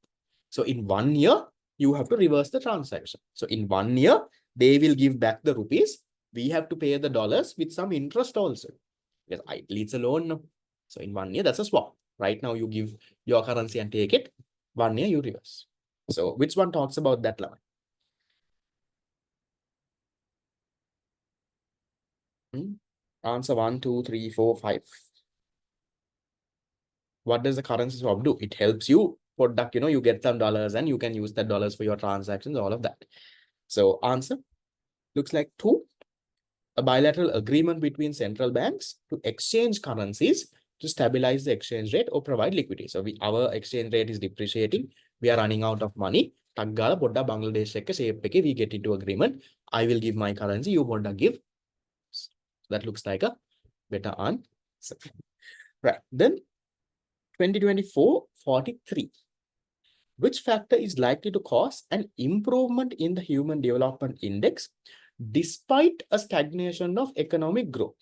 S1: So in 1 year, you have to reverse the transaction. So in 1 year, they will give back the rupees. We have to pay the dollars with some interest also. Because ideally it's a loan. No? So in 1 year, that's a swap. Right now, you give your currency and take it. 1 year, you reverse. So which one talks about that line? Answer 1, 2, 3, 4, 5. What does the currency swap do? It helps you product, you get some dollars and you can use that dollars for your transactions, all of that. So answer looks like 2. A bilateral agreement between central banks to exchange currencies to stabilize the exchange rate or provide liquidity. So our exchange rate is depreciating. We are running out of money. Taggala podda Bangladesh ekka shape ekke we get into agreement. I will give my currency, you podda give. That looks like a better answer. Right. Then 2024 43. Which factor is likely to cause an improvement in the Human Development Index despite a stagnation of economic growth?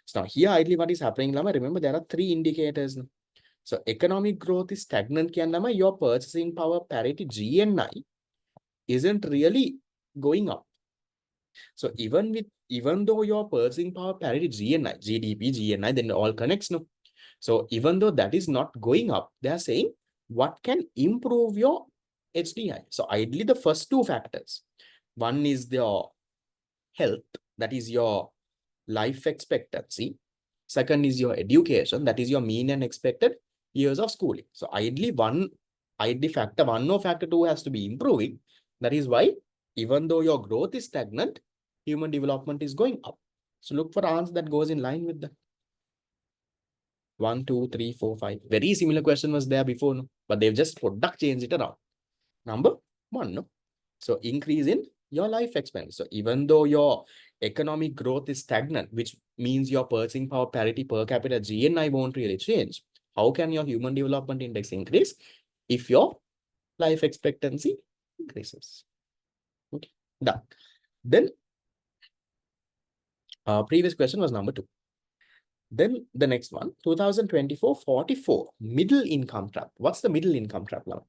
S1: So now here ideally what is happening, Lama, remember there are 3 indicators. So economic growth is stagnant, Lama, your purchasing power parity GNI isn't really going up. So even though your purchasing power parity GNI, GDP, GNI, then it all connects. No. So even though that is not going up, they are saying what can improve your HDI. So ideally the first 2 factors. One is your health, that is your life expectancy. Second is your education, that is your mean and expected years of schooling. So ideally factor 1 or factor 2 has to be improving. That is why even though your growth is stagnant, human development is going up. So look for answer that goes in line with that. 1, 2, 3, 4, 5. Very similar question was there before, no? But they've just product changed it around. Number 1, no? So increase in your life expense. So even though your economic growth is stagnant, which means your purchasing power parity per capita GNI won't really change. How can your human development index increase if your life expectancy increases? Okay, done. Then previous question was number 2. Then the next one, 2024 44, middle income trap. What's the middle income trap now?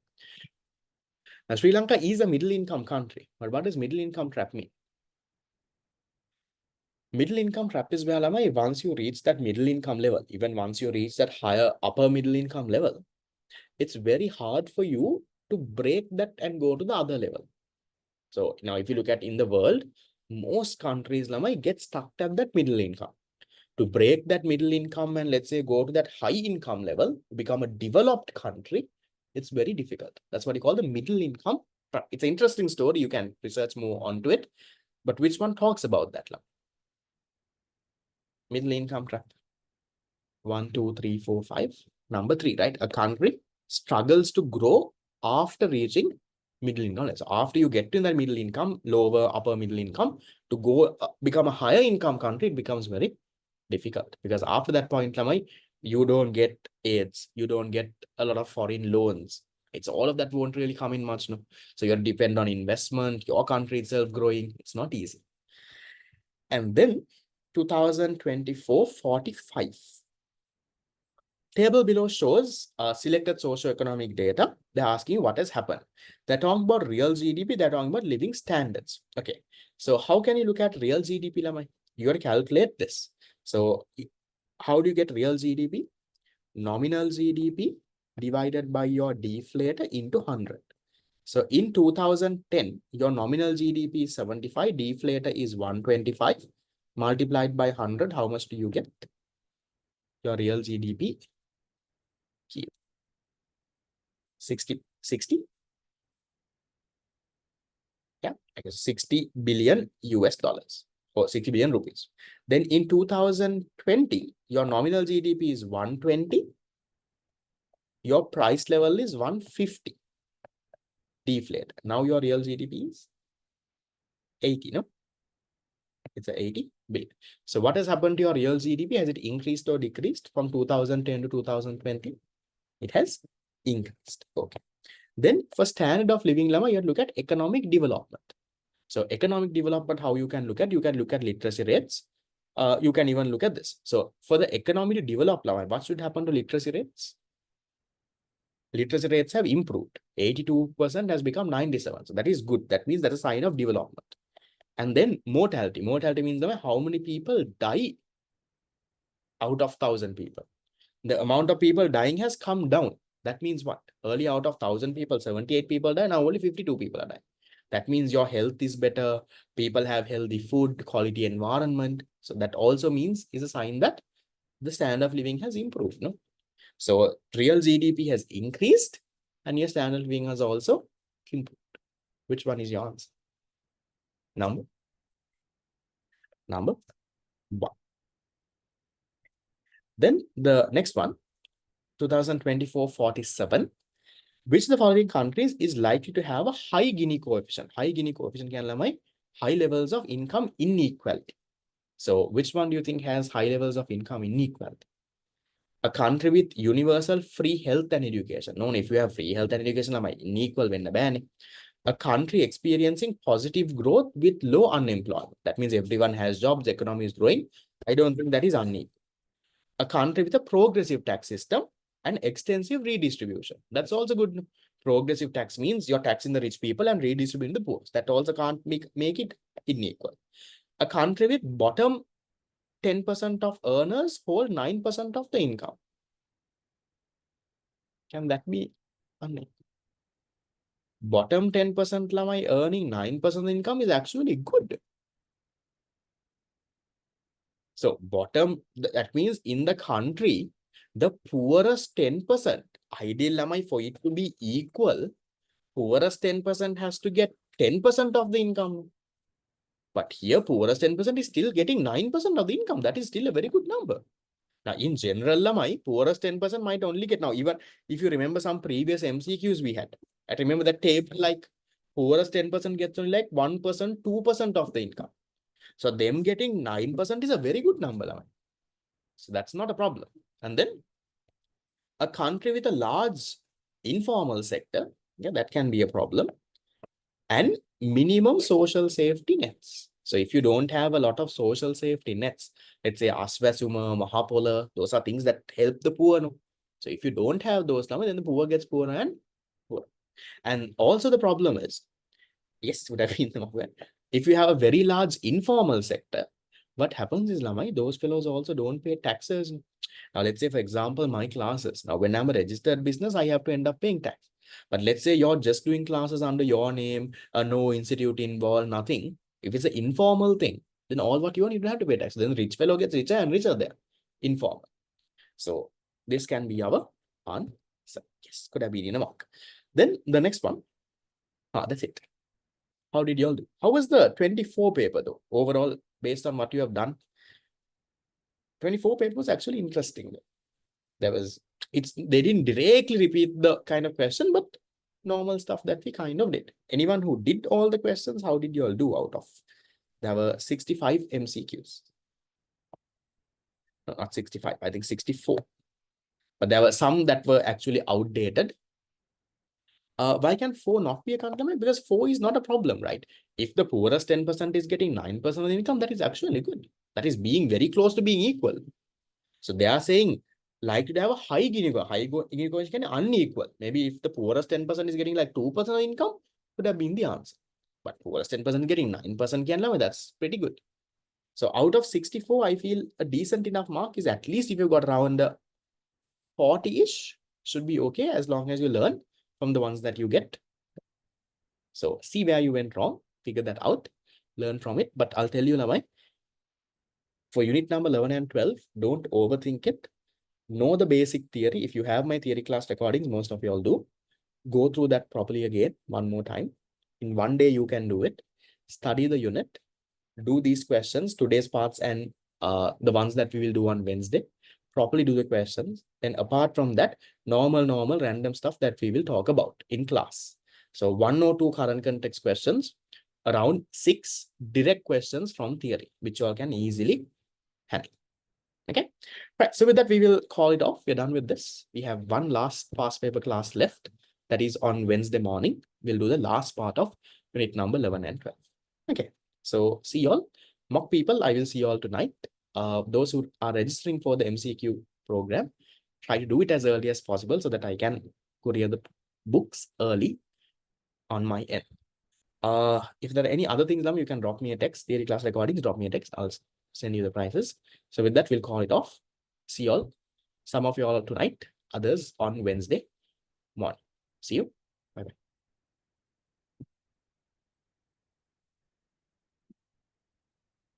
S1: Now, Sri Lanka is a middle income country, but what does middle income trap mean? Middle income trap is where once you reach that middle income level, even once you reach that higher upper middle income level, it's very hard for you to break that and go to the other level. So now if you look at in the world, most countries get stuck at that middle income. To break that middle income and let's say go to that high income level, become a developed country, it's very difficult. That's what you call the middle income trap. It's an interesting story. You can research more onto it. But which one talks about that? Middle income trap. 1, 2, 3, 4, 5. Number 3, right? A country struggles to grow after reaching middle income. So after you get to that middle income, lower, upper middle income, to go become a higher income country, it becomes very difficult because after that point, you don't get aids, you don't get a lot of foreign loans. It's all of that won't really come in much, no. So you're depend on investment, your country itself growing. It's not easy. And then 2024, 45. Table below shows selected socioeconomic data. They're asking what has happened. They're talking about real GDP. They're talking about living standards. Okay. So how can you look at real GDP, Lamai? You got to calculate this. So how do you get real GDP? Nominal GDP divided by your deflator into 100. So in 2010, your nominal GDP is 75, deflator is 125. Multiplied by 100, how much do you get? Your real GDP, 60, yeah, I guess 60 billion US dollars or 60 billion rupees. Then in 2020, your nominal GDP is 120. Your price level is 150. Deflate. Now your real GDP is 80, no? It's a 80 billion. So what has happened to your real GDP? Has it increased or decreased from 2010 to 2020? It has increased. Okay. Then for standard of living, Lama, you have to look at economic development. So economic development, how you can look at literacy rates. You can even look at this. So for the economy to develop, Lama, what should happen to literacy rates? Literacy rates have improved. 82% has become 97. So that is good. That means that's a sign of development. And then mortality. Mortality means how many people die out of 1,000 people. The amount of people dying has come down. That means what? Earlier out of 1,000 people, 78 people die. Now only 52 people are dying. That means your health is better. People have healthy food, quality environment. So that also means is a sign that the standard of living has improved. No? So real GDP has increased and your standard of living has also improved. Which one is your answer? Number one. Then the next one, 2024, 47. Which of the following countries is likely to have a high Gini coefficient? High Gini coefficient can have high levels of income inequality. So which one do you think has high levels of income inequality? A country with universal free health and education. No, if you have free health and education, unequal when the ban. A country experiencing positive growth with low unemployment. That means everyone has jobs, the economy is growing. I don't think that is unequal. A country with a progressive tax system and extensive redistribution. That's also good. Progressive tax means you're taxing the rich people and redistributing the poor. That also can't make it unequal. A country with bottom 10% of earners hold 9% of the income. Can that be unequal? Bottom 10% lamai earning 9% income is actually good. So bottom, that means in the country, the poorest 10%, ideal lamai for it to be equal, poorest 10% has to get 10% of the income. But here, poorest 10% is still getting 9% of the income. That is still a very good number. Now, in general, lamai, poorest 10% might only get now, even if you remember some previous MCQs we had. I remember that table like poorest 10% gets only like 1%, 2% of the income. So them getting 9% is a very good number. Lamai. So that's not a problem. And then a country with a large informal sector, yeah, that can be a problem. And minimum social safety nets. So if you don't have a lot of social safety nets, let's say Aswasuma, Mahapola, those are things that help the poor. No? So if you don't have those, then the poor gets poorer and poorer. And also the problem is, yes, would have been if you have a very large informal sector, what happens is, Lamai, those fellows also don't pay taxes. Now, let's say, for example, my classes. Now, when I'm a registered business, I have to end up paying tax. But let's say you're just doing classes under your name, no institute involved, nothing. If it's an informal thing, then all what you want, you don't have to pay tax. Then rich fellow gets richer and richer there. Informal. So this can be our answer. Yes, could have been in a mark. Then the next one. That's it. How did you all do? How was the 24 paper though? Overall, based on what you have done, 24 paper was actually interesting. They didn't directly repeat the kind of question, but normal stuff that we kind of did. Anyone who did all the questions, how did you all do out of? There were 65 MCQs. No, not 65, I think 64. But there were some that were actually outdated. Why can 4 not be a current limit? Because 4 is not a problem, right? If the poorest 10% is getting 9% of the income, that is actually good. That is being very close to being equal. So they are saying likely to have a high Gini coefficient can unequal. Maybe if the poorest 10% is getting like 2% of income, would have been the answer. But poorest 10% getting 9% can level, that's pretty good. So out of 64, I feel a decent enough mark is at least if you got around 40-ish, should be okay as long as you learn from the ones that you get. So see where you went wrong, figure that out, learn from it. But I'll tell you now, for unit number 11 and 12, don't overthink it. Know the basic theory. If you have my theory class recordings, most of you all do. Go through that properly again, one more time. In one day, you can do it. Study the unit. Do these questions, today's parts and the ones that we will do on Wednesday. Properly do the questions. And apart from that, normal random stuff that we will talk about in class. So 1 or 2 current context questions, around 6 direct questions from theory, which you all can easily handle. Okay, right. So with that, we will call it off. We're done with this. We have one last past paper class left. That is on Wednesday morning. We'll do the last part of unit number 11 and 12. Okay, so see you all. Mock people, I will see you all tonight. Those who are registering for the MCQ program, try to do it as early as possible so that I can courier the books early on my end. If there are any other things, you can drop me a text. Theory class recordings, drop me a text. I'll send you the prices. So with that, we'll call it off. See you all. Some of you all tonight, others on Wednesday morning. See you. Bye-bye.